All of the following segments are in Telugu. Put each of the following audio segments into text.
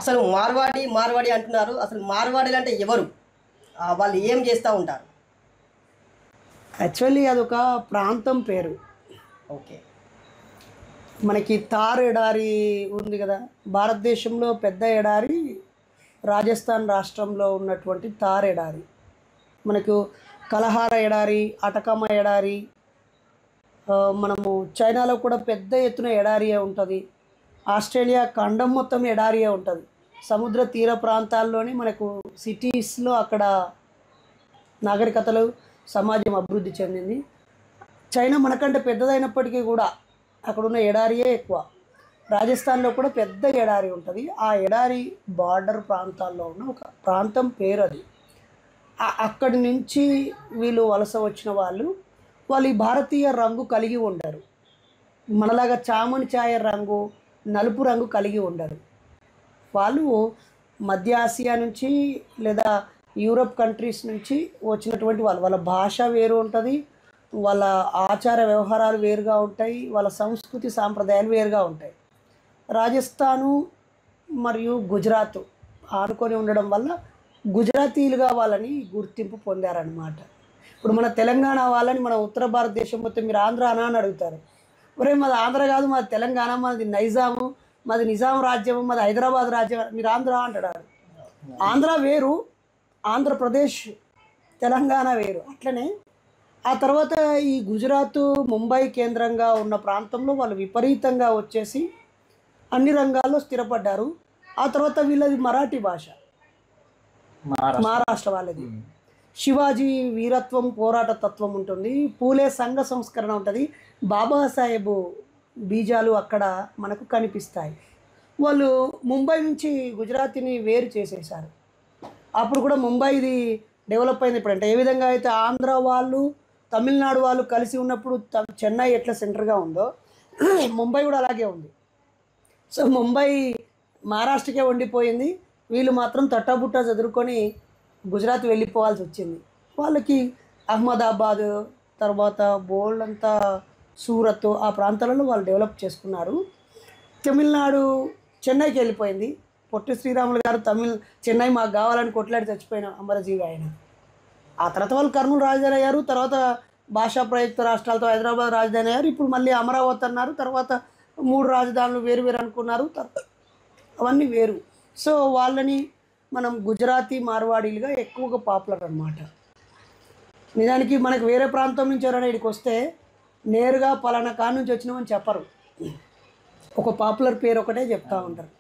అసలు మార్వాడి మార్వాడి అంటున్నారు. అసలు మార్వాడీలు అంటే ఎవరు? వాళ్ళు ఏం చేస్తూ ఉంటారు? యాక్చువల్లీ అదొక ప్రాంతం పేరు. ఓకే. మనకి థార్ ఎడారి ఉంది కదా, భారతదేశంలో పెద్ద ఎడారి రాజస్థాన్ రాష్ట్రంలో ఉన్నటువంటి థార్ ఎడారి. మనకు కలహార ఎడారి, అటకమ ఎడారి, మనము చైనాలో కూడా పెద్ద ఎత్తున ఎడారియే ఉంటుంది. ఆస్ట్రేలియా ఖండం మొత్తం ఎడారియే ఉంటుంది. సముద్ర తీర ప్రాంతాల్లోని మనకు సిటీస్లో అక్కడ నాగరికతలు సమాజం అభివృద్ధి చెందింది. చైనా మనకంటే పెద్దదైనప్పటికీ కూడా అక్కడున్న ఎడారియే ఎక్కువ. రాజస్థాన్లో కూడా పెద్ద ఎడారి ఉంటుంది. ఆ ఎడారి బార్డర్ ప్రాంతాల్లో ఉన్న ఒక ప్రాంతం పేరు అది. అక్కడి నుంచి వీళ్ళు వలస వచ్చిన వాళ్ళు ఈ భారతీయ రంగు కలిగి ఉండరు. మనలాగా చామని ఛాయ రంగు, నలుపు రంగు కలిగి ఉండరు. వాళ్ళు మధ్య ఆసియా నుంచి లేదా యూరప్ కంట్రీస్ నుంచి వచ్చినటువంటి వాళ్ళు. వాళ్ళ భాష వేరు ఉంటుంది, వాళ్ళ ఆచార వ్యవహారాలు వేరుగా ఉంటాయి, వాళ్ళ సంస్కృతి సాంప్రదాయాలు వేరుగా ఉంటాయి. రాజస్థాను మరియు గుజరాత్ ఆనుకొని ఉండడం వల్ల గుజరాతీలుగా వాళ్ళని గుర్తింపు పొందారనమాట. ఇప్పుడు మన తెలంగాణ వాళ్ళని మన ఉత్తర భారతదేశం మొత్తం మీరు ఆంధ్ర అని అడుగుతారు. ఒరే మాది ఆంధ్ర కాదు, మాది తెలంగాణ, మాది నైజాము, మాది నిజాం రాజ్యము, మాది హైదరాబాద్ రాజ్యం, మీరు ఆంధ్ర అంటాడు. ఆంధ్ర వేరు, ఆంధ్రప్రదేశ్ తెలంగాణ వేరు. అట్లనే ఆ తర్వాత ఈ గుజరాత్ ముంబై కేంద్రంగా ఉన్న ప్రాంతంలో వాళ్ళు విపరీతంగా వచ్చేసి అన్ని రంగాల్లో స్థిరపడ్డారు. ఆ తర్వాత వీళ్ళది మరాఠీ భాష, మహారాష్ట్ర వాళ్ళది. శివాజీ వీరత్వం, పోరాట తత్వం ఉంటుంది. పూలే సంఘ సంస్కరణ ఉంటుంది. బాబాసాహెబ్ బీజాలు అక్కడ మనకు కనిపిస్తాయి. వాళ్ళు ముంబై నుంచి గుజరాతీని వేరు చేసేసారు. అప్పుడు కూడా ముంబైది డెవలప్ అయింది. ఇప్పుడు అంటే ఏ విధంగా అయితే ఆంధ్ర వాళ్ళు తమిళనాడు వాళ్ళు కలిసి ఉన్నప్పుడు చెన్నై ఎట్లా సెంటర్గా ఉందో ముంబై కూడా అలాగే ఉంది. సో ముంబై మహారాష్ట్రకే వండిపోయింది. వీళ్ళు మాత్రం తట్టాబుట్టా చదువుకొని గుజరాత్ వెళ్ళిపోవాల్సి వచ్చింది. వాళ్ళకి అహ్మదాబాద్ తర్వాత బోల్డ్ అంతా సూరత్ ఆ ప్రాంతాలలో వాళ్ళు డెవలప్ చేసుకున్నారు. తమిళనాడు చెన్నైకి వెళ్ళిపోయింది. పొట్టి శ్రీరాములు గారు చెన్నై మాకు కావాలని కొట్లాడి చచ్చిపోయిన అమరజీవి ఆయన. ఆ తర్వాత వాళ్ళు కర్నూలు రాజధాని అయ్యారు. తర్వాత భాషా ప్రయుక్త రాష్ట్రాలతో హైదరాబాద్ రాజధాని అయ్యారు. ఇప్పుడు మళ్ళీ అమరావతి అన్నారు. తర్వాత 3 రాజధానులు వేరు వేరు అనుకున్నారు. అవన్నీ వేరు. సో వాళ్ళని మనం గుజరాతీ మార్వాడీలుగా ఎక్కువగా పాపులర్ అన్నమాట. నిజానికి మనకు వేరే ప్రాంతం నుంచి ఎవరైనా ఇక్కడికి వస్తే నేరుగా పలానా కాడ నుంచి వచ్చినామని చెప్పరు. ఒక పాపులర్ పేరు ఒకటే చెప్తూ ఉంటారు.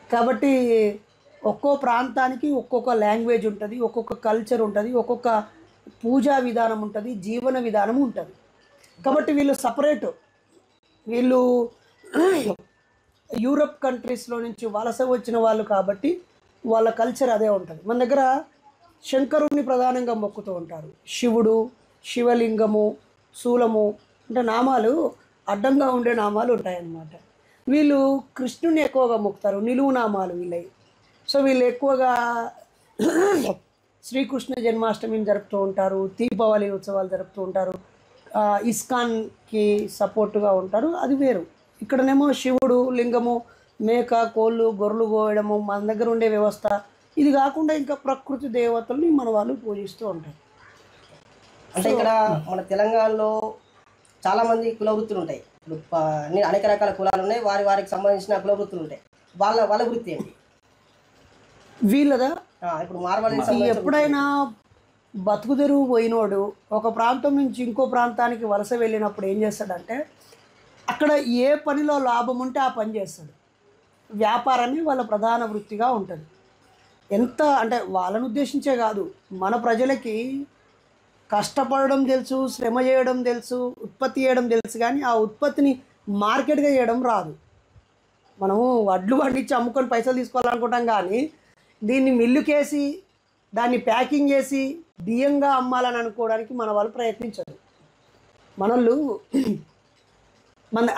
కాబట్టి ఒక్కో ప్రాంతానికి ఒక్కొక్క లాంగ్వేజ్ ఉంటుంది, ఒక్కొక్క కల్చర్ ఉంటుంది, ఒక్కొక్క పూజా విధానం ఉంటుంది, జీవన విధానం ఉంటుంది. కాబట్టి వీళ్ళు సపరేటు. వీళ్ళు యూరప్ కంట్రీస్లో నుంచి వలస వచ్చిన వాళ్ళు కాబట్టి వాళ్ళ కల్చర్ అదే ఉంటుంది. మన దగ్గర శంకరుణ్ణి ప్రధానంగా మొక్కుతూ ఉంటారు. శివుడు, శివలింగము, శూలము అంటే నామాలు అడ్డంగా ఉండే నామాలు ఉంటాయన్నమాట. వీళ్ళు కృష్ణుని ఎక్కువగా మొక్కుతారు, నిలువు నామాలు వీళ్ళవి. సో వీళ్ళు ఎక్కువగా శ్రీకృష్ణ జన్మాష్టమిని జరుపుతూ ఉంటారు, దీపావళి ఉత్సవాలు జరుపుతూ ఉంటారు, ఇస్కాన్కి సపోర్టుగా ఉంటారు. అది వేరు. ఇక్కడనేమో శివుడు, లింగము, మేక, కోళ్ళు, గొర్రెలు కోయడము మన దగ్గర ఉండే వ్యవస్థ. ఇది కాకుండా ఇంకా ప్రకృతి దేవతల్ని మన వాళ్ళు పూజిస్తూ ఉంటారు. అంటే ఇక్కడ మన తెలంగాణలో చాలామంది కుల వృత్తులు ఉంటాయి. ఇప్పుడు అనేక రకాల కులాలు ఉన్నాయి, వారికి సంబంధించిన కుల వృత్తులు ఉంటాయి. వాళ్ళ వృత్తి ఏంటి? వీళ్ళదా? ఇప్పుడు మార్వాడి ఎప్పుడైనా బతుకుదెరువు పోయినోడు ఒక ప్రాంతం నుంచి ఇంకో ప్రాంతానికి వలస వెళ్ళినప్పుడు ఏం చేస్తాడంటే అక్కడ ఏ పనిలో లాభం ఉంటే ఆ పని చేస్తాడు. వ్యాపారమే వాళ్ళ ప్రధాన వృత్తిగా ఉంటుంది. ఎంత అంటే వాళ్ళని ఉద్దేశించే కాదు, మన ప్రజలకి కష్టపడడం తెలుసు, శ్రమ చేయడం తెలుసు, ఉత్పత్తి చేయడం తెలుసు, కానీ ఆ ఉత్పత్తిని మార్కెట్గా చేయడం రాదు. మనము వడ్లు పండించి అమ్ముకొని పైసలు తీసుకోవాలనుకుంటాం, కానీ దీన్ని మిల్లుకేసి దాన్ని ప్యాకింగ్ చేసి బియ్యంగా అమ్మాలని అనుకోవడానికి మన వాళ్ళు ప్రయత్నించరు. మనోళ్ళు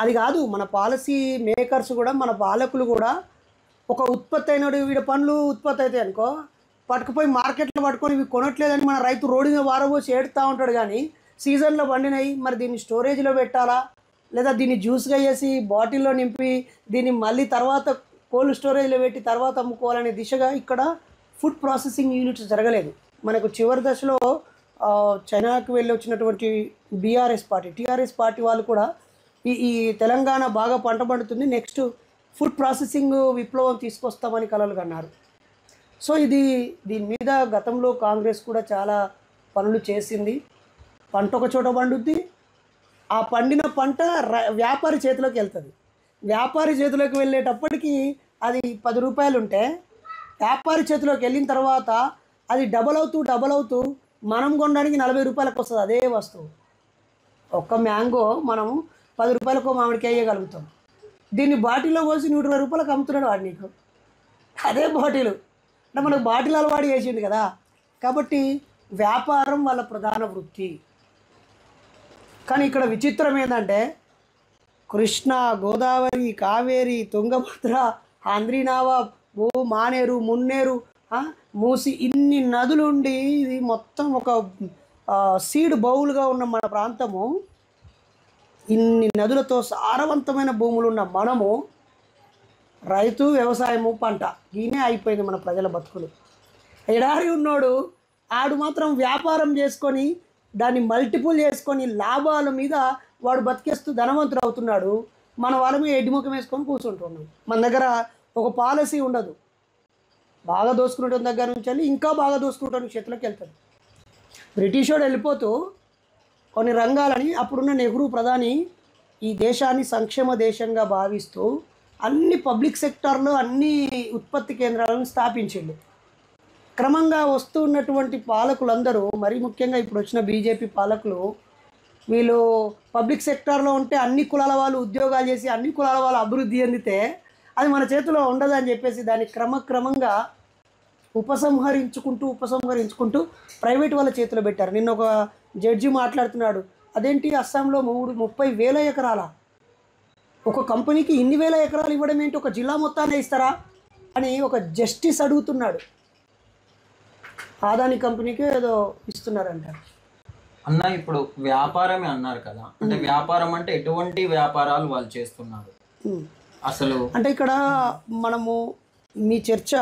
అది కాదు. మన పాలసీ మేకర్స్ కూడా, మన పాలకులు కూడా ఒక ఉత్పత్తి అయినాడు వీడి పనులు ఉత్పత్తి అవుతాయి అనుకో, పట్టుకుపోయి మార్కెట్లో పట్టుకొని ఇవి కొనట్లేదని మన రైతు రోడ్డు మీద వారబోసి ఏడుతూ ఉంటాడు. కానీ సీజన్లో పండినాయి, మరి దీన్ని స్టోరేజ్లో పెట్టాలా లేదా దీన్ని జ్యూస్గా చేసి బాటిల్లో నింపి దీన్ని మళ్ళీ తర్వాత కోల్డ్ స్టోరేజ్లో పెట్టి తర్వాత అమ్ముకోవాలనే దిశగా ఇక్కడ ఫుడ్ ప్రాసెసింగ్ యూనిట్స్ జరగలేదు. మనకు చివరి దశలో చైనాకు వెళ్ళి వచ్చినటువంటి టీఆర్ఎస్ పార్టీ వాళ్ళు కూడా ఈ తెలంగాణ బాగా పంట పండుతుంది, నెక్స్ట్ ఫుడ్ ప్రాసెసింగ్ విప్లవం తీసుకొస్తామని కలలు కన్నారు. సో దీని మీద గతంలో కాంగ్రెస్ కూడా చాలా పనులు చేసింది. పంట ఒక చోట పండుద్ది, ఆ పండిన పంట వ్యాపారి చేతిలోకి వెళ్తుంది. వ్యాపారి చేతిలోకి వెళ్ళేటప్పటికి అది 10 రూపాయలు ఉంటే వ్యాపారి చేతిలోకి వెళ్ళిన తర్వాత అది డబల్ అవుతూ మనం కొనడానికి 40 రూపాయలకు వస్తుంది అదే వస్తువు. ఒక్క మ్యాంగో మనం 10 రూపాయలకు మామిడికాయ వేయగలుగుతాం. దీన్ని బాటిల్లో పోసి 120 రూపాయలకు అమ్ముతున్నాడు వాడు నీకు. అదే బాటిల్ అంటే మనకు బాటిల్ అలవాటు చేసిండు కదా. కాబట్టి వ్యాపారం వాళ్ళ ప్రధాన వృత్తి. కానీ ఇక్కడ విచిత్రం ఏంటంటే కృష్ణ, గోదావరి, కావేరి, తుంగభద్ర, ఆంధ్రీనావ, మానేరు, మున్నేరు, మూసి, ఇన్ని నదులు ఉండి ఇది మొత్తం ఒక సీడ్ బౌల్గా ఉన్న మన ప్రాంతము, ఇన్ని నదులతో సారవంతమైన భూములు ఉన్న మనము రైతు, వ్యవసాయము, పంట ఈయనే అయిపోయింది మన ప్రజల బతుకులు. ఎడారి ఉన్నోడు ఆడు మాత్రం వ్యాపారం చేసుకొని దాన్ని మల్టిపుల్ చేసుకొని లాభాల మీద వాడు బతికేస్తూ ధనవంతుడు అవుతున్నాడు. మన వాళ్ళమే ఎడ్డిముఖం వేసుకొని కూర్చుంటున్నాం. మన దగ్గర ఒక పాలసీ ఉండదు. బాగా దోసుకునే దగ్గర నుంచి వెళ్ళి ఇంకా బాగా దోసుకుంటాను చేతిలోకి వెళ్తాడు. బ్రిటిష్ వాడు వెళ్ళిపోతూ కొన్ని రంగాలని అప్పుడున్న నెహ్రూ ప్రధాని ఈ దేశాన్ని సంక్షేమ దేశంగా భావిస్తూ అన్ని పబ్లిక్ సెక్టార్లో అన్ని ఉత్పత్తి కేంద్రాలను స్థాపించిండు. క్రమంగా వస్తూ ఉన్నటువంటి పాలకులందరూ, మరీ ముఖ్యంగా ఇప్పుడు వచ్చిన బీజేపీ పాలకులు, వీళ్ళు పబ్లిక్ సెక్టార్లో ఉంటే అన్ని కులాల వాళ్ళు ఉద్యోగాలు చేసి అన్ని కులాల వాళ్ళు అభివృద్ధి చెందితే అది మన చేతిలో ఉండదని చెప్పేసి దాన్ని క్రమక్రమంగా ఉపసంహరించుకుంటూ ప్రైవేట్ వాళ్ళ చేతిలో పెట్టారు. నిన్న ఒక జడ్జి మాట్లాడుతున్నాడు, అదేంటి అస్సాంలో 30,000 ఎకరాల ఒక కంపెనీకి ఇన్ని వేల ఎకరాలు ఇవ్వడం ఏంటి, ఒక జిల్లా మొత్తాన్ని ఇస్తారా అని ఒక జస్టిస్ అడుగుతున్నాడు. ఆదాని కంపెనీకి ఏదో ఇస్తున్నారంట. అన్న ఇప్పుడు వ్యాపారమే అన్నారు కదా, అంటే వ్యాపారం అంటే ఎటువంటి వ్యాపారాలు వాళ్ళు చేస్తున్నారు అసలు? అంటే ఇక్కడ మనము మీ చర్చ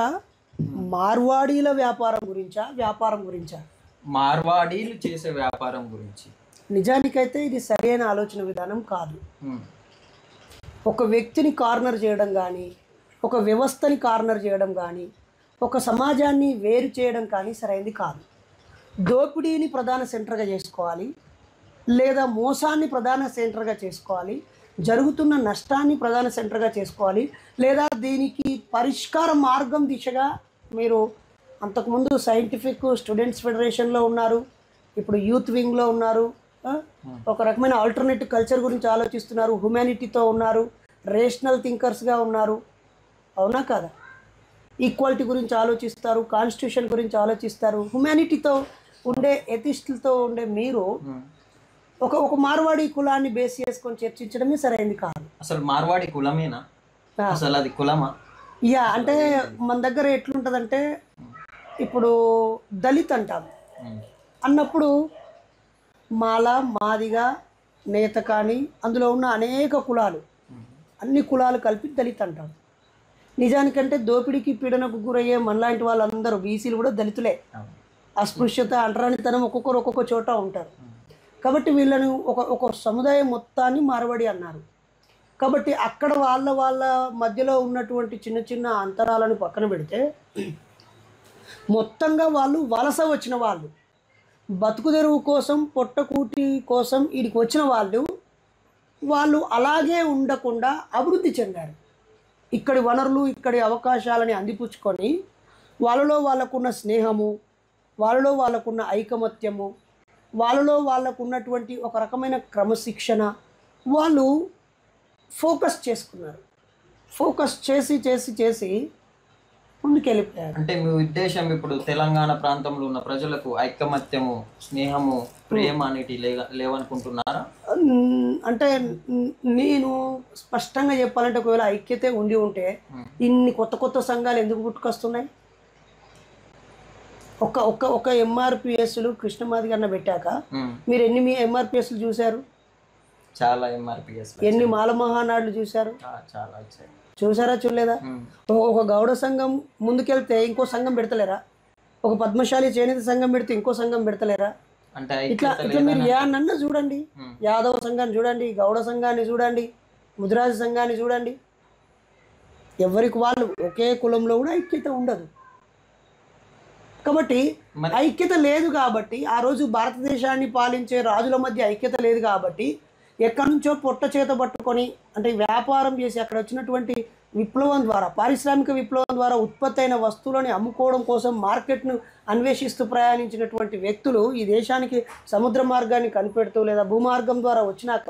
మార్వాడీల వ్యాపారం గురించా? మార్వాడీలు చేసే వ్యాపారం గురించి. నిజానికైతే ఇది సరైన ఆలోచన విధానం కాదు. ఒక వ్యక్తిని కార్నర్ చేయడం కానీ, ఒక వ్యవస్థని కార్నర్ చేయడం కానీ, ఒక సమాజాన్ని వేరు చేయడం కానీ సరైనది కాదు. దోపిడీని ప్రధాన సెంటర్గా చేసుకోవాలి, లేదా మోసాన్ని ప్రధాన సెంటర్గా చేసుకోవాలి, జరుగుతున్న నష్టాన్ని ప్రధాన సెంటర్గా చేసుకోవాలి, లేదా దీనికి పరిష్కార మార్గం దిశగా మీరు అంతకుముందు సైంటిఫిక్ స్టూడెంట్స్ ఫెడరేషన్లో ఉన్నారు, ఇప్పుడు యూత్ వింగ్లో ఉన్నారు, ఒక రకమైన ఆల్టర్నేటివ్ కల్చర్ గురించి ఆలోచిస్తున్నారు, హ్యుమానిటీతో ఉన్నారు, రేషనల్ థింకర్స్గా ఉన్నారు, అవునా కదా? ఈక్వాలిటీ గురించి ఆలోచిస్తారు, కాన్స్టిట్యూషన్ గురించి ఆలోచిస్తారు, హ్యుమానిటీతో ఉండే ఎథిస్టులతో ఉండే మీరు ఒక మార్వాడి కులాన్ని బేస్ చేసుకొని చర్చించడమే సరైనది కాదు. అసలు మార్వాడి కులమేనా? అసలు అది కులమా? యా, అంటే మన దగ్గర ఎట్లుంటుందంటే ఇప్పుడు దళిత్ అంటాం అన్నప్పుడు మాల, మాదిగ, నేత కానీ అందులో ఉన్న అనేక కులాలు, అన్ని కులాలు కలిపి దళిత్ అంటాం. నిజానికంటే దోపిడీకి పీడనకు గురయ్యే మనలాంటి వాళ్ళందరూ బీసీలు కూడా దళితులే. అస్పృశ్యత, అంటరానితనం ఒక్కొక్క చోట ఉంటారు. కాబట్టి వీళ్ళని ఒక సముదాయం మొత్తాన్ని మార్వాడి అన్నారు. కాబట్టి అక్కడ వాళ్ళ మధ్యలో ఉన్నటువంటి చిన్న చిన్న అంతరాలను పక్కన పెడితే మొత్తంగా వాళ్ళు వలస వచ్చిన వాళ్ళు, బతుకు తెరువు కోసం, పొట్టకూటి కోసం వీడికి వచ్చిన వాళ్ళు అలాగే ఉండకుండా అభివృద్ధి చెందారు. ఇక్కడి వనరులు, ఇక్కడి అవకాశాలని అందిపుచ్చుకొని వాళ్ళలో వాళ్ళకున్న స్నేహము, వాళ్ళలో వాళ్ళకున్న ఐకమత్యము, వాళ్ళలో వాళ్ళకున్నటువంటి ఒక రకమైన క్రమశిక్షణ వాళ్ళు ఫోకస్ చేసుకున్నారు. ఫోకస్ చేసి ముందుకెళ్ళిపోయారు. అంటే మీ ఉద్దేశం ఇప్పుడు తెలంగాణ ప్రాంతంలో ఉన్న ప్రజలకు ఐకమత్యము, స్నేహము, ప్రేమ అనేటి లేవనుకుంటున్నారా? అంటే నేను స్పష్టంగా చెప్పాలంటే ఒకవేళ ఐక్యతే ఉంటే ఇన్ని కొత్త సంఘాలు ఎందుకు పుట్టుకొస్తున్నాయి? ఒక ఎంఆర్పిఎస్లు కృష్ణమాది గారిని పెట్టాక మీరు ఎన్ని ఎంఆర్పిఎస్లు చూశారు? చాలా ఎంఆర్పిఎస్. ఎన్ని మాల మహానాడులు చూశారు? చూసారా చూడలేదా? ఒక గౌడ సంఘం ముందుకెళ్తే ఇంకో సంఘం పెడతలేరా? ఒక పద్మశాలి చేనేత సంఘం పెడితే ఇంకో సంఘం పెడతలేరా? అంటే ఇట్లా ఇట్లా మీరు యాన్నన్నా చూడండి, యాదవ సంఘాన్ని చూడండి, గౌడ సంఘాన్ని చూడండి, ముదిరాజు సంఘాన్ని చూడండి, ఎవరికి వాళ్ళు ఒకే కులంలో కూడా ఐక్యత ఉండదు. కాబట్టి ఐక్యత లేదు కాబట్టి ఆ రోజు భారతదేశాన్ని పాలించే రాజుల మధ్య ఐక్యత లేదు కాబట్టి ఎక్కడి నుంచో పొట్ట చేత పట్టుకొని అంటే వ్యాపారం చేసి అక్కడ వచ్చినటువంటి విప్లవం ద్వారా, పారిశ్రామిక విప్లవం ద్వారా ఉత్పత్తి అయిన వస్తువులని అమ్ముకోవడం కోసం మార్కెట్ను అన్వేషిస్తూ ప్రయాణించినటువంటి వ్యక్తులు ఈ దేశానికి సముద్ర మార్గాన్ని కనిపెడుతూ లేదా భూమార్గం ద్వారా వచ్చినాక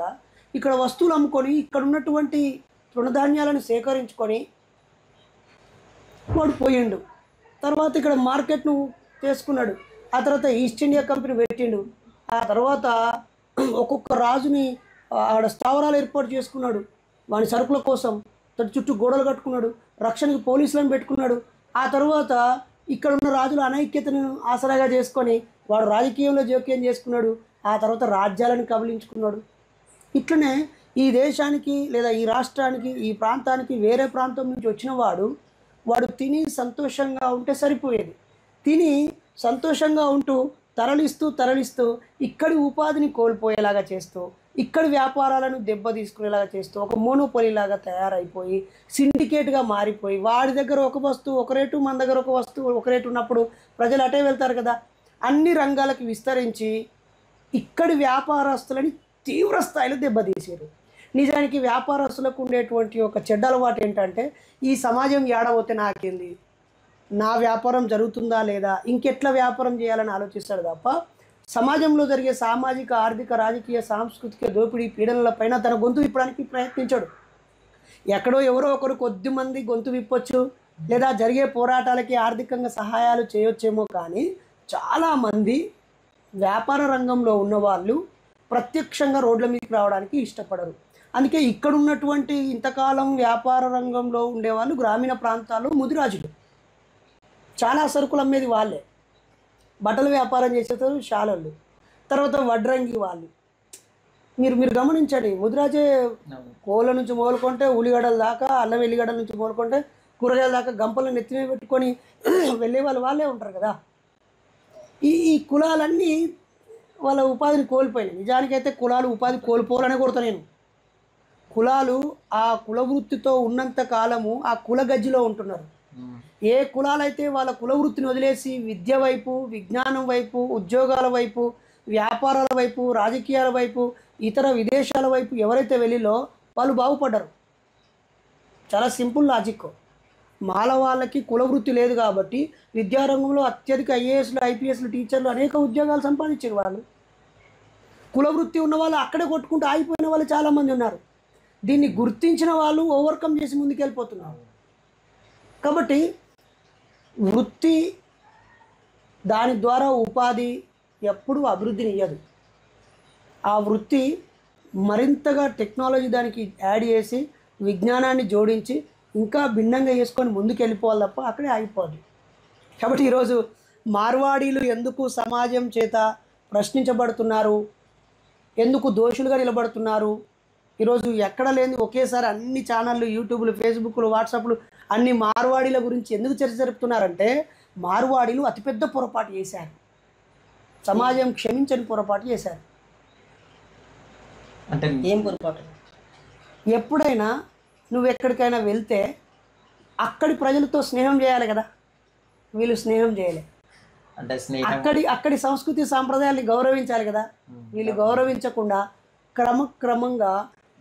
ఇక్కడ వస్తువులు అమ్ముకొని ఇక్కడ ఉన్నటువంటి తృణధాన్యాలను సేకరించుకొని వాడు పోయిండు. తర్వాత ఇక్కడ మార్కెట్ను చేసుకున్నాడు. ఆ తర్వాత ఈస్ట్ ఇండియా కంపెనీ పెట్టిండు. ఆ తర్వాత ఒక్కొక్క రాజుని ఆడ స్థావరాలు ఏర్పాటు చేసుకున్నాడు వాని సరుకుల కోసం. చుట్టూ గోడలు కట్టుకున్నాడు, రక్షణకు పోలీసులను పెట్టుకున్నాడు. ఆ తర్వాత ఇక్కడ ఉన్న రాజుల అనైక్యతను ఆసరాగా చేసుకొని వాడు రాజకీయంలో జోక్యం చేసుకున్నాడు. ఆ తర్వాత రాజ్యాలను కబలించుకున్నాడు. ఇట్లనే ఈ దేశానికి లేదా ఈ రాష్ట్రానికి ఈ ప్రాంతానికి వేరే ప్రాంతం నుంచి వచ్చిన వాడు తిని సంతోషంగా ఉంటే సరిపోయేది. తిని సంతోషంగా ఉంటూ తరలిస్తూ ఇక్కడి ఉపాధిని కోల్పోయేలాగా చేస్తూ ఇక్కడి వ్యాపారాలను దెబ్బ తీసుకునేలాగా చేస్తూ ఒక మోనోపోలీలాగా తయారైపోయి సిండికేట్గా మారిపోయి వాడి దగ్గర ఒక వస్తువు ఒక రేటు, మన దగ్గర ఒక వస్తువు ఒక రేటు ఉన్నప్పుడు ప్రజలు అటే వెళ్తారు కదా. అన్ని రంగాలకు విస్తరించి ఇక్కడి వ్యాపారస్తులని తీవ్ర స్థాయిలో దెబ్బతీసారు. నిజానికి వ్యాపారస్తులకు ఉండేటువంటి ఒక చెడ్డ అలవాటు ఏంటంటే ఈ సమాజం ఏడవతే నాకేంది, నా వ్యాపారం జరుగుతుందా లేదా, ఇంకెట్లా వ్యాపారం చేయాలని ఆలోచిస్తాడు తప్ప సమాజంలో జరిగే సామాజిక, ఆర్థిక, రాజకీయ, సాంస్కృతిక దోపిడీ పీడనలపైన తన గొంతు విప్పడానికి ప్రయత్నించాడు. ఎక్కడో ఎవరో ఒకరు కొద్దిమంది గొంతు విప్పొచ్చు లేదా జరిగే పోరాటాలకి ఆర్థికంగా సహాయాలు చేయొచ్చేమో, కానీ చాలామంది వ్యాపార రంగంలో ఉన్నవాళ్ళు ప్రత్యక్షంగా రోడ్ల మీదకి రావడానికి ఇష్టపడరు. అందుకే ఇక్కడ ఉన్నటువంటి ఇంతకాలం వ్యాపార రంగంలో ఉండేవాళ్ళు గ్రామీణ ప్రాంతాల్లో ముదిరాజులు. చాలా సరుకులు అమ్మేది వాళ్ళే. బట్టల వ్యాపారం చేసేవారు శాలలు, తర్వాత వడ్రంగి వాళ్ళు. మీరు గమనించండి, ముదిరాజే కోళ్ళ నుంచి మొదలుకుంటే ఉల్లిగడ్డల దాకా, అల్లం ఎల్లిగడ్డల నుంచి మొదలుకుంటే కూరగాయల దాకా గంపలను నెత్తిమే పెట్టుకొని వెళ్ళే వాళ్ళే ఉంటారు కదా. ఈ కులాలన్నీ వాళ్ళ ఉపాధిని కోల్పోయినాయి. నిజానికైతే కులాలు ఉపాధి కోల్పోవాలనే కొడతా నేను. కులాలు ఆ కుల వృత్తితో ఉన్నంత కాలము ఆ కుల గజ్జిలో ఉంటున్నారు. ఏ కులాలైతే వాళ్ళ కుల వృత్తిని వదిలేసి విద్య వైపు, విజ్ఞానం వైపు, ఉద్యోగాల వైపు, వ్యాపారాల వైపు, రాజకీయాల వైపు, ఇతర విదేశాల వైపు ఎవరైతే వెళ్ళిలో వాళ్ళు బాగుపడ్డారు. చాలా సింపుల్ లాజిక్. మాల వాళ్ళకి కుల వృత్తి లేదు కాబట్టి విద్యారంగంలో అత్యధిక ఐఏఎస్లు, ఐపీఎస్లు, టీచర్లు అనేక ఉద్యోగాలు సంపాదించారు. వాళ్ళు కుల వృత్తి ఉన్న వాళ్ళు అక్కడే కొట్టుకుంటూ ఆగిపోయిన వాళ్ళు చాలామంది ఉన్నారు. దీన్ని గుర్తించిన వాళ్ళు ఓవర్కమ్ చేసి ముందుకెళ్ళిపోతున్నారు. కాబట్టి వృత్తి, దాని ద్వారా ఉపాధి ఎప్పుడూ అభివృద్ధిని ఇవ్వదు. ఆ వృత్తి మరింతగా టెక్నాలజీ దానికి యాడ్ చేసి విజ్ఞానాన్ని జోడించి ఇంకా భిన్నంగా చేసుకొని ముందుకు వెళ్ళిపోవాలి తప్ప అక్కడే ఆగిపోదు. కాబట్టి ఈరోజు మార్వాడీలు ఎందుకు సమాజం చేత ప్రశ్నించబడుతున్నారు, ఎందుకు దోషులుగా నిలబడుతున్నారు, ఈరోజు ఎక్కడ లేని ఒకేసారి అన్ని ఛానళ్ళు, యూట్యూబ్లు, ఫేస్బుక్లు, వాట్సాప్లు అన్ని మార్వాడీల గురించి ఎందుకు చర్చ జరుపుతున్నారంటే మార్వాడీలు అతిపెద్ద పొరపాటు చేశారు, సమాజం క్షమించని పొరపాటు చేశారు. అంటే ఏం పొరపాటు? ఎప్పుడైనా నువ్వు ఎక్కడికైనా వెళ్తే అక్కడి ప్రజలతో స్నేహం చేయాలి కదా. వీళ్ళు స్నేహం చేయలే. అంటే అక్కడి సంస్కృతి సాంప్రదాయాల్ని గౌరవించాలి కదా. వీళ్ళు గౌరవించకుండా క్రమక్రమంగా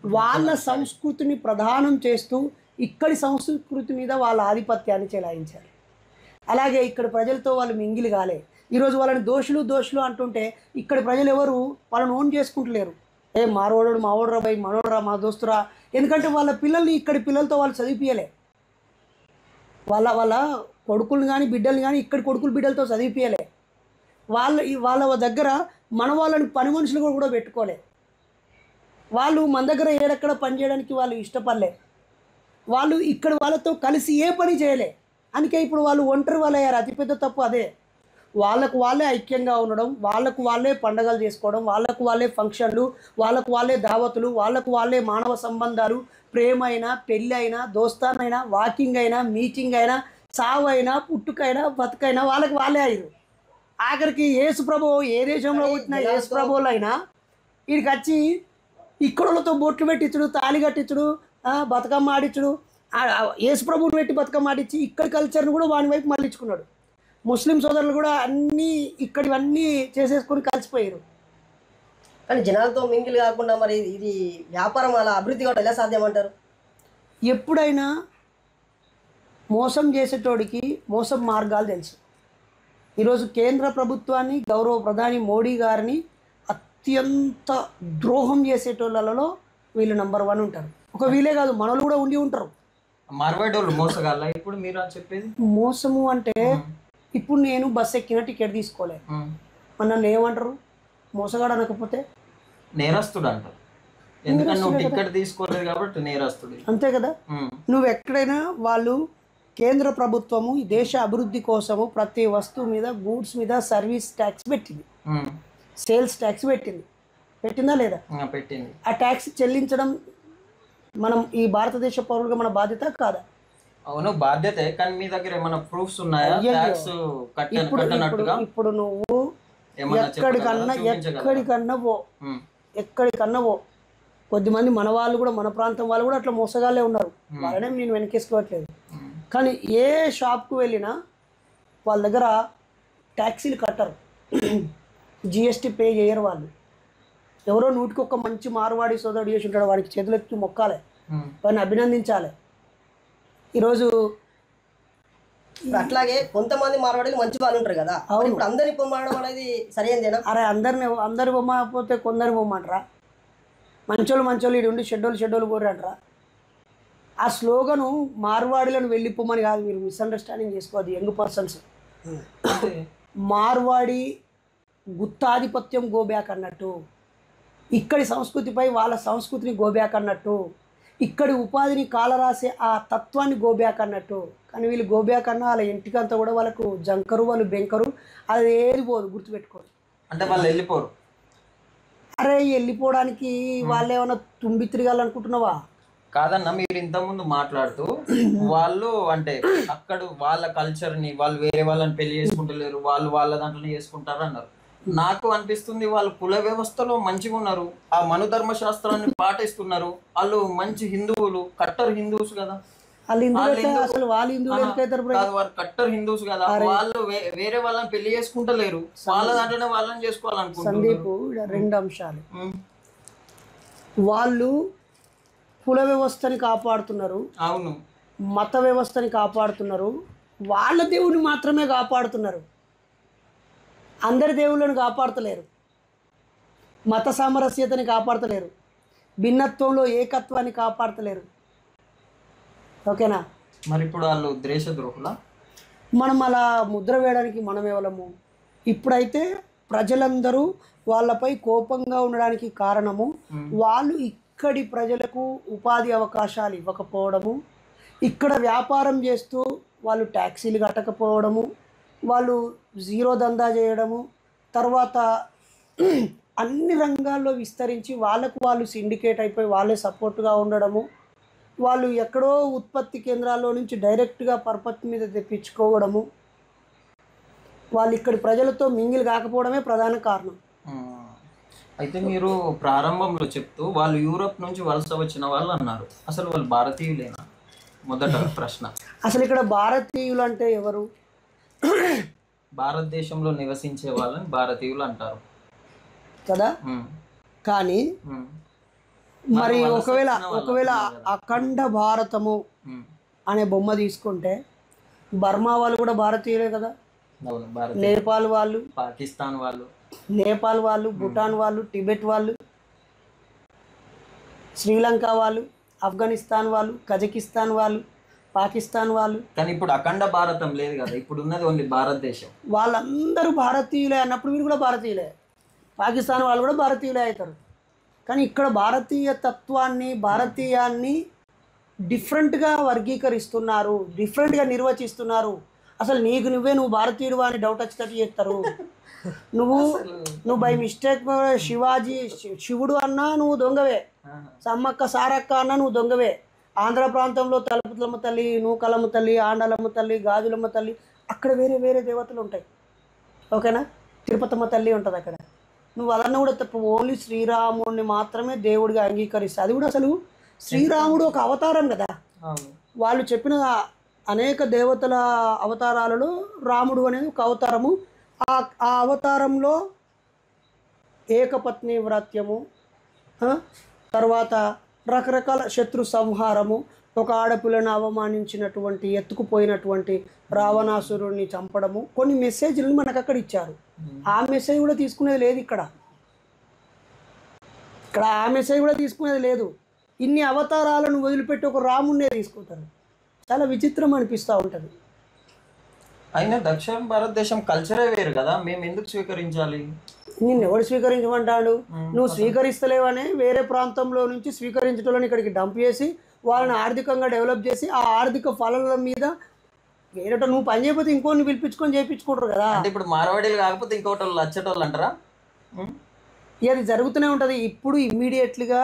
వాళ్ళ సంస్కృతిని ప్రధానం చేస్తూ ఇక్కడి సంస్కృతి మీద వాళ్ళ ఆధిపత్యాన్ని చెలాయించారు. అలాగే ఇక్కడ ప్రజలతో వాళ్ళు మింగిలి కాలే. ఈరోజు వాళ్ళని దోషులు అంటుంటే ఇక్కడి ప్రజలు ఎవరు వాళ్ళని ఓన్ చేసుకుంటలేరు. మారోడు మావోడరా, బై మనోడరా, మా దోస్తురా. ఎందుకంటే వాళ్ళ పిల్లల్ని ఇక్కడి పిల్లలతో వాళ్ళు చదివిపియలే. వాళ్ళ కొడుకులు కానీ బిడ్డలు కానీ ఇక్కడి కొడుకులు బిడ్డలతో చదివిపియలే. వాళ్ళ దగ్గర మన వాళ్ళని పని మనుషులు కూడా పెట్టుకోలే. వాళ్ళు మన దగ్గర ఏడెక్కడ పని చేయడానికి వాళ్ళు ఇష్టపడలే. వాళ్ళు ఇక్కడ వాళ్ళతో కలిసి ఏ పని చేయలే. అందుకే ఇప్పుడు వాళ్ళు ఒంటరి వాళ్ళు అయ్యారు. అతిపెద్ద తప్పు అదే. వాళ్ళకు వాళ్ళే ఐక్యంగా ఉండడం, వాళ్ళకు వాళ్ళే పండగలు చేసుకోవడం, వాళ్ళకు వాళ్ళే ఫంక్షన్లు, వాళ్ళకు వాళ్ళే దావతులు, వాళ్ళకు వాళ్ళే మానవ సంబంధాలు, ప్రేమ అయినా, పెళ్ళి అయినా, దోస్తానైనా, వాకింగ్ అయినా, మీటింగ్ అయినా, చావైనా, పుట్టుకైనా, బతుకైనా వాళ్ళకి వాళ్ళే అయ్యారు. ఆఖరికి యేసు ప్రభువు ఏ దేశంలో పుట్టిన యేసు ప్రభువులు అయినా వీడికి వచ్చి ఇక్కడతో బొట్లు పెట్టించుడు, తాళి కట్టించుడు, బతుకమ్మ ఆడించుడు, యేసు ప్రభువుని పెట్టి బతుకమ్మ ఆడించి ఇక్కడ కల్చర్ని కూడా వాని వైపు మళ్ళించుకున్నాడు. ముస్లిం సోదరులు కూడా అన్నీ ఇక్కడివన్నీ చేసేసుకొని కలిసిపోయారు. కానీ జనాలతో మింగిల్ కాకుండా మరి ఇది వ్యాపారం అలా అభివృద్ధి కావడం ఎలా సాధ్యమంటారు? ఎప్పుడైనా మోసం చేసేటోడికి మోసం మార్గాలు తెలుసు. ఈరోజు కేంద్ర ప్రభుత్వాన్ని, గౌరవ ప్రధాని మోడీ గారిని అత్యంత ద్రోహం చేసేటోళ్ళలో వీళ్ళు నెంబర్ 1 ఉంటారు. ఒక వీళ్ళే కాదు, మనలు కూడా ఉండి ఉంటారు. మార్వాడోళ్ళు మోసగాళ్ళ ఇప్పుడు మీరు చెప్పేది? మోసము అంటే ఇప్పుడు నేను బస్ ఎక్కిన టికెట్ తీసుకోలే, మన నన్ను ఏమంటారు? మోసగాడు అనకపోతే నేరస్తుడు అంటారు. ఎందుకంటే నువ్వు టికెట్ తీసుకోలేదు కాబట్టి నేరస్తుడు. అంతే కదా. నువ్వు ఎక్కడైనా వాళ్ళు కేంద్ర ప్రభుత్వము ఈ దేశ అభివృద్ధి కోసము ప్రతి వస్తువు మీద, గూడ్స్ మీద సర్వీస్ ట్యాక్స్ పెట్టింది, సేల్స్ ట్యాక్స్ పెట్టిందా లేదా? పెట్టింది. ఆ ట్యాక్స్ చెల్లించడం మనం ఈ భారతదేశ పౌరులుగా మన బాధ్యత కాదా? అవును బాధ్యతే, కానీ మీ దగ్గర ఏమైనా ప్రూఫ్స్ ఉన్నాయా ట్యాక్స్ కట్టనట్టుగా? ఇప్పుడు నువ్వు ఎక్కడికన్నా పో కొద్దిమంది మన వాళ్ళు కూడా, మన ప్రాంతం వాళ్ళు కూడా అట్లా మోసగాళ్ళే ఉన్నారు. వాళ్ళనే నేను వెనకేసుకోవట్లేదు. కానీ ఏ షాప్కు వెళ్ళినా వాళ్ళ దగ్గర ట్యాక్సీలు కట్టరు, జిఎస్టీ పే చేయరు. వాళ్ళు ఎవరో నూటికొక్క మంచి మార్వాడి సోదరుడు చేసి ఉంటాడు, వాడికి చేతులెత్తి మొక్కాలి, వాడిని అభినందించాలి. ఈరోజు అట్లాగే కొంతమంది మార్వాడీలు మంచి వాళ్ళు ఉంటారు కదా, ఇప్పుడు అందరిని పొమ్మనడం అనేది సరైనదేనా? అరే అందరి పొమ్మకపోతే కొందరు పొమ్మంటారా? మంచోళ్ళు ఇటు ఉండి షెడ్డోలు కోరంటారా? ఆ స్లోగను మార్వాడీలను వెళ్ళిపోమని కాదు, మీరు మిస్అండర్స్టాండింగ్ చేసుకోవద్దు. యంగ్ పర్సన్స్ మార్వాడి గుత్తాధిపత్యం గోబ్యాక్ అన్నట్టు, ఇక్కడి సంస్కృతిపై వాళ్ళ సంస్కృతిని గోబ్యాక్ అన్నట్టు, ఇక్కడి ఉపాధిని కాలరాసే ఆ తత్వాన్ని గోబ్యాక్ అన్నట్టు. కానీ వీళ్ళు గోబ్యాక్ అన్న వాళ్ళ ఇంటికంతా కూడా వాళ్ళకు జంకరు, వాళ్ళు బెంకరు, అది ఏది పోదు, గుర్తుపెట్టుకోరు. అంటే వాళ్ళు వెళ్ళిపోరు. అరే వెళ్ళిపోవడానికి వాళ్ళు ఏమైనా తుంబి తిరగాలనుకుంటున్నావా? కాదన్న, మీరు ఇంతకుముందు మాట్లాడుతూ వాళ్ళు అంటే అక్కడ వాళ్ళ కల్చర్ని వాళ్ళు వేరే వాళ్ళని పెళ్లి చేసుకుంటలేరు, వాళ్ళు వాళ్ళ దాంట్లోనే చేసుకుంటారు అన్నారు. నాకు అనిపిస్తుంది వాళ్ళు కుల వ్యవస్థలో మంచిగా ఉన్నారు, ఆ మనుధర్మ శాస్త్రాన్ని పాటిస్తున్నారు, వాళ్ళు మంచి హిందువులు, కట్టర్ హిందూస్ కదా. కట్టర్ హిందూస్ కదా, వాళ్ళు వేరే వాళ్ళని పెళ్లి చేసుకుంటలేరు, వాళ్ళ దాంట్లోనే వాళ్ళని చేసుకోవాలనుకుంటున్నారు. సందీప్, 2 అంశాలు. వాళ్ళు కుల వ్యవస్థని కాపాడుతున్నారు, అవును, మత వ్యవస్థని కాపాడుతున్నారు, వాళ్ళ దేవుని మాత్రమే కాపాడుతున్నారు, అందరి దేవుళ్ళని కాపాడతలేరు, మత సామరస్యతని కాపాడతలేరు, భిన్నత్వంలో ఏకత్వాన్ని కాపాడతలేరు. ఓకేనా? మరి ఇప్పుడు వాళ్ళు దేశద్రోహులా? మనం అలా ముద్ర వేయడానికి మనం ఎవరము? ఇప్పుడైతే ప్రజలందరూ వాళ్ళపై కోపంగా ఉండడానికి కారణము వాళ్ళు ఇక్కడి ప్రజలకు ఉపాధి అవకాశాలు ఇవ్వకపోవడము, ఇక్కడ వ్యాపారం చేస్తూ వాళ్ళు ట్యాక్సీలు కట్టకపోవడము, వాళ్ళు జీరో దందా చేయడము, తర్వాత అన్ని రంగాల్లో విస్తరించి వాళ్ళకు వాళ్ళు సిండికేట్ అయిపోయి వాళ్ళే సపోర్ట్గా ఉండడము, వాళ్ళు ఎక్కడో ఉత్పత్తి కేంద్రాల్లో నుంచి డైరెక్ట్గా పర్పస్ మీద తెప్పించుకోవడము, వాళ్ళు ఇక్కడి ప్రజలతో మింగిల్ కాకపోవడమే ప్రధాన కారణం. అయితే మీరు ప్రారంభంలో చెప్తూ వాళ్ళు యూరోప్ నుంచి వలస వచ్చిన వాళ్ళు అన్నారు, అసలు వాళ్ళు భారతీయులేనా? మొదట ప్రశ్న. అసలు ఇక్కడ భారతీయులు అంటే ఎవరు? భారతదేశంలో నివసించే వాళ్ళని భారతీయులు అంటారు కదా. కానీ మరి ఒకవేళ అఖండ భారతము అనే బొమ్మ తీసుకుంటే బర్మా వాళ్ళు కూడా భారతీయులే కదా, నేపాల్ వాళ్ళు, పాకిస్తాన్ వాళ్ళు, నేపాల్ వాళ్ళు, భూటాన్ వాళ్ళు, టిబెట్ వాళ్ళు, శ్రీలంక వాళ్ళు, ఆఫ్ఘనిస్తాన్ వాళ్ళు, కజకిస్తాన్ వాళ్ళు, పాకిస్తాన్ వాళ్ళు. కానీ ఇప్పుడు అఖండ భారతం లేదు కదా, ఇప్పుడు ఉన్నది ఓన్లీ భారతదేశం. వాళ్ళందరూ భారతీయులే అన్నప్పుడు వీళ్ళు కూడా భారతీయులే, పాకిస్తాన్ వాళ్ళు కూడా భారతీయులే అవుతారు. కానీ ఇక్కడ భారతీయ తత్వాన్ని, భారతీయాన్ని డిఫరెంట్గా వర్గీకరిస్తున్నారు, డిఫరెంట్గా నిర్వచిస్తున్నారు. అసలు నీకు నువ్వు భారతీయుడు అని డౌట్ వచ్చేటట్టు చేస్తారు. నువ్వు బై మిస్టేక్ శివాజీ శివుడు అన్నా నువ్వు దొంగవే, సమ్మక్క సారక్క అన్నా నువ్వు దొంగవే. ఆంధ్ర ప్రాంతంలో తలుపులమ్మ తల్లి, నూకలమ్మ తల్లి, ఆండాలమ్మ తల్లి, గాజులమ్మ తల్లి, అక్కడ వేరే వేరే దేవతలు ఉంటాయి. ఓకేనా? తిరుపతమ్మ తల్లి ఉంటుంది అక్కడ. నువ్వు అదన్నా కూడా తప్పు. ఓన్లీ శ్రీరాముడిని మాత్రమే దేవుడిగా అంగీకరిస్తా. అది కూడా అసలు శ్రీరాముడు ఒక అవతారం కదా. వాళ్ళు చెప్పిన అనేక దేవతల అవతారాలలో రాముడు అనేది ఒక అవతారము. ఆ అవతారంలో ఏకపత్ని వ్రత్యము, తర్వాత రకరకాల శత్రు సంహారము, ఒక ఆడపిల్లను అవమానించినటువంటి ఎత్తుకుపోయినటువంటి రావణాసురుడిని చంపడము, కొన్ని మెసేజ్లను మనకు అక్కడ ఇచ్చారు. ఆ మెసేజ్ కూడా తీసుకునేది లేదు ఇక్కడ. ఆ మెసేజ్ కూడా తీసుకునేది లేదు. ఇన్ని అవతారాలను వదిలిపెట్టి ఒక రాముడినే తీసుకుంటారు. చాలా విచిత్రం అనిపిస్తూ ఉంటుంది. అయినా దక్షిణ భారతదేశం కల్చరే వేరు కదా, మేము ఎందుకు స్వీకరించాలి? నిన్ను ఎవడు స్వీకరించమంటాడు? నువ్వు స్వీకరిస్తలేవనే వేరే ప్రాంతంలో నుంచి స్వీకరించడం ఇక్కడికి డంప్ చేసి వాళ్ళని ఆర్థికంగా డెవలప్ చేసి ఆ ఆర్థిక ఫలాల మీద వేరేట నువ్వు పని చేయకపోతే ఇంకోని పిలిపించుకొని చేయించుకుంటారు కదా. అంటే ఇప్పుడు మార్వాడీలు కాకపోతే ఇంకోటి వాళ్ళు వచ్చేటోళ్ళు అంటారా? అది జరుగుతూనే ఉంటుంది. ఇప్పుడు ఇమ్మీడియట్లీగా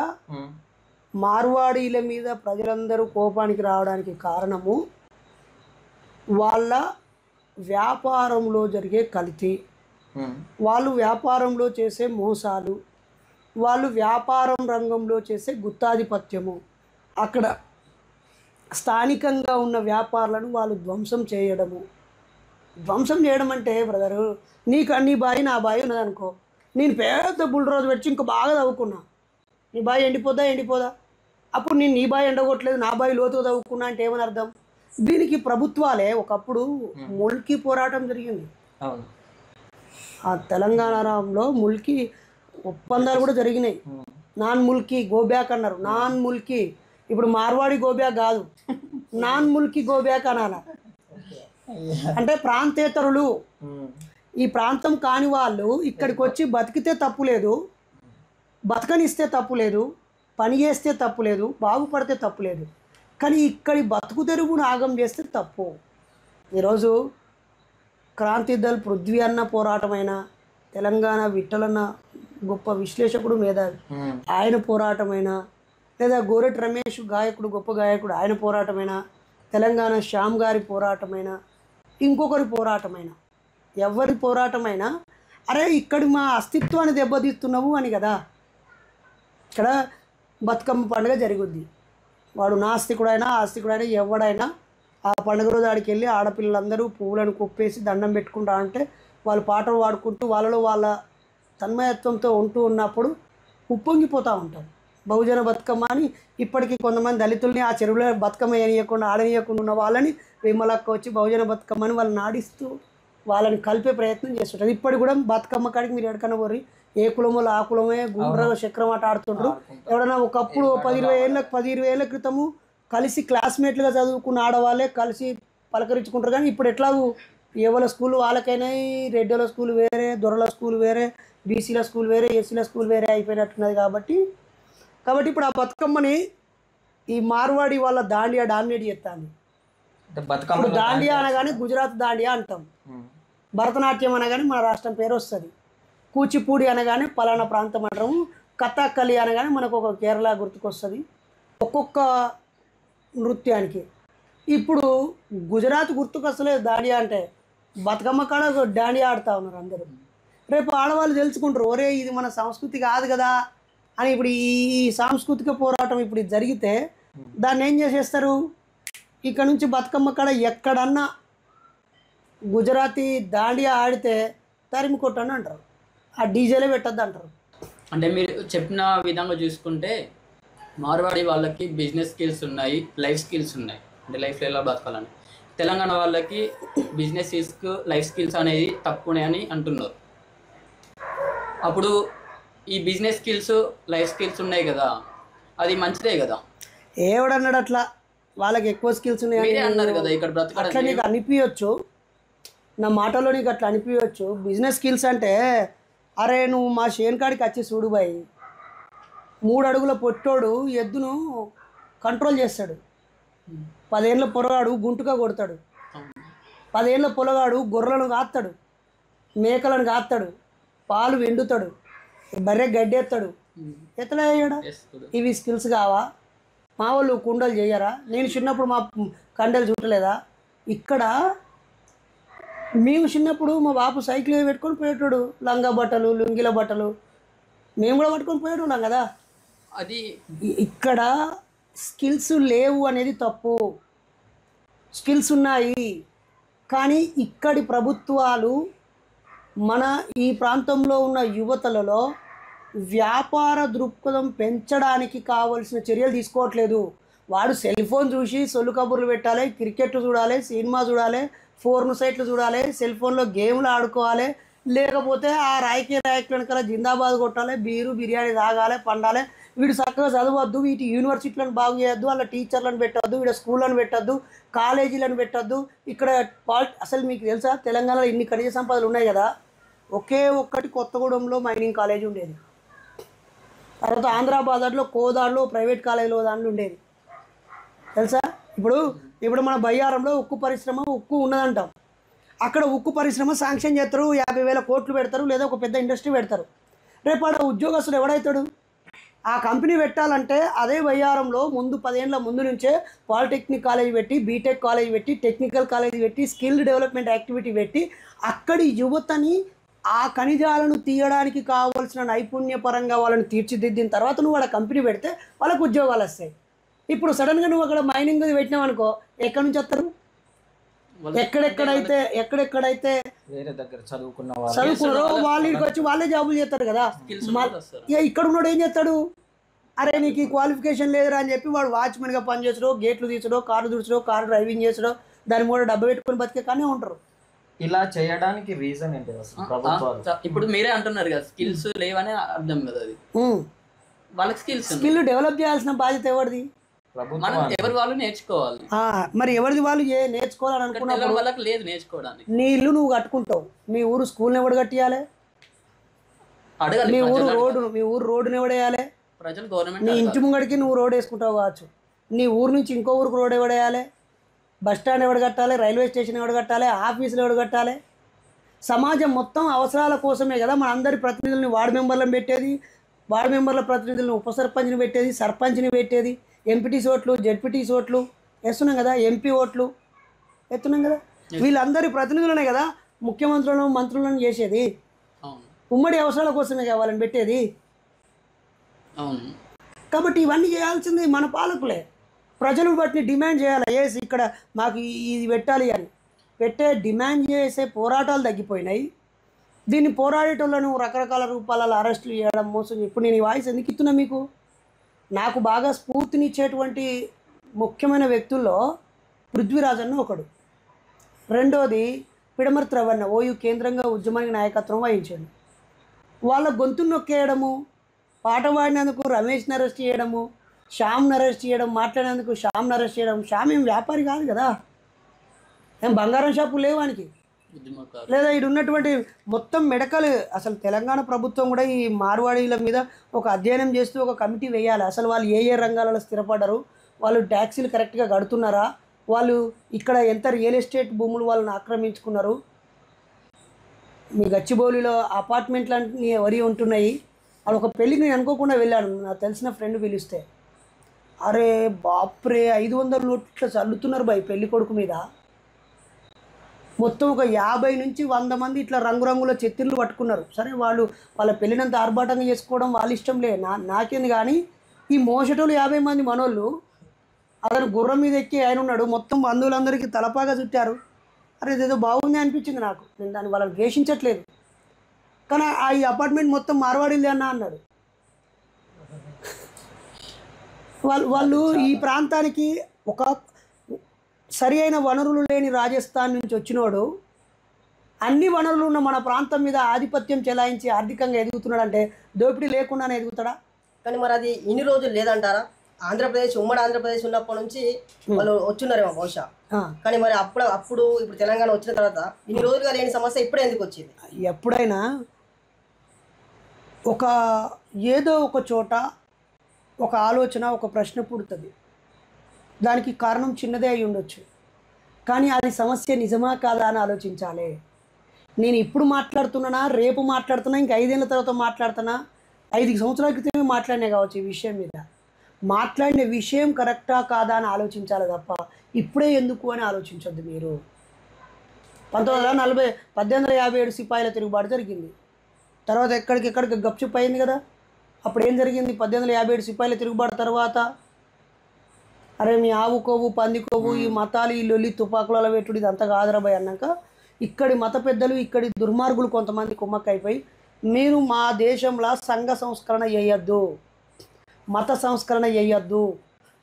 మార్వాడీల మీద ప్రజలందరూ కోపానికి రావడానికి కారణము వాళ్ళ వ్యాపారంలో జరిగే కల్తీ, వాళ్ళు వ్యాపారంలో చేసే మోసాలు, వాళ్ళు వ్యాపారం రంగంలో చేసే గుత్తాధిపత్యము, అక్కడ స్థానికంగా ఉన్న వ్యాపారులను వాళ్ళు ధ్వంసం చేయడము. ధ్వంసం చేయడం అంటే బ్రదరు, నీ బాయి నా బాయి ఉన్నదనుకో, నేను పెద్ద బుల్రోజు పెట్టి ఇంకా బాగా తవ్వుకున్నా, నీ బాయి ఎండిపోదా? అప్పుడు నేను నీ బాయి ఎండగొట్టలేదు, నా బాయి లోతుగా తవ్వుకున్నా అంటే ఏమని అర్థం? దీనికి ప్రభుత్వాలే ఒకప్పుడు ముల్కీ పోరాటం జరిగింది. ఆ తెలంగాణలో ముల్కీ ఒప్పందాలు కూడా జరిగినాయి. నాన్ ముల్కీ గోబ్యాక్ అన్నారు. నాన్ ముల్కీ, ఇప్పుడు మార్వాడి గోబ్యాక్ కాదు, నాన్ ముల్కీ గోబ్యాక్ అనాల. అంటే ప్రాంతేతరులు, ఈ ప్రాంతం కాని వాళ్ళు ఇక్కడికి వచ్చి బతికితే తప్పు లేదు, బతకనిస్తే తప్పు లేదు, పని చేస్తే తప్పు లేదు, బాగుపడితే తప్పు లేదు. కానీ ఇక్కడి బతుకు తెరుగును ఆగం చేస్తే తప్పు. ఈరోజు క్రాంతిదళ్ పృథ్వీ అన్న పోరాటమైన, తెలంగాణ విఠలన్న గొప్ప విశ్లేషకుడు మేధావి ఆయన పోరాటమైన, లేదా గోరెట్ రమేష్ గాయకుడు గొప్ప గాయకుడు ఆయన పోరాటమైన, తెలంగాణ శ్యామ్ గారి పోరాటమైన, ఇంకొకరి పోరాటమైన, ఎవరి పోరాటమైనా అరే ఇక్కడి మా అస్తిత్వాన్ని దెబ్బతీస్తున్నావు అని కదా. ఇక్కడ బతుకమ్మ పండుగ జరుగుద్ది, వాడు నాస్తికుడైనా ఆస్తికుడైనా ఎవడైనా ఆ పండుగ రోజు ఆడికి వెళ్ళి ఆడపిల్లలందరూ పువ్వులను కుప్పేసి దండం పెట్టుకుంటా అంటే వాళ్ళు పాటలు పాడుకుంటూ వాళ్ళలో వాళ్ళ తన్మయత్వంతో ఉంటూ ఉన్నప్పుడు ఉప్పొంగిపోతూ ఉంటారు. బహుజన బతుకమ్మ అని ఇప్పటికీ కొంతమంది దళితుల్ని ఆ చెరువులో బతుకమ్మ వేయనీయకుండా ఆడనీయకుండా ఉన్న వాళ్ళని విమలక్క వచ్చి బహుజన బతుకమ్మని వాళ్ళని ఆడిస్తూ వాళ్ళని కలిపే ప్రయత్నం చేస్తుంటారు. ఇప్పటికి కూడా బతుకమ్మ కాడికి మీరు ఎక్కడికన్నా పోరి, ఏ కులమో ఆ కులమే గుండ్రగా చక్రం ఆట ఆడుతుంటారు. ఎవడన్నా ఒకప్పుడు 10-20 ఏళ్ళ క్రితము కలిసి క్లాస్మేట్లుగా చదువుకున్న ఆడవాళ్ళే కలిసి పలకరించుకుంటారు. కానీ ఇప్పుడు ఎట్లాగూ ఎవరి స్కూల్ వాళ్ళకైనా, రెడ్డిల స్కూల్ వేరే, దొరల స్కూల్ వేరే, బీసీల స్కూల్ వేరే, ఎస్సీల స్కూల్ వేరే అయిపోయినట్టున్నది. కాబట్టి ఇప్పుడు ఆ బతుకమ్మని ఈ మార్వాడి వాళ్ళ దాండియా డామినేట్ చేస్తాను. ఇప్పుడు దాండియా అనగానే గుజరాత్ దాండియా అంటాం, భరతనాట్యం అనగానే మన రాష్ట్రం పేరు వస్తుంది, కూచిపూడి అనగానే పలానా ప్రాంతం అంటాము, కథాకళి అనగానే మనకు ఒక కేరళ గుర్తుకొస్తుంది ఒక్కొక్క నృత్యానికి. ఇప్పుడు గుజరాత్ గుర్తుకొస్తలేదు దాండియా అంటే, బతుకమ్మ కాడ దాండియా ఆడుతూ ఉన్నారు అందరూ. రేపు ఆడవాళ్ళు తెలుసుకుంటారు, ఒరే ఇది మన సంస్కృతి కాదు కదా అని. ఇప్పుడు ఈ సాంస్కృతిక పోరాటం ఇప్పుడు ఇది జరిగితే దాన్ని ఏం చేసేస్తారు, ఇక్కడ నుంచి బతుకమ్మ కాడ ఎక్కడన్నా గుజరాతీ దాండియా ఆడితే తరిమి కొట్టని అంటారు, ఆ డీజేలే పెట్టద్దు అంటారు. అంటే మీరు చెప్పిన విధంగా చూసుకుంటే మార్వాడి వాళ్ళకి బిజినెస్ స్కిల్స్ ఉన్నాయి, లైఫ్ స్కిల్స్ ఉన్నాయి, అంటే లైఫ్లో ఎలా బతకాలని. తెలంగాణ వాళ్ళకి బిజినెస్ స్కిల్స్, లైఫ్ స్కిల్స్ అనేది తక్కువనే అని అంటున్నారు. అప్పుడు ఈ బిజినెస్ స్కిల్స్, లైఫ్ స్కిల్స్ ఉన్నాయి కదా, అది మంచిదే కదా. ఏవడన్నాడు అట్లా, వాళ్ళకి ఎక్కువ స్కిల్స్ ఉన్నాయి అన్నారు కదా. ఇక్కడ బ్రతకడం అట్లా నీకు అనిపించవచ్చు, నా మాటలో నీకు అట్లా అనిపించవచ్చు. బిజినెస్ స్కిల్స్ అంటే అరే నువ్వు మా షేన్కాడికి వచ్చి చూడు బాయ్, 3 అడుగుల పొట్టోడు ఎద్దును కంట్రోల్ చేస్తాడు, 10 ఏళ్ళ పొరగాడు గుంటుగా కొడతాడు, 10 ఏళ్ళ పొలగాడు గొర్రెలను కాస్తాడు, మేకలను కాస్తాడు, పాలు వెండుతాడు, బర్రె గడ్డెత్తాడు, ఎట్లా అయ్యాడా? ఇవి స్కిల్స్ కావా? మా వాళ్ళు కుండలు చేయరా? నేను చిన్నప్పుడు మా కండలు చుట్టలేదా? ఇక్కడ మేము చిన్నప్పుడు మా బాపు సైకిల్ పెట్టుకొని పోయేటాడు, లంగా బట్టలు, లుంగిల బట్టలు మేము కూడా పట్టుకొని పోయేటున్నాం కదా. అది ఇక్కడ స్కిల్స్ లేవు అనేది తప్పు. స్కిల్స్ ఉన్నాయి, కానీ ఇక్కడి ప్రభుత్వాలు మన ఈ ప్రాంతంలో ఉన్న యువతలలో వ్యాపార దృక్పథం పెంచడానికి కావలసిన చర్యలు తీసుకోవట్లేదు. వాడు సెల్ ఫోన్ చూసి సొల్లు కబుర్లు పెట్టాలి, క్రికెట్ చూడాలి, సినిమా చూడాలి, ఫోర్న్ సైట్లు చూడాలి, సెల్ ఫోన్లో గేమ్లు ఆడుకోవాలి, లేకపోతే ఆ రాయికి వెనకాల జిందాబాద్ కొట్టాలి, బీరు బిర్యానీ తాగాలి, పండాలి. వీడు చక్కగా చదవద్దు, వీటి యూనివర్సిటీలను బాగు చేయొద్దు, అలా టీచర్లను పెట్టద్దు, వీడ స్కూళ్ళను పెట్టద్దు, కాలేజీలను పెట్టద్దు. ఇక్కడ అసలు మీకు తెలుసా, తెలంగాణలో ఇన్ని ఖనిజ సంపదలు ఉన్నాయి కదా, ఒకే ఒక్కటి కొత్తగూడెంలో మైనింగ్ కాలేజీ ఉండేది. తర్వాత ఆంధ్రాబాద్లో కోదాడులో ప్రైవేట్ కాలేజీలో దాంట్లో ఉండేది తెలుసా. ఇప్పుడు మన బయ్యారంలో ఉక్కు పరిశ్రమ ఉన్నదంటాం. అక్కడ ఉక్కు పరిశ్రమ శాంక్షన్ చేస్తారు, 50,000 కోట్లు పెడతారు, లేదా ఒక పెద్ద ఇండస్ట్రీ పెడతారు. రేపు ఆడ ఉద్యోగస్తుడు ఎవడవుతాడు? ఆ కంపెనీ పెట్టాలంటే అదే బయ్యారంలో 10 ఏళ్ళ ముందు నుంచే పాలిటెక్నిక్ కాలేజ్ పెట్టి, బీటెక్ కాలేజ్ పెట్టి, టెక్నికల్ కాలేజ్ పెట్టి, స్కిల్ డెవలప్మెంట్ యాక్టివిటీ పెట్టి అక్కడి యువతని ఆ ఖనిజాలను తీయడానికి కావాల్సిన నైపుణ్యపరంగా వాళ్ళని తీర్చిదిద్దిన తర్వాత నువ్వు అక్కడ కంపెనీ పెడితే వాళ్ళకు ఉద్యోగాలు వస్తాయి. ఇప్పుడు సడన్గా నువ్వు అక్కడ మైనింగ్ పెట్టినావు అనుకో, ఎక్కడి నుంచి వస్తారు? ఎక్కడెక్కడైతే వేరే దగ్గర చదువుకున్నారో వాళ్ళు ఇక్కడికి వచ్చి వాళ్ళే జాబులు చేస్తారు కదా. ఇక్కడ ఉన్నాడు ఏం చేస్తాడు? అరే నీకు ఈ క్వాలిఫికేషన్ లేదురా అని చెప్పి వాడు వాచ్మెన్గా పనిచేసడో, గేట్లు తీసడో, కారు తుడచడో, కారు డ్రైవింగ్ చేసడో, దాని మూడ డబ్బు పెట్టుకుని బతికే కానీ ఉంటారు. ఇలా చేయడానికి రీజన్ ఏంటి ప్రభుత్వాలు? ఇప్పుడు మీరే అంటున్నారు కదా స్కిల్స్ లేవని అర్థం కదా. అది వాళ్ళకి స్కిల్ డెవలప్ చేయాల్సిన బాధ్యత ఎవరిది? మనం ఎవరి వాళ్ళు నేర్చుకోవాలి. మరి ఎవరిది వాళ్ళు నేర్చుకోవాలని అనుకున్నప్పుడు వాళ్ళకి లేదు నేర్చుకోవడానికి. నీ ఇల్లు నువ్వు కట్టుకుంటావు, మీ ఊరు స్కూల్ని ఎవడు కట్టియాలి? అడగాలి. మీ ఊరు రోడ్డుని ఎవడేయాలి? ప్రజలు గవర్నమెంట్. నీ ఇంటి ముంగడికి నువ్వు రోడ్ వేసుకుంటావు కావచ్చు, నీ ఊరు నుంచి ఇంకో ఊరికి రోడ్ ఎవడేయాలి? బస్ స్టాండ్ ఎవడు కట్టాలి? రైల్వే స్టేషన్ ఎవడు కట్టాలి? ఆఫీసులు ఎవడు కట్టాలి? సమాజం మొత్తం అవసరాల కోసమే కదా మన అందరి ప్రతినిధులని వార్డు మెంబర్లను పెట్టేది, వార్డు మెంబర్ల ప్రతినిధులను ఉప సర్పంచ్ని పెట్టేది, సర్పంచ్ని పెట్టేది, ఎంపీటీసీ ఓట్లు, జెడ్పీటీసీ ఓట్లు వేస్తున్నాం కదా, ఎంపీ ఓట్లు ఎత్తున్నాం కదా. వీళ్ళందరి ప్రతినిధులనే కదా ముఖ్యమంత్రులను, మంత్రులను చేసేది. ఉమ్మడి అవసరాల కోసమే కావాలని పెట్టేది. కాబట్టి ఇవన్నీ చేయాల్సింది మన పాలకులే. ప్రజలు వాటిని డిమాండ్ చేయాలి. ఏసి ఇక్కడ మాకు ఇది పెట్టాలి అని డిమాండ్ చేసే పోరాటాలు తగ్గిపోయినాయి. దీన్ని పోరాడేటోళ్ళను రకరకాల రూపాలలో అరెస్టులు చేయడం, మోసం. ఇప్పుడు నేను ఈ వాయిస్ ఎందుకు ఇస్తున్నా మీకు? నాకు బాగా స్ఫూర్తినిచ్చేటువంటి ముఖ్యమైన వ్యక్తుల్లో పృథ్వీరాజ్ అన్న ఒకడు. రెండోది పిడమర్తి రవణ, ఓయూ కేంద్రంగా ఉద్యమానికి నాయకత్వం వహించాడు. వాళ్ళ గొంతును నొక్కేయడము, పాట పాడినందుకు రమేష్ని అరెస్ట్ చేయడము, శ్యామ్ని అరెస్ట్ చేయడం, మాట్లాడినందుకు శ్యామ్ని అరెస్ట్ చేయడం. శ్యామ్ ఏం వ్యాపారి కాదు కదా, ఏం బంగారం షాపు లేవానికి. లేదా ఇక్కడ ఉన్నటువంటి మొత్తం మెడకలు. అసలు తెలంగాణ ప్రభుత్వం కూడా ఈ మార్వాడీల మీద ఒక అధ్యయనం చేస్తూ ఒక కమిటీ వేయాలి. అసలు వాళ్ళు ఏ రంగాలలో స్థిరపడ్డారు, వాళ్ళు ట్యాక్సీలు కరెక్ట్గా కడుతున్నారా, వాళ్ళు ఇక్కడ ఎంత రియల్ ఎస్టేట్ భూములు వాళ్ళని ఆక్రమించుకున్నారు, మీ గచ్చిబౌలిలో అపార్ట్మెంట్లు అన్నీ ఎవరి ఉంటున్నాయి. అది ఒక పెళ్ళికి నేను అనుకోకుండా వెళ్ళాను, నాకు తెలిసిన ఫ్రెండ్ పిలిస్తే. అరే బాప్రే 500 నోట్లు చల్లుతున్నారు బాయ్ పెళ్లి కొడుకు మీద. మొత్తం ఒక 50 నుంచి 100 మంది ఇట్లా రంగురంగుల చెత్తిళ్ళు పట్టుకున్నారు. సరే వాళ్ళ పెళ్ళినంత ఆర్భాటంగా చేసుకోవడం వాళ్ళ ఇష్టంలే, నాకేంది. కానీ ఈ మోసటోళ్ళు 50 మంది మనోళ్ళు, అతను గుర్రం మీద ఎక్కి ఆయన ఉన్నాడు, మొత్తం బంధువులందరికీ తలపాగా చుట్టారు. అరే ఇదేదో బాగుంది అనిపించింది నాకు. నేను దాన్ని వాళ్ళని ద్వేషించట్లేదు, కానీ ఈ అపార్ట్మెంట్ మొత్తం మార్వాడిలే అన్నాడు. వాళ్ళు ఈ ప్రాంతానికి ఒక సరి అయిన వనరులు లేని రాజస్థాన్ నుంచి వచ్చినోడు అన్ని వనరులు ఉన్న మన ప్రాంతం మీద ఆధిపత్యం చెలాయించి ఆర్థికంగా ఎదుగుతున్నాడు అంటే దోపిడీ లేకుండానే ఎదుగుతాడా? కానీ మరి అది ఇన్ని రోజులు లేదంటారా? ఆంధ్రప్రదేశ్, ఉమ్మడి ఆంధ్రప్రదేశ్ ఉన్నప్పటి నుంచి వాళ్ళు వచ్చున్నారేమో బహుశా. కానీ మరి ఇప్పుడు తెలంగాణ వచ్చిన తర్వాత ఇన్ని రోజులుగా లేని సమస్య ఇప్పుడే ఎందుకు వచ్చింది? ఎప్పుడైనా ఏదో ఒక చోట ఒక ఆలోచన, ఒక ప్రశ్న పుడుతుంది. దానికి కారణం చిన్నదే అయి ఉండొచ్చు, కానీ అది సమస్య నిజమా కాదా అని ఆలోచించాలి. నేను ఇప్పుడు మాట్లాడుతున్నానా, రేపు మాట్లాడుతున్నా, ఇంక 5 ఏళ్ళ తర్వాత మాట్లాడుతున్నా, 5 సంవత్సరాల క్రితమే మాట్లాడినా కావచ్చు ఈ విషయం మీద. మాట్లాడిన విషయం కరెక్టా కాదా అని ఆలోచించాలి తప్ప ఇప్పుడే ఎందుకు అని ఆలోచించొద్దు మీరు. 1857 సిపాయిల తిరుగుబాటు జరిగింది. తర్వాత ఎక్కడికి గప్చుప్ అయింది కదా. అప్పుడు ఏం జరిగింది? 1857 సిపాయిల తిరుగుబాటు తర్వాత అరే మీ ఆవు కొవ్వు పంది కొవ్వు ఈ మతాలు ఈ లొల్లి తుపాకులలో పెట్టుడు ఇదంతా కాదురాబాయ్ అన్నాక ఇక్కడి మత పెద్దలు ఇక్కడి దుర్మార్గులు కొంతమంది కుమ్మక్కైపోయి మీరు మా దేశంలో సంఘ సంస్కరణ చేయొద్దు, మత సంస్కరణ చేయొద్దు,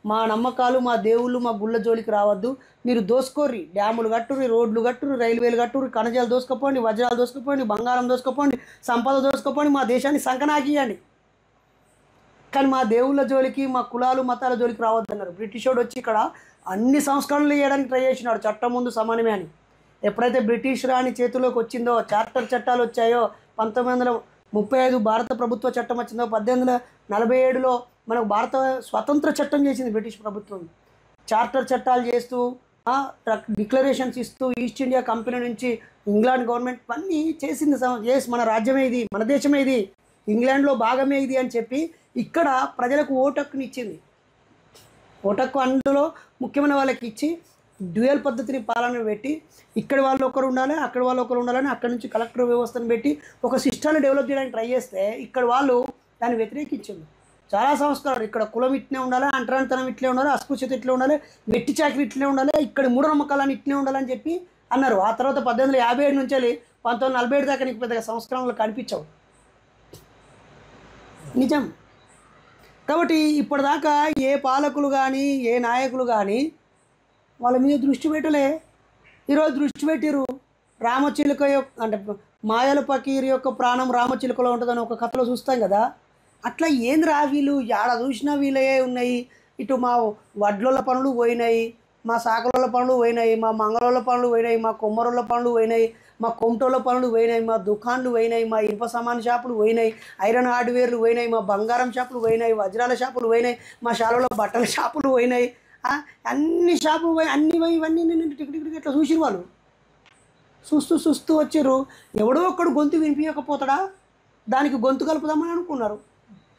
మా నమ్మకాలు మా దేవుళ్ళు మా గుళ్ళ జోలికి రావద్దు, మీరు దోసుకోర్రి, డ్యాములు కట్టుర్రి, రోడ్లు కట్టుర్రి, రైల్వేలు కట్టుర్రి, కణజాలు దోసుకపోండి, వజ్రాలు దోసుకపోండి, బంగారం దోసుకపోండి, సంపద దోసుకపోండి, మా దేశాన్ని సంకనాకియండి, కానీ మా దేవుళ్ళ జోలికి మా కులాలు మతాల జోలికి రావద్దన్నారు. బ్రిటిష్ వాడు వచ్చి ఇక్కడ అన్ని సంస్కరణలు చేయడానికి ట్రై చేసినాడు, చట్టం ముందు సమానమే అని. ఎప్పుడైతే బ్రిటిష్ రాణి చేతిలోకి వచ్చిందో, చార్టర్ చట్టాలు వచ్చాయో, 1935 భారత ప్రభుత్వ చట్టం వచ్చిందో, 1847లో మనకు భారత స్వతంత్ర చట్టం చేసింది బ్రిటిష్ ప్రభుత్వం. చార్టర్ చట్టాలు చేస్తూ డిక్లరేషన్స్ ఇస్తూ ఈస్ట్ ఇండియా కంపెనీ నుంచి ఇంగ్లాండ్ గవర్నమెంట్ అన్నీ చేసింది. మన రాజ్యమే ఇది, మన దేశమే ఇది, ఇంగ్లాండ్లో భాగమే ఇది అని చెప్పి ఇక్కడ ప్రజలకు ఓటక్కుని ఇచ్చింది. ఓటక్కు అందులో ముఖ్యమైన వాళ్ళకి ఇచ్చి డ్యూయల్ పద్ధతిని పాలన పెట్టి ఇక్కడి వాళ్ళు ఒకరు ఉండాలి, అక్కడి వాళ్ళు ఒకరు ఉండాలని అక్కడి నుంచి కలెక్టర్ వ్యవస్థను పెట్టి ఒక సిస్టాన్ని డెవలప్ చేయడానికి ట్రై చేస్తే ఇక్కడ వాళ్ళు దాన్ని వ్యతిరేకించింది. చాలా సంస్కరణలు, ఇక్కడ కులం ఇట్లే ఉండాలి, అంటరానితనం ఇట్లే ఉండాలి, అస్పృశ్యత ఇట్లే ఉండాలి, వెట్టి చాకరీ ఇట్లే ఉండాలి, ఇక్కడ మూఢనమ్మకాలని ఇట్లే ఉండాలని చెప్పి అన్నారు. ఆ తర్వాత 1857 నుంచి 1947 దాకా నీకు పెద్దగా సంస్కరణలు కనిపించవు. నిజం. కాబట్టి ఇప్పటిదాకా ఏ పాలకులు కానీ ఏ నాయకులు కానీ వాళ్ళ మీద దృష్టి పెట్టలే. ఈరోజు దృష్టి పెట్టిరు. రామచిలుక అంటే మాయల పకీర్ యొక్క ప్రాణం రామచిలుకలో ఉంటుందని ఒక కథలో చూస్తాం కదా. అట్లా ఏంద్రా వీళ్ళు ఆడ చూసినా వీళ్ళే ఉన్నాయి. ఇటు మా వడ్ల పనులు పోయినాయి, మా సాకల పనులు పోయినాయి, మా మంగళోళ్ళ పనులు పోయినాయి, మా కొమ్మరోళ్ళ పనులు పోయినాయి, మా కొమటోళ్ళ పనులు పోయినాయి, మా దుకాన్లు పోయినాయి, మా ఇనుప సామాన్ షాపులు పోయినాయి, ఐరన్ హార్డ్వేర్లు పోయినాయి, మా బంగారం షాపులు పోయినాయి, వజ్రాల షాపులు పోయినాయి, మా శాలలో బట్టల షాపులు పోయినాయి, అన్ని షాపులు పోయి అన్నీ పోయి ఇవన్నీ నేను టికెట్ ఇట్లా చూసిరు. వాళ్ళు చూస్తూ వచ్చారు. ఎవడో ఒక్కడు గొంతు వినిపించకపోతాడా, దానికి గొంతు కలుపుదామని అనుకున్నారు.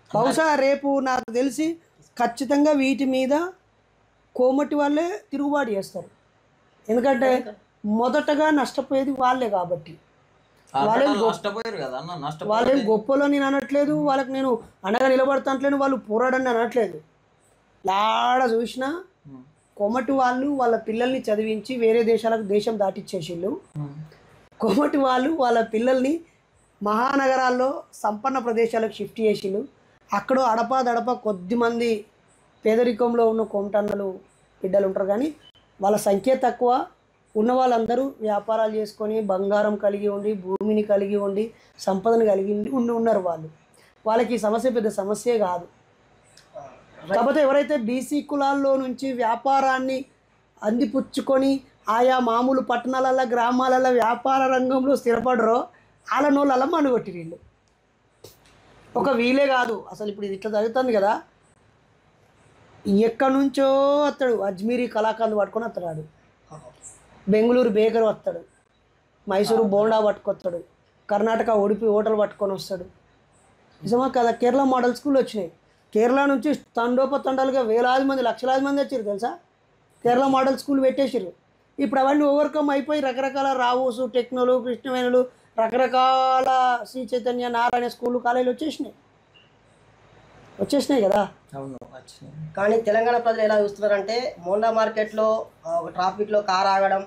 బహుశా రేపు నాకు తెలిసి ఖచ్చితంగా వీటి మీద కోమటి వాళ్ళే తిరుగుబాటు చేస్తారు. ఎందుకంటే మొదటగా నష్టపోయేది వాళ్ళే కాబట్టి. వాళ్ళేం గొప్పలో నేను అనట్లేదు, వాళ్ళకి నేను అండగా నిలబడతాంట్లేను, వాళ్ళు పోరాడని అనట్లేదు. లాడ చూసినా కోమటి వాళ్ళు వాళ్ళ పిల్లల్ని చదివించి వేరే దేశాలకు దేశం దాటిచ్చేసిళ్ళు. కోమటి వాళ్ళు వాళ్ళ పిల్లల్ని మహానగరాల్లో సంపన్న ప్రదేశాలకు షిఫ్ట్ చేసిళ్ళు. అక్కడ అడపా కొద్దిమంది పేదరికంలో ఉన్న కోమటన్నలు బిడ్డలు ఉంటారు, కానీ వాళ్ళ సంఖ్య తక్కువ. ఉన్న వాళ్ళందరూ వ్యాపారాలు చేసుకొని బంగారం కలిగి ఉండి, భూమిని కలిగి ఉండి, సంపదను కలిగి ఉన్నారు. వాళ్ళకి ఈ సమస్య పెద్ద సమస్యే కాదు. కాకపోతే ఎవరైతే బీసీ కులాల్లో నుంచి వ్యాపారాన్ని అందిపుచ్చుకొని ఆయా మామూలు పట్టణాలలో గ్రామాలలో వ్యాపార రంగంలో స్థిరపడరో వాళ్ళనోళ్ళు అలా మనుగొట్టి వీళ్ళు. ఒక వీలే కాదు అసలు. ఇప్పుడు ఇది ఇట్లా జరుగుతుంది కదా, ఎక్కడి నుంచో వస్తాడు, అజ్మీరీ కళాకారులు పట్టుకొని వస్తాడు, బెంగళూరు బేకర్ వస్తాడు, మైసూరు బోండా పట్టుకొస్తాడు, కర్ణాటక ఉడిపి హోటల్ పట్టుకొని వస్తాడు. నిజమా కదా? కేరళ మోడల్ స్కూల్ వచ్చినాయి. కేరళ నుంచి తండోపతండాలుగా వేలాది మంది లక్షలాది మంది వచ్చారు తెలుసా. కేరళ మోడల్ స్కూల్ పెట్టేసారు. ఇప్పుడు అవన్నీ ఓవర్కమ్ అయిపోయి రకరకాల రావోసు, టెక్నోలు, కృష్ణవేణులు, రకరకాల శ్రీ చైతన్య నారాయణ స్కూళ్ళు కాలేజీలు వచ్చేసినాయి కదా. కానీ తెలంగాణ ప్రజలు ఎలా చూస్తున్నారంటే మోండా మార్కెట్లో ఒక ట్రాఫిక్లో కార్ ఆగడం,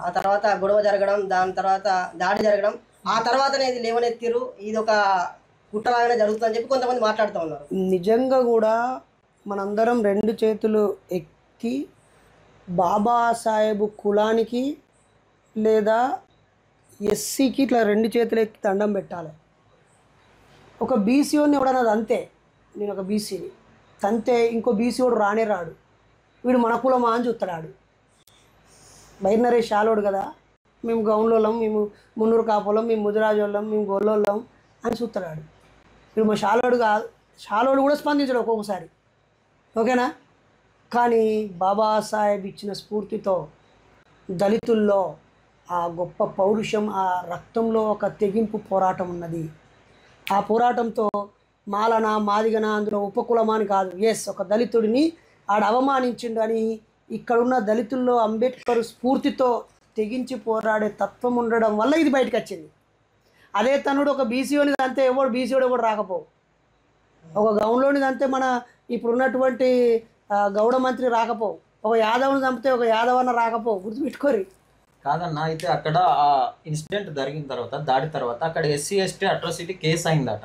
ఆ తర్వాత గొడవ జరగడం, దాని తర్వాత దాడి జరగడం, ఆ తర్వాతనే ఇది లేవనెత్తిరు, ఇది ఒక కుట్రలాగానే జరుగుతుందని చెప్పి కొంతమంది మాట్లాడుతూ ఉన్నారు. నిజంగా కూడా మనందరం 2 చేతులు ఎక్కి బాబాసాహెబ్ కులానికి లేదా ఎస్సీకి ఇట్లా 2 చేతులు ఎక్కి దండం పెట్టాలి. ఒక బీసీఓని ఎవడన్నది అంతే, నేను ఒక బీసీని తంతే ఇంకో బీసీఓడు రానే రాడు, వీడు మన కులమా అని చూస్తాడు. బైర్నరే షాలోడు కదా, మేము గౌన్లోళ్ళం, మేము మున్నూరు కాపోళ్ళం, మేము ముదిరాజోళ్ళం, మేము గొల్లోళ్ళం అని చూస్తాడు. వీడు మా షాలోడు కాదు. షాలోడు కూడా స్పందించడు ఒక్కొక్కసారి, ఓకేనా. కానీ బాబాసాహెబ్ ఇచ్చిన స్ఫూర్తితో దళితుల్లో ఆ గొప్ప పౌరుషం, ఆ రక్తంలో ఒక తెగింపు పోరాటం ఉన్నది. ఆ పోరాటంతో మాలన మాదిగన అందులో ఉపకులమాని కాదు, ఎస్ ఒక దళితుడిని ఆడ అవమానించిండు అని ఇక్కడున్న దళితుల్లో అంబేద్కర్ స్ఫూర్తితో తెగించి పోరాడే తత్వం ఉండడం వల్ల ఇది బయటకు వచ్చింది. అదే తనుడు ఒక బీసీఓని అంతే ఎవడు బీసీఓడు ఎవడు రాకపోవు, ఒక గౌన్లోనిది అంతే మన ఇప్పుడున్నటువంటి గౌడ మంత్రి రాకపోవు, ఒక యాదవ్ని చంపితే ఒక యాదవన్న రాకపోవు, గుర్తుపెట్టుకోరి. కాదన్నా, అయితే అక్కడ ఆ ఇన్సిడెంట్ జరిగిన తర్వాత, దాడి తర్వాత అక్కడ ఎస్సీ ఎస్టీ అట్రాసిటీ కేసు అయిందట.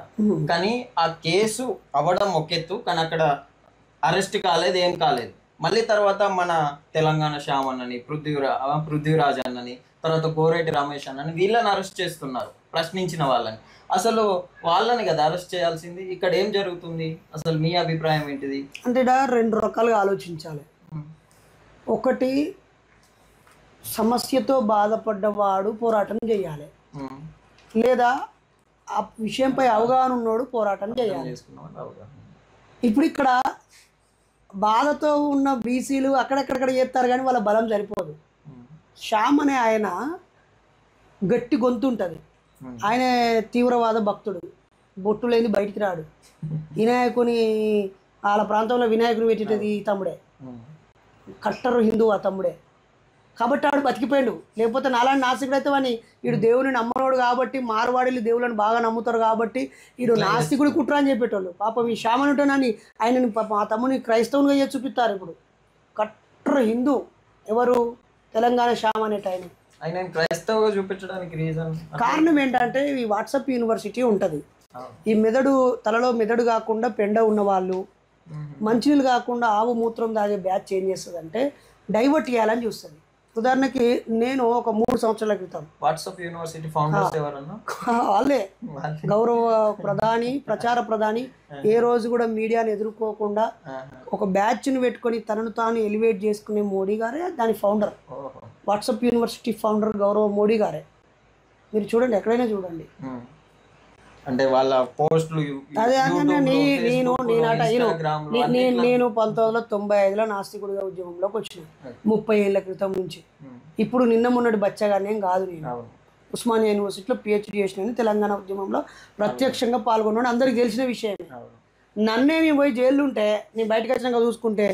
కానీ ఆ కేసు అవ్వడం ఒకెత్తు, కానీ అక్కడ అరెస్ట్ కాలేదు, ఏం కాలేదు. మళ్ళీ తర్వాత మన తెలంగాణ శ్యామ్ అన్నని, పృథ్వీరాజ్ అన్నని, తర్వాత కోరేటి రమేష్ అన్నని వీళ్ళని అరెస్ట్ చేస్తున్నారు, ప్రశ్నించిన వాళ్ళని. అసలు వాళ్ళని కదా అరెస్ట్ చేయాల్సింది. ఇక్కడ ఏం జరుగుతుంది, అసలు మీ అభిప్రాయం ఏంటిది? అంటే రెండు రకాలుగా ఆలోచించాలి. ఒకటి, సమస్యతో బాధపడ్డవాడు పోరాటం చేయాలి, లేదా ఆ విషయంపై అవగాహన ఉన్నోడు పోరాటం చేయాలి. ఇప్పుడు ఇక్కడ బాధతో ఉన్న బీసీలు అక్కడెక్కడెక్కడ చేస్తారు కానీ వాళ్ళ బలం సరిపోదు. శ్యామ్ అనే ఆయన గట్టి గొంతు ఉంటుంది, ఆయన తీవ్రవాద భక్తుడు, బొట్టు లేని బయటికి రాడు. వినాయకుని వాళ్ళ ప్రాంతంలో వినాయకుని పెట్టేది తమ్ముడే, కట్టరు హిందూ ఆ తమ్ముడే. కాబట్టి ఆడు బతికిపోయాడు. లేకపోతే నాలాంటి నాస్తికుడు అయితే వాడిని వీడు దేవుని నమ్మనోడు కాబట్టి, మార్వాడీలు దేవుళ్ళని బాగా నమ్ముతారు కాబట్టి వీడు నాస్తికుడు కుట్ర అని చెప్పేటోళ్ళు. పాపం ఈ శ్యామన్ ఉంటేనని ఆయనని ఆ తమ్ముని క్రైస్తవునిగా చేసి చూపిస్తారు. ఇప్పుడు కట్టరు హిందూ ఎవరు, తెలంగాణ శ్యామ్ అనేట ఆయన క్రైస్తవుగా చూపించడానికి రీజన్ కారణం ఏంటంటే ఈ వాట్సాప్ యూనివర్సిటీ ఉంటుంది. ఈ మెదడు తలలో మెదడు కాకుండా పెండ ఉన్నవాళ్ళు, మంచినీళ్ళు కాకుండా ఆవు మూత్రం తాగే బ్యాచ్ ఏం చేస్తుంది అంటే డైవర్ట్ చేయాలని చూస్తుంది. ఉదాహరణకి నేను ఒక 3 సంవత్సరాల క్రితం వాట్సాప్ యూనివర్సిటీ ఫౌండర్స్ ఎవరన్నా వాళ్ళే గౌరవ ప్రధాని, ప్రచార ప్రధాని, ఏ రోజు కూడా మీడియాని ఎదుర్కోకుండా ఒక బ్యాచ్ని పెట్టుకొని తనను తాను ఎలివేట్ చేసుకునే మోడీ గారే దాని ఫౌండర్. వాట్సాప్ యూనివర్సిటీ ఫౌండర్ గౌరవ మోడీ గారే. మీరు చూడండి, ఎక్కడైనా చూడండి. అంటే వాళ్ళ పోస్టులు అదే నేను 1995లో నాస్తికుడిగా ఉద్యమంలోకి వచ్చిన 30 ఏళ్ల క్రితం నుంచి. ఇప్పుడు నిన్న మొన్నటి బచ్చగానే కాదు. నేను ఉస్మానియా యూనివర్సిటీలో PhD చేసిన, తెలంగాణ ఉద్యమంలో ప్రత్యక్షంగా పాల్గొన్నాను, అందరికి తెలిసిన విషయమే. నన్నే నేను పోయి జైలు ఉంటే నేను బయటకు వచ్చినాక చూసుకుంటే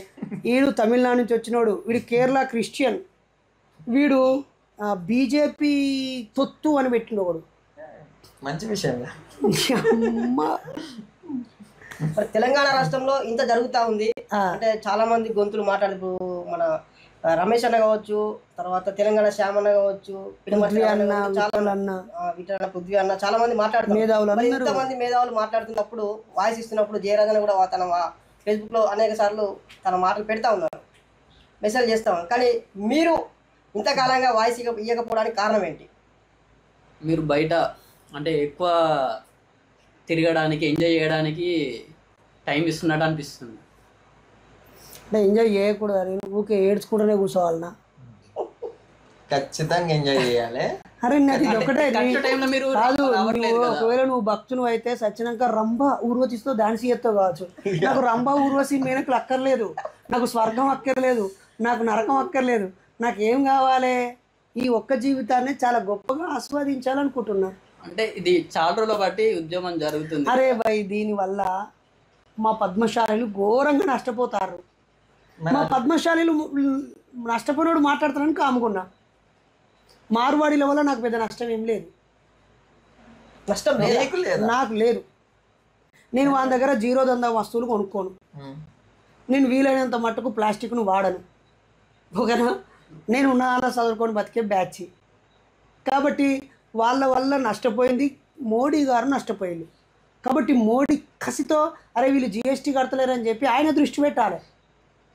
వీడు తమిళనాడు నుంచి వచ్చినోడు, వీడు కేరళ క్రిస్టియన్, వీడు బీజేపీ తొత్తు అని పెట్టినోడు. మంచి విషయం. తెలంగాణ రాష్ట్రంలో ఇంత జరుగుతూ ఉంది అంటే చాలా మంది గొంతులు మాట్లాడు, మన రమేష్ అన్న కావచ్చు, తర్వాత తెలంగాణ శ్యామ్ అన్న కావచ్చు, పృథ్వీ అన్న, చాలా మంది మాట్లాడుతున్నారు. ఇంతమంది మేధావులు మాట్లాడుతున్నప్పుడు, వాయిస్ ఇస్తున్నప్పుడు జయరాజన్ కూడా తన ఫేస్బుక్ లో అనేక సార్లు తన మాటలు పెడతా ఉన్నారు, మెసేజ్ చేస్తా ఉన్నారు. కానీ మీరు ఇంతకాలంగా వాయిస్ ఇవ్వకపోవడానికి కారణం ఏంటి? మీరు బయట అంటే ఎక్కువ తిరగడానికి, ఎంజాయ్ చేయడానికి టైం ఇస్తున్నట్టు అనిపిస్తుంది. అంటే ఎంజాయ్ చేయకూడదు అని ఊకే ఏడ్చుకుంటూనే కూర్చోవాలన్నా? ఖచ్చితంగా ఎంజాయ్ చేయాలి. అరే నాకు ఇది ఒకటే కాదు, ఒకవేళ నువ్వు భక్తును అయితే సచ్చినాక రంభ ఊర్వశితో డాన్స్ చేస్తావు కావచ్చు. నాకు రంభ ఊర్వశి మేనకులు అక్కర్లేదు, నాకు స్వర్గం అక్కర్లేదు, నాకు నరకం అక్కర్లేదు, నాకేం కావాలి? ఈ ఒక్క జీవితాన్ని చాలా గొప్పగా ఆస్వాదించాలనుకుంటున్నా. అంటే ఇది చాలా రోజుల బట్టి ఉద్యమం జరుగుతుంది. అరే భయ్, దీనివల్ల మా పద్మశాలీలు ఘోరంగా నష్టపోతారు. మా పద్మశాలీలు నష్టపోయినోడు మాట్లాడుతానని కాముకున్నా. మార్వాడీల వల్ల నాకు పెద్ద నష్టం ఏం లేదు, నష్టం నాకు లేదు. నేను వాళ్ళ దగ్గర జీరో దందా వస్తువులు కొనుక్కోను. నేను వీలైనంత మట్టుకు ప్లాస్టిక్ను వాడను. ఓకేనా? నేను ఉన్న చదువుకొని బతికే బ్యాచ్. కాబట్టి వాళ్ళ వల్ల నష్టపోయింది మోడీ గారు, నష్టపోయింది. కాబట్టి మోడీ కసితో అరే వీళ్ళు GST కడతలేరని చెప్పి ఆయన దృష్టి పెట్టాలి.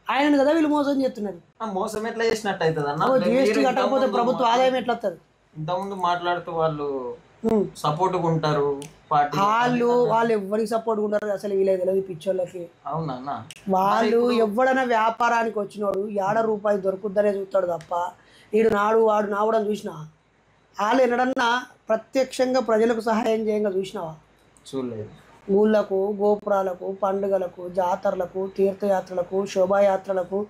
ఆయన కదా వీళ్ళు మోసం చేస్తున్నారు. మోసం ఎట్లా చేసినట్టు అవుతుంది అన్న? GST కట్టకపోతే ప్రభుత్వ ఆదాయం ఎట్లా వస్తుంది? ఇంతకుముందు మాట్లాడుతూ వాళ్ళు సపోర్ట్గా ఉంటారు, వాళ్ళు ఎవరికి సపోర్ట్గా ఉంటారు అసలు వీళ్ళకి తెలియదు, పిచ్చోళ్ళకి. అవునా? వాళ్ళు ఎవడైనా వ్యాపారానికి వచ్చినోడు ₹1 దొరుకుద్దనే చూస్తాడు తప్ప వీడు నాడు వాడు నావడం చూసినా? వాళ్ళు ఎన్నడన్నా ప్రత్యక్షంగా ప్రజలకు సహాయం చేయంగా చూసినావా? చూడలేదు. ఊళ్ళకు, గోపురాలకు, పండుగలకు, జాతరలకు, తీర్థయాత్రలకు, శోభాయాత్రలకు,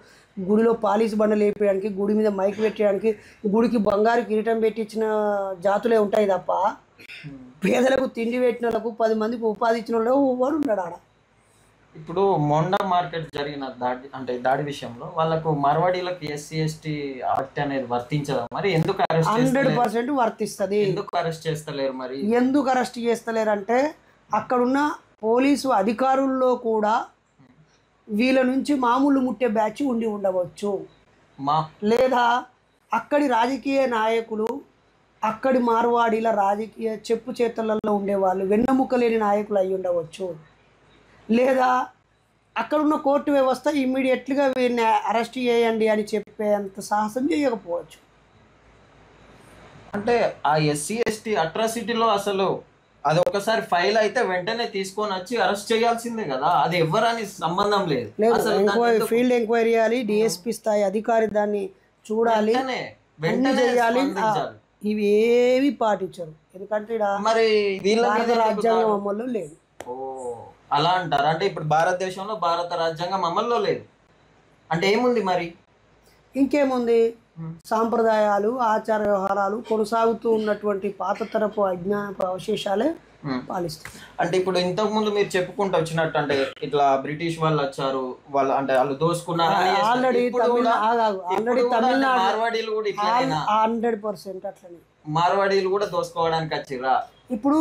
గుడిలో పాలిస్ బండలు వేపించడానికి, గుడి మీద మైక్ పెట్టడానికి, గుడికి బంగారు కిరీటం పెట్టించిన జాతులే ఉంటాయి తప్ప పేదలకు తిండి పెట్టిన వాళ్ళకు 10 మందికి ఉపాధి ఇచ్చిన వాళ్ళు ఎవరు ఉన్నాడు ఆడ. ఇప్పుడు మొండా మార్కెట్ జరిగిన దాడి విషయంలో వాళ్ళకు మార్వాడీలకు ఎస్సీ/ఎస్టీ యాక్ట్ అనేది వర్తించదా మరి? ఎందుకు అరెస్ట్ 100% వర్తిస్తుంది. ఎందుకు అరెస్ట్ చేస్తలేరు మరి? ఎందుకు అరెస్ట్ చేస్తలేరంటే అక్కడున్న పోలీసు అధికారుల్లో కూడా వీళ్ళ నుంచి మామూలు ముట్టే బ్యాచ్ ఉండి ఉండవచ్చు, లేదా అక్కడి రాజకీయ నాయకులు, అక్కడి మార్వాడీల రాజకీయ చెప్పు చేతులలో ఉండేవాళ్ళు వెన్నెముక లేని నాయకులు అయి ఉండవచ్చు, లేదా అక్కడున్న కోర్టు వ్యవస్థ ఇమ్మీడియట్గా వీరిని అరెస్ట్ చేయండి అని చెప్పేంత సాహసం చేయకపోవచ్చు. అంటే ఆ ఎస్సీ/ఎస్టీ అట్రాసిటీలో అసలు అది ఒకసారి ఫైల్ అయితే వెంటనే తీసుకొని వచ్చి అరెస్ట్ చేయాల్సిందే కదా, అది ఎవరని సంబంధం లేదు. ఫీల్డ్ ఎంక్వైరీ చేయాలి, డిఎస్పీ స్థాయి అధికారి దాన్ని చూడాలి, అన్ని చేయాలి. ఇవి ఏవి పాటించరు, ఎందుకంటే మరి రాజ్యాంగం అమల్లో లేదు. అలా అంటారు. అంటే ఇప్పుడు భారతదేశంలో భారత రాజ్యాంగం అమల్లో లేదు అంటే ఏముంది మరి? ఇంకేముంది, సాంప్రదాయాలు, ఆచార వ్యవహారాలు కొనసాగుతూ ఉన్నటువంటి పాత తరపు అజ్ఞానపు అవశేషాలే పాలిస్తారు. అంటే ఇప్పుడు ఇంతకు ముందు మీరు చెప్పుకుంటూ వచ్చినట్టు అంటే ఇట్లా బ్రిటిష్ వాళ్ళు వచ్చారు, వాళ్ళు అంటే వాళ్ళు దోసుకున్నారు. ఆల్రెడీ తమిళనాడు మార్వాడీలు కూడా 100% అట్లనే మార్వాడీలు కూడా దోసుకోవడానికి వచ్చిరా. ఇప్పుడు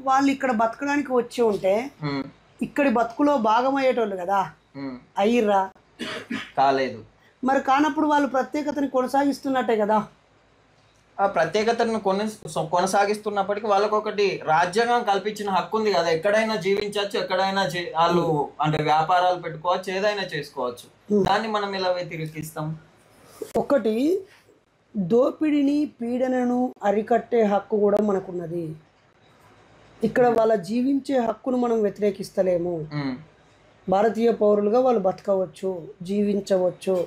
వాళ్ళు ఇక్కడ బతకడానికి వచ్చి ఉంటే ఇక్కడి బతుకులో భాగమయ్యేటోళ్ళు కదా, అయ్యిర్రా? కాలేదు. మరి కానప్పుడు వాళ్ళు ప్రత్యేకతని కొనసాగిస్తున్నట్టే కదా. ఆ ప్రత్యేకతను కొనసాగిస్తున్నప్పటికీ వాళ్ళకు ఒకటి రాజ్యాంగం కల్పించిన హక్కు ఉంది కదా, ఎక్కడైనా జీవించవచ్చు, ఎక్కడైనా వాళ్ళు అంటే వ్యాపారాలు పెట్టుకోవచ్చు, ఏదైనా చేసుకోవచ్చు. దాన్ని మనం ఎలా వ్యతిరేకిస్తాం? ఒకటి, దోపిడిని, పీడనను అరికట్టే హక్కు కూడా మనకున్నది. ఇక్కడ వాళ్ళ జీవించే హక్కును మనం వ్యతిరేకిస్తలేము. భారతీయ పౌరులుగా వాళ్ళు బతకవచ్చు, జీవించవచ్చు.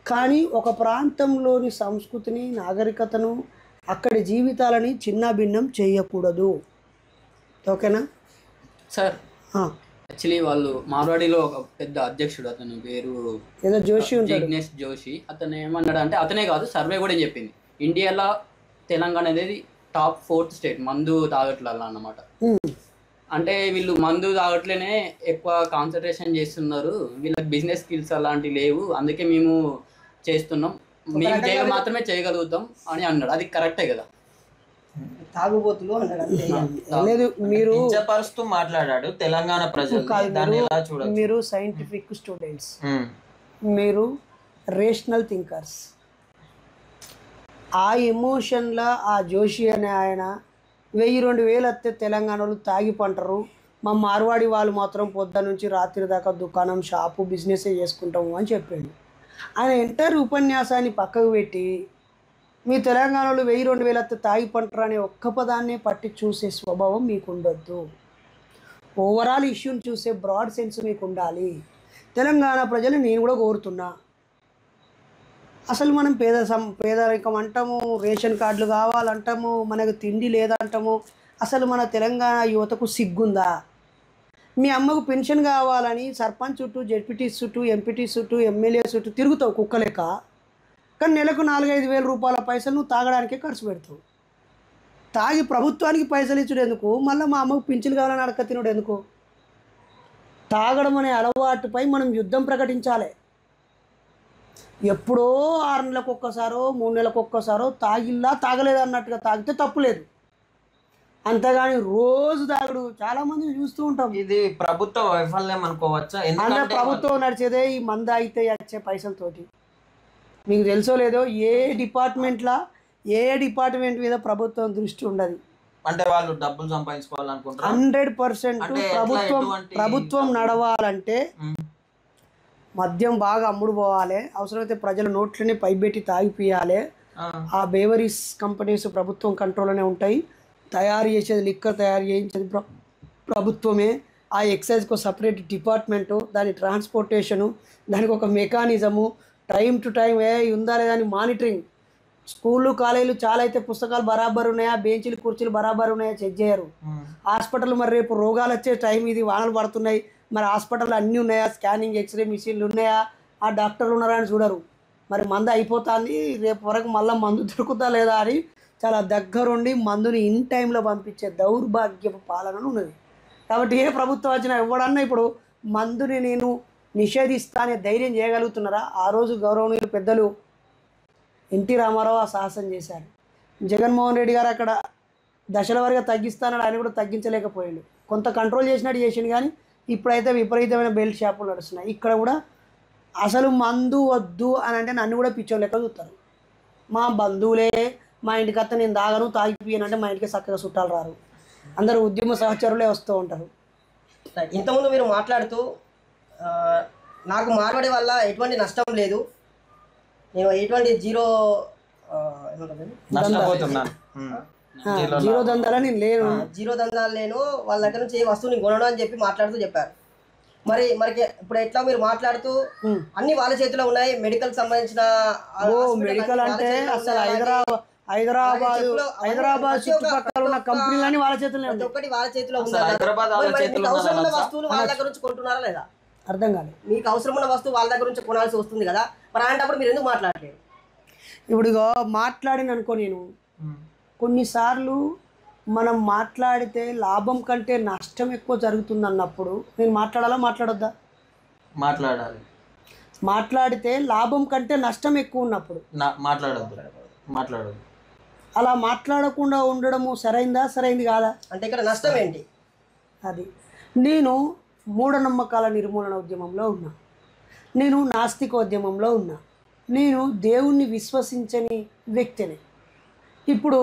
కానీ ఒక ప్రాంతంలోని సంస్కృతిని, నాగరికతను, అక్కడి జీవితాలని చిన్నాభిన్నం చేయకూడదు. ఓకేనా సార్? యాక్చువల్లీ వాళ్ళు మార్వాడిలో ఒక పెద్ద అధ్యక్షుడు, అతని పేరు ఏదో జోషి, జిగ్నేష్ జోషి. అతను ఏమన్నాడు అంటే, అతనే కాదు సర్వే కూడా చెప్పింది, ఇండియాలో తెలంగాణ అనేది టాప్ 4th స్టేట్ మందు తాగట్లలో అన్నమాట. అంటే వీళ్ళు మందు తాగట్లేనే ఎక్కువ కాన్సన్ట్రేషన్ చేస్తున్నారు, వీళ్ళకి బిజినెస్ స్కిల్స్ అలాంటివి లేవు, అందుకే మేము చేస్తున్నాం, మేము మాత్రమే చేయగలుగుతాం అని అన్నాడు. అది కరెక్టే కదా? తాగుబోతులు లేదు, మీరు మాట్లాడాడు తెలంగాణ ప్రజలు. మీరు సైంటిఫిక్ స్టూడెంట్స్, మీరు రేషనల్ థింకర్స్. ఆ ఎమోషన్లో ఆ జోషి అనే ఆయన 1000-2000 వస్తే తెలంగాణలో తాగి పంటరు, మా మార్వాడి వాళ్ళు మాత్రం పొద్దు నుంచి రాత్రి దాకా దుకాణం, షాపు, బిజినెస్ చేసుకుంటాము అని చెప్పాడు. ఆయన ఎంటర్ ఉపన్యాసాన్ని పక్కకు పెట్టి మీ తెలంగాణలో 1000-2000 వస్తే తాగి పంటరు అనే ఒక్క పదాన్నే పట్టి చూసే స్వభావం మీకు ఉండొద్దు. ఓవరాల్ ఇష్యూని చూసే బ్రాడ్ సెన్స్ మీకు ఉండాలి. తెలంగాణ ప్రజలు నేను కూడా కోరుతున్నా, అసలు మనం పేదరికం అంటాము, రేషన్ కార్డులు కావాలంటాము, మనకు తిండి లేదంటాము. అసలు మన తెలంగాణ యువతకు సిగ్గుందా? మీ అమ్మకు పెన్షన్ కావాలని సర్పంచ్ చుట్టూ, జెడ్పీటీ చుట్టూ, ఎంపీటీ చుట్టూ, ఎమ్మెల్యే చుట్టూ తిరుగుతావు కుక్కలేక, కానీ నెలకు 4-5 వేల రూపాయల పైసలు నువ్వు తాగడానికే ఖర్చు పెడతావు. తాగి ప్రభుత్వానికి పైసలు ఇచ్చుడు ఎందుకు? మళ్ళీ మా అమ్మకు పింఛను కావాలని అడక తినడు ఎందుకు? తాగడం అనే అలవాటుపై మనం యుద్ధం ప్రకటించాలి. ఎప్పుడో 6 నెలలకు ఒక్కసారో 3 నెలలకు ఒక్కసారో తాగిల్లా తాగలేదు అన్నట్టుగా తాగితే తప్పులేదు, అంతేగాని రోజు తాగుడు చాలా మంది చూస్తూ ఉంటాం. ఇది ప్రభుత్వ వైఫల్యం అనుకోవచ్చా? అంటే ప్రభుత్వం నడిచేదే ఈ మంద అయితే వచ్చే పైసలతోటి. మీకు తెలుసో లేదో, ఏ డిపార్ట్మెంట్ మీద ప్రభుత్వం దృష్టి ఉండదు. అంటే వాళ్ళు డబ్బులు సంపాదించుకోవాలనుకుంటారు. 100% ప్రభుత్వం నడవాలంటే మద్యం బాగా అమ్ముడు పోవాలి, అవసరమైతే ప్రజల నోట్లని పైబెట్టి తాగిపియాలి. ఆ బేవరీస్ కంపెనీస్ ప్రభుత్వం కంట్రోల్లోనే ఉంటాయి. తయారు చేసేది, లిక్కర్ తయారు చేయించేది ప్రభుత్వమే. ఆ ఎక్సైజ్కి సపరేట్ డిపార్ట్మెంటు, దాని ట్రాన్స్పోర్టేషను, దానికి ఒక మెకానిజము, టైం టు టైం ఉందా లేదా అని మానిటరింగ్. స్కూళ్ళు కాలేజీలు చాలా అయితే పుస్తకాలు బరాబర్ ఉన్నాయా, బెంచీలు కుర్చీలు బరాబర్ ఉన్నాయా చెక్ చేయరు. హాస్పిటల్ మరి రేపు రోగాలు వచ్చే టైం ఇది, వానలు పడుతున్నాయి, మరి హాస్పిటల్ అన్నీ ఉన్నాయా, స్కానింగ్ ఎక్స్రే మిషన్లు ఉన్నాయా, ఆ డాక్టర్లు ఉన్నారా అని చూడరు. మరి మందు అయిపోతుంది, రేపు వరకు మళ్ళీ మందు దొరుకుతా లేదా అని చాలా దగ్గరుండి మందుని ఇన్ టైంలో పంపించే దౌర్భాగ్యపు పాలన ఉన్నది. కాబట్టి ఏ ప్రభుత్వం వచ్చినా ఎవడన్నా ఇప్పుడు మందుని నేను నిషేధిస్తా అనే ధైర్యం చేయగలుగుతున్నారా? ఆ రోజు గౌరవనీయులు పెద్దలు ఎన్టీ రామారావు ఆ సాహసం చేశారు. జగన్మోహన్ రెడ్డి గారు అక్కడ దశల వారీగా తగ్గిస్తానని ఆయన కూడా తగ్గించలేకపోయాడు. కొంత కంట్రోల్ చేసినట్టు చేసిండు, కానీ ఇప్పుడైతే విపరీతమైన బెల్ట్ షాపులు నడుస్తున్నాయి. ఇక్కడ కూడా అసలు మందు వద్దు అని అంటే నన్ను కూడా పిచ్చోళ్ళు లెక్క చూస్తారు. మా బంధువులే మా ఇంటికి అత్త నేను తాగను తాగిపోయానంటే మా ఇంటికి చక్కగా చుట్టాలు రారు, అందరూ ఉద్యమ సహచరులే వస్తూ ఉంటారు. ఇంతకుముందు మీరు మాట్లాడుతూ నాకు మార్వాడి వల్ల ఎటువంటి నష్టం లేదు, నేను ఎటువంటి జీరో దందాలు నేను లేను, జీరో దందాలు లేను, వాళ్ళ దగ్గర నుంచి ఏ వస్తువుని కొనడం అని చెప్పి మాట్లాడుతూ చెప్పారు. మనకి ఇప్పుడు ఎట్లా మీరు మాట్లాడుతూ అన్ని వాళ్ళ చేతిలో ఉన్నాయి, మెడికల్ సంబంధించిన మెడికల్ అంటే అసలు హైదరాబాద్ చుట్టుపక్కల ఉన్న కంపెనీలన్నీ వాళ్ళ చేతిలో, ప్రతి ఒక్కటి వాళ్ళ చేతిలో ఉంది. అవసరమైన వస్తువులు వాళ్ళ దగ్గర నుంచి కొంటున్నారా లేదా అర్థం కాదు. మీకు అవసరమైన వస్తువు వాళ్ళ దగ్గర నుంచి కొనాల్సి వస్తుంది కదా, మరి అలాంటప్పుడు మీరు ఎందుకు మాట్లాడలేదు? ఇప్పుడు మాట్లాడిన అనుకో, నేను కొన్నిసార్లు మనం మాట్లాడితే లాభం కంటే నష్టం ఎక్కువ జరుగుతుంది అన్నప్పుడు నేను మాట్లాడాలా మాట్లాడొద్దా? మాట్లాడితే లాభం కంటే నష్టం ఎక్కువ ఉన్నప్పుడు మాట్లాడొద్దు. అలా మాట్లాడకుండా ఉండడము సరైంది కాదా? అంటే ఇక్కడ నష్టం ఏంటి? అది నేను మూఢనమ్మకాల నిర్మూలన ఉద్యమంలో ఉన్నా, నేను నాస్తికోద్యమంలో ఉన్నా, నేను దేవుణ్ణి విశ్వసించని వ్యక్తిని. ఇప్పుడు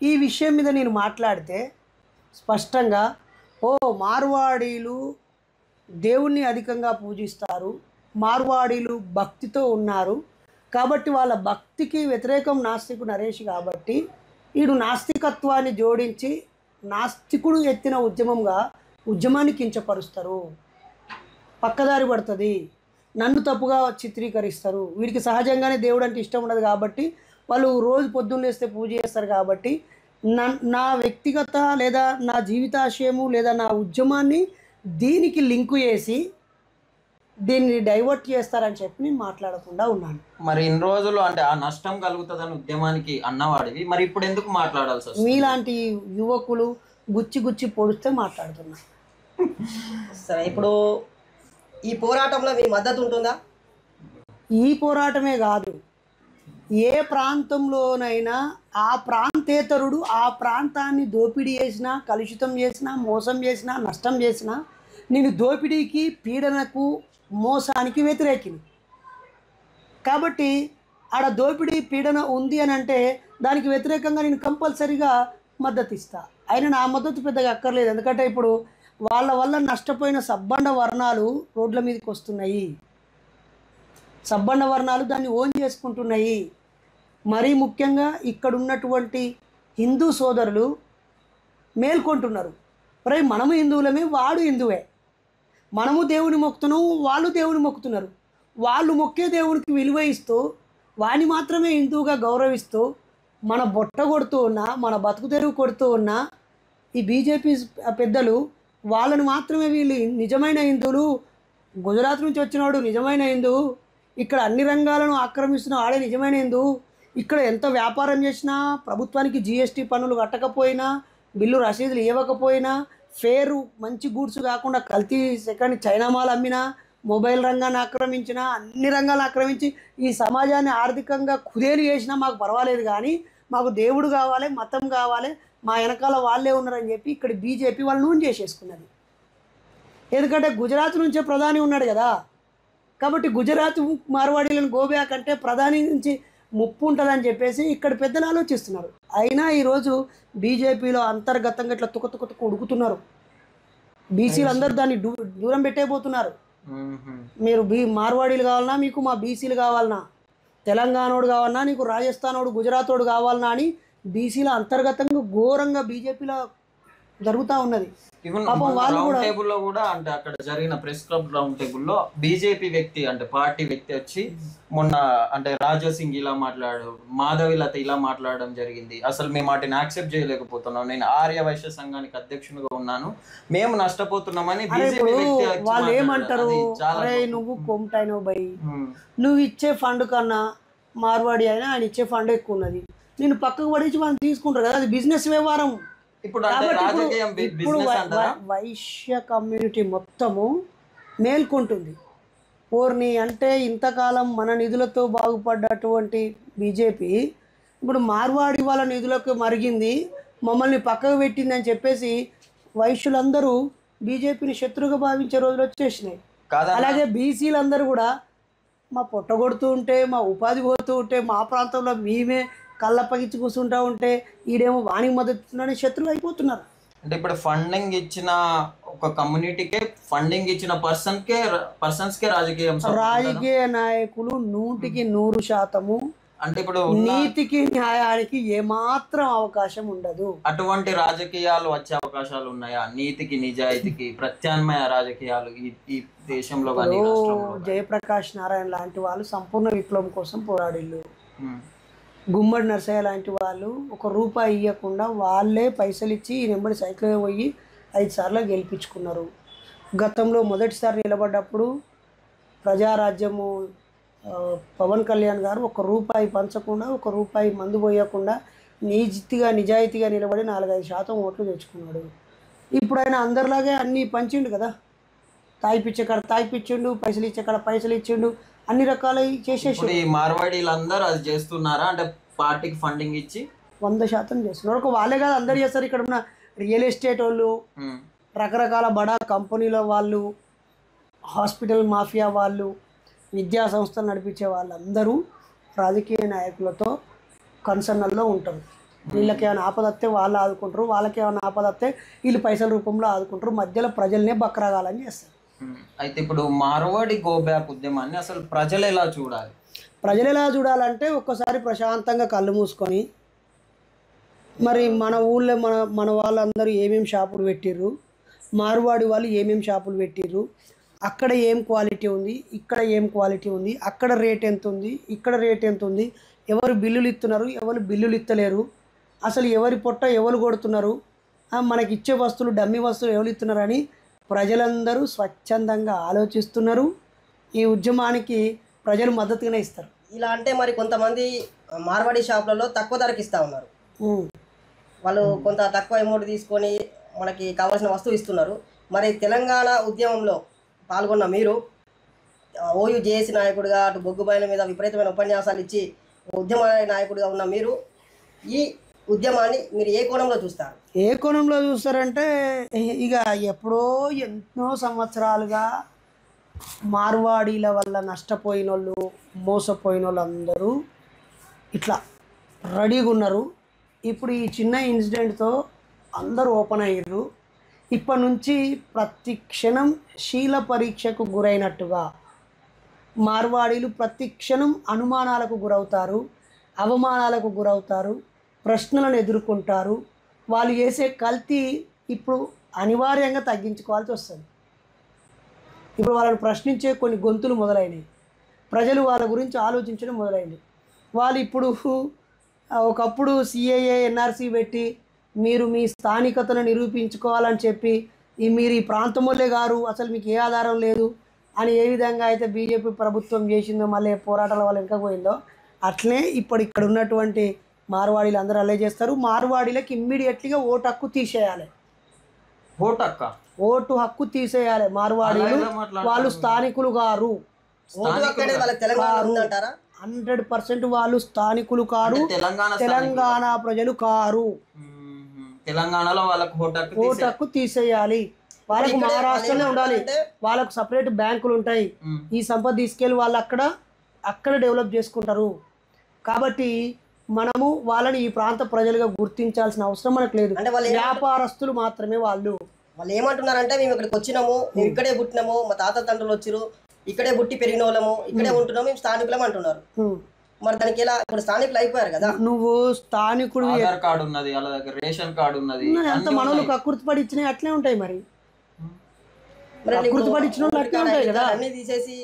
ఈ విషయం మీద నేను మాట్లాడితే స్పష్టంగా మార్వాడీలు దేవుణ్ణి అధికంగా పూజిస్తారు, మార్వాడీలు భక్తితో ఉన్నారు, కాబట్టి వాళ్ళ భక్తికి వ్యతిరేకం నాస్తికుడు నరేష్, కాబట్టి వీడు నాస్తికత్వాన్ని జోడించి నాస్తికుడు ఎత్తిన ఉద్యమాన్ని కించపరుస్తారు, పక్కదారి పడుతుంది, నన్ను తప్పుగా చిత్రీకరిస్తారు. వీడికి సహజంగానే దేవుడు అంటే ఇష్టం ఉండదు కాబట్టి వాళ్ళు రోజు పొద్దున్న లేస్తే పూజ చేస్తారు. కాబట్టి నా వ్యక్తిగత లేదా నా జీవితాశయము లేదా నా ఉద్యమాన్ని దీనికి లింకు చేసి దీన్ని డైవర్ట్ చేస్తారని చెప్పి నేను మాట్లాడకుండా ఉన్నాను. మరి ఇన్ని రోజులు అంటే ఆ నష్టం కలుగుతుందని ఉద్యమానికి అన్నవాడివి, మరి ఇప్పుడు ఎందుకు మాట్లాడాల్సి వస్తుంది? మీలాంటి యువకులు గుచ్చి పొడిస్తే మాట్లాడుతున్నా. సరే, ఇప్పుడు ఈ పోరాటంలో మీ మద్దతు ఉంటుందా? ఈ పోరాటమే కాదు, ఏ ప్రాంతంలోనైనా ఆ ప్రాంతేతరుడు ఆ ప్రాంతాన్ని దోపిడీ చేసినా, కలుషితం చేసినా, మోసం చేసినా, నష్టం చేసినా నేను దోపిడీకి, పీడనకు, మోసానికి వ్యతిరేకిని. కాబట్టి ఆడ దోపిడీ పీడన ఉంది అని అంటే దానికి వ్యతిరేకంగా నేను కంపల్సరీగా మద్దతు ఇస్తా. అయినా నా మద్దతు పెద్దగా అక్కర్లేదు, ఎందుకంటే ఇప్పుడు వాళ్ళ వల్ల నష్టపోయిన సబ్బండ వర్ణాలు రోడ్ల మీదకి వస్తున్నాయి, సబ్బండ వర్ణాలు దాన్ని ఓన్ చేసుకుంటున్నాయి. మరీ ముఖ్యంగా ఇక్కడ ఉన్నటువంటి హిందూ సోదరులు మేల్కొంటున్నారు, మనము హిందువులమే, వాడు హిందువే, మనము దేవుని మొక్కుతున్నాం, వాళ్ళు దేవుని మొక్కుతున్నారు. వాళ్ళు మొక్కే దేవునికి విలువ ఇస్తూ వాని మాత్రమే హిందువుగా గౌరవిస్తూ మన బొట్ట కొడుతూ ఉన్నా, మన బతుకు తెరువు కొడుతూ ఉన్నా ఈ బీజేపీ పెద్దలు వాళ్ళని మాత్రమే వీళ్ళు నిజమైన హిందువులు, గుజరాత్ నుంచి వచ్చినవాడు నిజమైన హిందువు, ఇక్కడ అన్ని రంగాలను ఆక్రమిస్తున్న వాడే నిజమైన హిందువు, ఇక్కడ ఎంత వ్యాపారం చేసినా, ప్రభుత్వానికి జీఎస్టీ పన్నులు కట్టకపోయినా, బిల్లు రసీదులు ఇవ్వకపోయినా, ఫేరు మంచి గూడ్స్ కాకుండా కల్తీ సెకండ్ చైనా మాల్ అమ్మినా, మొబైల్ రంగాన్ని ఆక్రమించినా, అన్ని రంగాలను ఆక్రమించి ఈ సమాజాన్ని ఆర్థికంగా కుదేలు చేసినా మాకు పర్వాలేదు, కానీ మాకు దేవుడు కావాలి, మతం కావాలి, మా వెనకాల వాళ్ళే ఉన్నారని చెప్పి ఇక్కడ బీజేపీ వాళ్ళు నూనె చేసేసుకున్నది. ఎందుకంటే గుజరాత్ నుంచే ప్రధాని ఉన్నాడు కదా, కాబట్టి గుజరాత్ మార్వాడీలను గోబ్యాక్ అంటే ప్రధాని నుంచి ముప్పు ఉంటుందని చెప్పేసి ఇక్కడ పెద్దలు ఆలోచిస్తున్నారు. అయినా ఈరోజు బీజేపీలో అంతర్గతంగా ఇట్లా తుక ఉడుకుతున్నారు. బీసీలు అందరూ దాన్ని దూరం పెట్టేపోతున్నారు. మీరు మార్వాడీలు కావాలన్నా, మీకు మా బీసీలు కావాలన్నా, తెలంగాణోడు కావాలన్నా, నీకు రాజస్థానోడు, గుజరాతోడు కావాలన్నా అని బీసీల అంతర్గతంగా ఘోరంగా బీజేపీలో జరుగుతూ ఉన్నది. ఈవెన్ పాపం వాళ్ళు రౌండ్ కూడా టేబుల్ లో కూడా అంటే అక్కడ జరిగిన ప్రెస్ క్లబ్ రౌండ్ టేబుల్ లో బీజేపీ వ్యక్తి అంటే పార్టీ వ్యక్తి వచ్చి మొన్న అంటే రాజా సింగ్ ఇలా మాట్లాడారు, మాధవిలత ఇలా మాట్లాడడం జరిగింది, అసలు మేము వాటిని యాక్సెప్ట్ చేయలేకపోతున్నాం, నేను ఆర్య వైశ్య సంఘానికి అధ్యక్షునిగా ఉన్నాను, మేము నష్టపోతున్నామని బీజేపీ వ్యక్తి వచ్చి వాళ్ళు మాట్లాడారు. ఏమంటారు, అది చాలా అరే గొప్ప. నువ్వు కొమ్టైనవు బై, ఉమ్. నువ్వు ఇచ్చే ఫండ్ కన్నా మార్వాడి అయినా ఆయన ఇచ్చే ఫండ్ ఎక్కువ ఉన్నది, నేను పక్కకు పడించి మనం తీసుకుంటారు కదా, అది బిజినెస్ వ్యవహారం. ఇప్పుడు అంటే కాబట్టి రాజకీయం ఇప్పుడు బిజినెస్ అంటారా? వైశ్య కమ్యూనిటీ మొత్తము మేల్కొంటుంది. ఓర్ని అంటే ఇంతకాలం మన నిధులతో బాగుపడ్డటువంటి బీజేపీ ఇప్పుడు మార్వాడి వాళ్ళ నిధులకు మరిగింది, మమ్మల్ని పక్కకు పెట్టింది అని చెప్పేసి వైశ్యులందరూ బీజేపీని శత్రువుగా భావించే రోజులు వచ్చేసినాయి. కాదా? అలాగే బీసీలందరూ కూడా మా పొట్టగొడుతూ ఉంటే, మా ఉపాధి పోతూ ఉంటే, మా ప్రాంతంలో మేమే కళ్ళప్పగించి కూర్చుంటూ ఉంటే ఈడేమో వానికి మద్దతు శత్రువులు అయిపోతున్నారు. అంటే ఇప్పుడు ఫండింగ్ ఇచ్చిన ఒక కమ్యూనిటీకే ఫండింగ్ ఇచ్చిన పర్సన్స్ కే రాజకీయం support ఉంటుందా? రాజకీయ నాయకులు 100% అంటే ఇప్పుడు నీతికి న్యాయానికి ఏమాత్రం అవకాశం ఉండదు. అటువంటి రాజకీయాలు వచ్చే అవకాశాలు ఉన్నాయా? నీతికి నిజాయితీకి ప్రత్యామ్నాయ రాజకీయాలు ఈ దేశంలో కానీ రాష్ట్రంలో కానీ? జయప్రకాష్ నారాయణ లాంటి వాళ్ళు సంపూర్ణ విప్లవం కోసం పోరాడిళ్ళు. ఉమ్. గుమ్మడి నరసయ్య లాంటి వాళ్ళు ₹1 ఇవ్వకుండా వాళ్ళే పైసలు ఇచ్చి ఈ నెంబడి సైకిల్ పోయి 5 సార్లు గెలిపించుకున్నారు. గతంలో మొదటిసారి నిలబడ్డప్పుడు ప్రజారాజ్యము పవన్ కళ్యాణ్ గారు ₹1 పంచకుండా, ₹1 మందు పోయకుండా నిజాయితీగా నిలబడి 4-5% ఓట్లు తెచ్చుకున్నాడు. ఇప్పుడు ఆయన అందరిలాగే అన్నీ పంచిండు కదా, తాయిపిచ్చే కాడ తాయిపిచ్చిండు, పైసలు ఇచ్చే కాడ పైసలు ఇచ్చిండు, అన్ని రకాలు చేసేసి ఇప్పుడు ఈ మార్వాడీలందరూ అది చేస్తున్నారా? అంటే పార్టీకి ఫండింగ్ ఇచ్చి 100% చేస్తున్నారు. ఒక వాళ్ళే కాదు అందరు చేస్తారు. ఇక్కడ ఉన్న రియల్ ఎస్టేట్ వాళ్ళు, ఉమ్. రకరకాల బడా కంపెనీల వాళ్ళు, హాస్పిటల్ మాఫియా వాళ్ళు, విద్యా సంస్థలు నడిపించే వాళ్ళందరూ రాజకీయ నాయకులతో కన్సర్నల్లో ఉంటారు. వీళ్ళకి ఏమైనా ఆపదత్తే వాళ్ళు ఆదుకుంటారు, వాళ్ళకి ఏమైనా ఆపదత్తే వీళ్ళు పైసల రూపంలో ఆదుకుంటారు, మధ్యలో ప్రజల్నే బక్రాగాలని చేస్తారు. అయితే ఇప్పుడు మార్వాడి గో బ్యాక్ ఉద్యమాన్ని అసలు ప్రజలు ఎలా చూడాలి? ప్రజలు ఎలా చూడాలంటే ఒక్కసారి ప్రశాంతంగా కళ్ళు మూసుకొని, మరి మన ఊళ్ళో మన వాళ్ళందరూ ఏమేమి షాపులు పెట్టిర్రు, మార్వాడి వాళ్ళు ఏమేమి షాపులు పెట్టిర్రు, అక్కడ ఏం క్వాలిటీ ఉంది, ఇక్కడ ఏం క్వాలిటీ ఉంది, అక్కడ రేట్ ఎంత ఉంది, ఇక్కడ రేట్ ఎంత ఉంది, ఎవరు బిల్లులు ఇస్తున్నారు, ఎవరు బిల్లులు ఇస్తలేరు, అసలు ఎవరి పొట్ట ఎవరు కొడుతున్నారు, మనకి ఇచ్చే వస్తువులు డమ్మీ వస్తువులు ఎవరు ఇస్తున్నారు అని ప్రజలందరూ స్వచ్ఛందంగా ఆలోచిస్తున్నారు. ఈ ఉద్యమానికి ప్రజలు మద్దతుగానే ఇస్తారు. ఇలా అంటే మరి కొంతమంది మార్వాడి షాపులలో తక్కువ ధరకి ఇస్తూ ఉన్నారు. వాళ్ళు కొంత తక్కువ అమౌంట్ తీసుకొని మనకి కావాల్సిన వస్తువు ఇస్తున్నారు. మరి తెలంగాణ ఉద్యమంలో పాల్గొన్న మీరు ఓయూ జేఏసీ నాయకుడిగా, అటు బొగ్గుబాయిల మీద విపరీతమైన ఉపన్యాసాలు ఇచ్చి ఉద్యమ నాయకుడిగా ఉన్న మీరు ఈ ఉద్యమాన్ని మీరు ఏ కోణంలో చూస్తారు? ఏ కోణంలో చూస్తారంటే, ఇక ఎప్పుడో ఎన్నో సంవత్సరాలుగా మార్వాడీల వల్ల నష్టపోయిన వాళ్ళు, మోసపోయిన వాళ్ళు అందరూ ఇట్లా రెడీగా ఉన్నారు. ఇప్పుడు ఈ చిన్న ఇన్సిడెంట్తో అందరూ ఓపెన్ అయ్యారు. ఇప్పటి నుంచి ప్రతి క్షణం శీల పరీక్షకు గురైనట్టుగా మార్వాడీలు ప్రతి క్షణం అనుమానాలకు గురవుతారు, అవమానాలకు గురవుతారు, ప్రశ్నలను ఎదుర్కొంటారు. వాళ్ళు చేసే కల్తీ ఇప్పుడు అనివార్యంగా తగ్గించుకోవాల్సి వస్తుంది. ఇప్పుడు వాళ్ళని ప్రశ్నించే కొన్ని గొంతులు మొదలైనవి, ప్రజలు వాళ్ళ గురించి ఆలోచించడం మొదలైంది. వాళ్ళు ఇప్పుడు ఒకప్పుడు సిఏఏ ఎన్ఆర్సీ పెట్టి మీరు మీ స్థానికతను నిరూపించుకోవాలని చెప్పి మీరు ఈ ప్రాంతం వాళ్ళే గారు, అసలు మీకు ఏ ఆధారం లేదు అని ఏ విధంగా అయితే బీజేపీ ప్రభుత్వం చేసిందో, మళ్ళీ పోరాటాల వల్ల వెనకపోయిందో, అట్లనే ఇప్పుడు ఇక్కడ ఉన్నటువంటి మార్వాడీలు అందరూ అలే చేస్తారు. మార్వాడీలకు ఇమ్మీడియట్లీగా ఓటు హక్కు తీసేయాలి. ఓటు హక్కు తీసేయాలి. మార్వాడీలు వాళ్ళు స్థానికులు గారు. 100% వాళ్ళు స్థానికులు కారు, తెలంగాణ ప్రజలు కారు. తెలంగాణలో వాళ్ళకు ఓటు హక్కు తీసేయాలి. వాళ్ళకు మహారాష్ట్రలో ఉండాలి, వాళ్ళకు సపరేట్ బ్యాంకులు ఉంటాయి. ఈ సంపద తీసుకెళ్ళి వాళ్ళు అక్కడ డెవలప్ చేసుకుంటారు. కాబట్టి మనము వాళ్ళని ఈ ప్రాంత ప్రజలుగా గుర్తించాల్సిన అవసరం మనకు లేదు. వ్యాపారస్తులు మాత్రమే వాళ్ళు ఏమంటున్నారంటే, మేము ఇక్కడికి వచ్చినాము, మేము ఇక్కడే పుట్టినాము, మా తాత తండ్రులు వచ్చారు, ఇక్కడే పుట్టి పెరిగిన వాళ్ళము, ఇక్కడే ఉంటున్నాము, మేము స్థానికులం అంటున్నారు. మరి దానికి ఎలా ఇప్పుడు స్థానికులు అయిపోయారు కదా. నువ్వు స్థానికుడు ఆధార్ కార్డు ఉన్నది, వాళ్ళ దగ్గర రేషన్ కార్డు ఉన్నది, అంత మనోళ్ళు కక్కుర్తిపడి ఇచ్చినవి అట్లే ఉంటాయి మరి. మరి కక్కుర్తిపడి ఇచ్చిన వాళ్ళు అట్లే ఉంటాయి కదా. అన్ని తీసేసి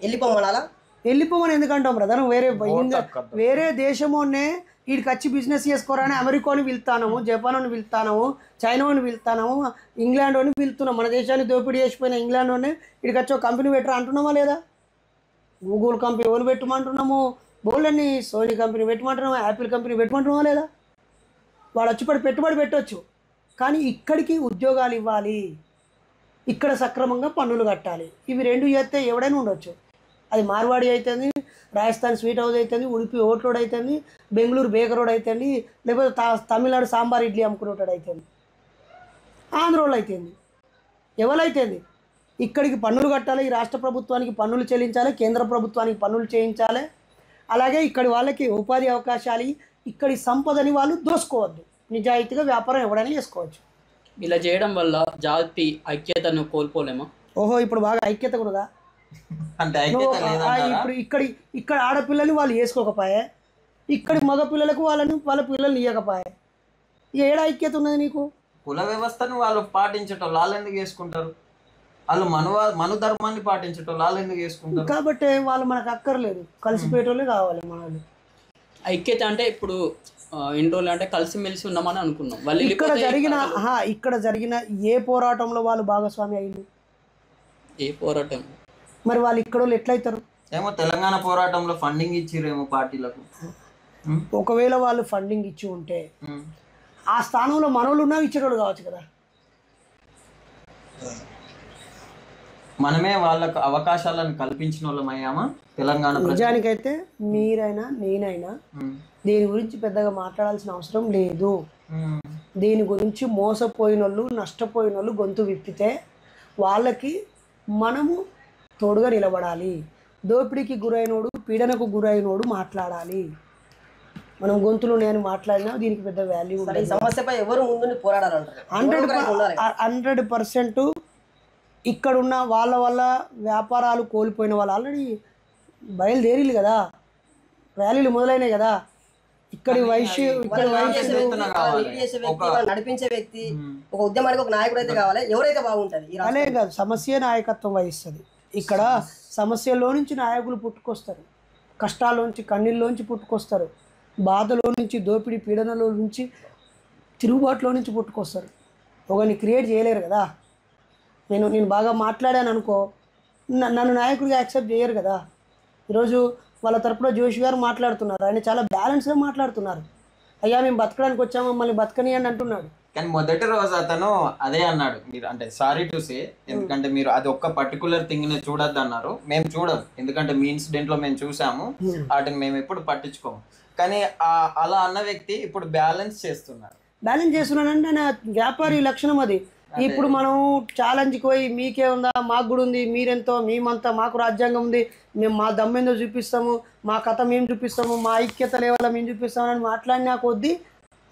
వెళ్ళిపోమనాలా? వెళ్ళిపోమని ఎందుకంటాం బ్రదర్? వేరే దేశమోనే వీడికి వచ్చి బిజినెస్ చేసుకోరాని అమెరికాని పిలుతాము, జపాన్ పిలుతాము, చైనాని పిలుతాము, ఇంగ్లాండ్ అని పిలుతున్నాం. మన దేశాన్ని దోపిడీ చేసిపోయిన ఇంగ్లాండ్ అని వీడికి వచ్చి ఒక కంపెనీ పెట్టరా అంటున్నామా లేదా? గూగుల్ కంపెనీ ఎవరు పెట్టమంటున్నాము, బోల్డ్ని సోనీ కంపెనీ పెట్టమంటున్నాము, యాపిల్ కంపెనీ పెట్టమంటున్నామా లేదా? వాడు వచ్చి పెట్టుబడి పెట్టవచ్చు, కానీ ఇక్కడికి ఉద్యోగాలు ఇవ్వాలి, ఇక్కడ సక్రమంగా పన్నులు కట్టాలి. ఇవి రెండు చేస్తే ఎవడైనా ఉండొచ్చు. అది మార్వాడి అవుతుంది, రాజస్థాన్ స్వీట్ హౌస్ అవుతుంది, ఉడిపి ఓట్ రోడ్ అవుతుంది, బెంగళూరు బేకర్ రోడ్ అవుతుంది, లేకపోతే తమిళనాడు సాంబార్ ఇడ్లీ అమ్ముకునేటోడు అవుతుంది, ఆంధ్రోళ్ళు అవుతుంది, ఎవరైతుంది. ఇక్కడికి పన్నులు కట్టాలి, ఈ రాష్ట్ర ప్రభుత్వానికి పన్నులు చెల్లించాలి, కేంద్ర ప్రభుత్వానికి పన్నులు చేయించాలి. అలాగే ఇక్కడి వాళ్ళకి ఉపాధి అవకాశాలు, ఇక్కడి సంపదని వాళ్ళు దోసుకోవద్దు. నిజాయితీగా వ్యాపారం ఎవడైనా చేసుకోవచ్చు. ఇలా చేయడం వల్ల జాతి ఐక్యతను కోల్పోలేమా? ఓహో, ఇప్పుడు బాగా ఐక్యత కూడా అంటే ఇప్పుడు ఇక్కడ ఆడపిల్లల్ని వాళ్ళు వేసుకోకపోయే, ఇక్కడి మగ పిల్లలకు వాళ్ళ పిల్లల్ని ఇవ్వకపోయే, ఏడ ఐక్యత ఉన్నది నీకు? కుల వ్యవస్థను వాళ్ళు పాటించటం వాళ్ళు ఎందుకు చేసుకుంటారు? వాళ్ళు మను ధర్మాన్ని పాటించటం వాళ్ళు ఎందుకు చేసుకుంటారు? కాబట్టి వాళ్ళు మనకు అక్కర్లేదు, కలిసిపోయేటోళ్ళే కావాలి మనల్ని. ఐక్యత అంటే ఇప్పుడు ఎన్ని రోజులు అంటే కలిసిమెలిసి ఉన్నామని అనుకున్నాం. వాళ్ళు ఇక్కడ జరిగిన ఏ పోరాటంలో వాళ్ళు భాగస్వామి అయ్యింది? ఏ పోరాటం? మరి వాళ్ళు ఇక్కడ వాళ్ళు ఎట్లయితారు? ఏమో తెలంగాణ పోరాటంలో ఫండింగ్ ఇచ్చిరేమో పార్టీలకు. ఒకవేళ వాళ్ళు ఫండింగ్ ఇచ్చి ఉంటే ఆ స్థానంలో మనోళ్ళు ఉన్నా ఇచ్చేటోళ్ళు కావచ్చు కదా. మనమే వాళ్ళకు అవకాశాలను కల్పించిన వాళ్ళం అయ్యామా తెలంగాణ? నిజానికైతే మీరైనా నేనైనా దీని గురించి పెద్దగా మాట్లాడాల్సిన అవసరం లేదు. దీని గురించి మోసపోయిన వాళ్ళు, నష్టపోయిన వాళ్ళు గొంతు విప్పితే వాళ్ళకి మనము తోడుగా నిలబడాలి. దోపిడీకి గురైనోడు, పీడనకు గురైనోడు మాట్లాడాలి. మనం గొంతులు నేను మాట్లాడినా దీనికి పెద్ద వాల్యూ ఉంటుంది. ఈ సమస్యపై ఎవరు ముందు పోరాడాలంటారు? 100% ఇక్కడున్న వాళ్ళ వల్ల వ్యాపారాలు కోల్పోయిన వాళ్ళు ఆల్రెడీ బయలుదేరిలు కదా, ర్యాలీలు మొదలైనాయి కదా. ఇక్కడి నడిపించే వ్యక్తి, ఒక ఉద్యమానికి ఒక నాయకుడు అయితే కావాలి. ఎవరైతే బాగుంటుంది అనే కాదు, సమస్య నాయకత్వం వహిస్తుంది. ఇక్కడ సమస్యలో నుంచి నాయకులు పుట్టుకొస్తారు, కష్టాల్లోంచి కన్నీళ్ళలోంచి పుట్టుకొస్తారు, బాధలో నుంచి, దోపిడీ పీడనలో నుంచి, తిరుగుబాటులో నుంచి పుట్టుకొస్తారు. ఒకరిని క్రియేట్ చేయలేరు కదా. నేను బాగా మాట్లాడాను అనుకో, నన్ను నాయకుడిగా యాక్సెప్ట్ చేయరు కదా. ఈరోజు వాళ్ళ తరపున జోషి గారు మాట్లాడుతున్నారు, ఆయన చాలా బ్యాలెన్స్గా మాట్లాడుతున్నారు. అయ్యా మేము బతకడానికి వచ్చాము, మమ్మల్ని బతకనియండి అంటున్నాడు. కానీ మొదటి రోజు అతను అదే అన్నాడు. మీరు అంటే సారీ టు సే, ఎందుకంటే మీరు అది ఒక్క పర్టికులర్ థింగ్ ని చూడొద్దు అన్నారు. మేము చూడం, ఎందుకంటే మీ ఇన్సిడెంట్ లో మేము చూసాము, వాటిని మేము ఎప్పుడు పట్టించుకోము. కానీ అలా అన్న వ్యక్తి ఇప్పుడు బ్యాలెన్స్ చేస్తున్నాడంటే ఆయన వ్యాపారి లక్షణం అది. ఇప్పుడు మనం ఛాలెంజ్కి పోయి మీకే ఉందా, మాకు కూడా ఉంది, మీరెంతో, మేమంతా, మాకు రాజ్యాంగం ఉంది, మేము మా దమ్మేందో చూపిస్తాము, మా కథ మేము చూపిస్తాము, మా ఐక్యత లేవాల మేము చూపిస్తాము అని మాట్లాడినా కొద్దీ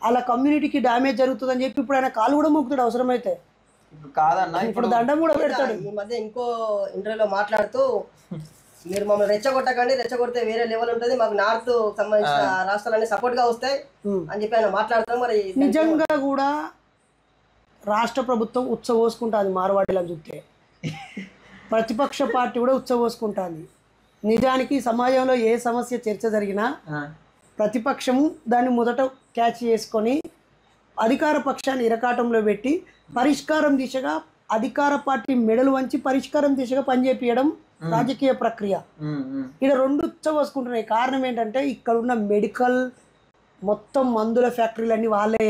అలా కమ్యూనిటీకి డ్యామేజ్ జరుగుతుందని చెప్పి ఇప్పుడు ఆయన కాలు కూడా మొక్కుతాడు అవసరమైతే. కాదన్నా, ఇప్పుడు దండం కూడా పెడతాడు. ఈ మధ్య ఇంకో ఇంటర్వ్యూలో మాట్లాడుతూ, మీరు మమ్మల్ని రెచ్చగొట్టకండి, రెచ్చగొడితే వేరే లెవెల్ ఉంటుంది, మాకు నార్త్ సంబంధించిన రాష్ట్రాలన్నీ సపోర్ట్ గా వస్తాయి అని చెప్పి ఆయన మాట్లాడతాం. మరి నిజంగా కూడా రాష్ట్ర ప్రభుత్వం ఉత్సవోసుకుంటుంది మార్వాడీలను చూస్తే, ప్రతిపక్ష పార్టీ కూడా ఉత్సవోసుకుంటుంది. నిజానికి సమాజంలో ఏ సమస్య చర్చ జరిగినా ప్రతిపక్షము దాన్ని మొదట క్యాచ్ చేసుకొని అధికార పక్షాన్ని ఇరకాటంలో పెట్టి పరిష్కారం దిశగా అధికార పార్టీ మెడలు వంచి పరిష్కారం దిశగా పనిచేయడం రాజకీయ ప్రక్రియ. ఇక్కడ రెండు ఉత్సవోసుకుంటున్నాయి. కారణం ఏంటంటే ఇక్కడ ఉన్న మెడికల్ మొత్తం మందుల ఫ్యాక్టరీలన్నీ వాళ్ళే,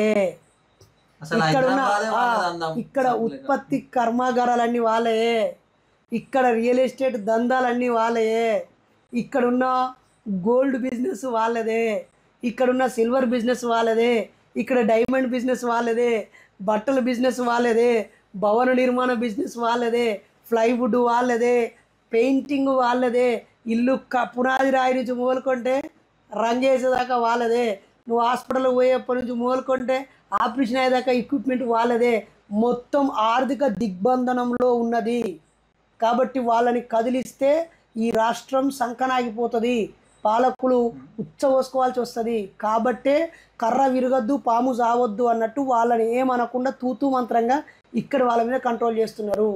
ఇక్కడ ఉత్పత్తి కర్మాగారాలన్నీ వాళ్ళే, ఇక్కడ రియల్ ఎస్టేట్ దందాలన్నీ వాళ్ళే, ఇక్కడున్న గోల్డ్ బిజినెస్ వాళ్ళదే, ఇక్కడున్న సిల్వర్ బిజినెస్ వాళ్ళదే, ఇక్కడ డైమండ్ బిజినెస్ వాళ్ళదే, బట్టల బిజినెస్ వాళ్ళదే, భవన నిర్మాణ బిజినెస్ వాళ్ళదే, ప్లైవుడ్ వాళ్ళదే, పెయింటింగ్ వాళ్ళదే, ఇల్లు పునాది రాయి నుంచి మొదలుకుంటే రంగేసేదాకా వాళ్ళదే, నువ్వు హాస్పిటల్కి పోయేప్పటి నుంచి మొదలుకుంటే ఆపరేషన్ అయ్యేదాకా ఎక్విప్మెంట్ వాళ్ళదే. మొత్తం ఆర్థిక దిగ్బంధనంలో ఉన్నది. కాబట్టి వాళ్ళని కదిలిస్తే ఈ రాష్ట్రం సంకనాగిపోతుంది. పాలకులు ఉచ్చబోసుకోవాల్సి వస్తుంది. కాబట్టే కర్ర విరగద్దు పాము జావద్దు అన్నట్టు వాళ్ళని ఏమనకుండా తూతూ మంత్రంగా ఇక్కడ వాళ్ళ మీద కంట్రోల్ చేస్తున్నారు.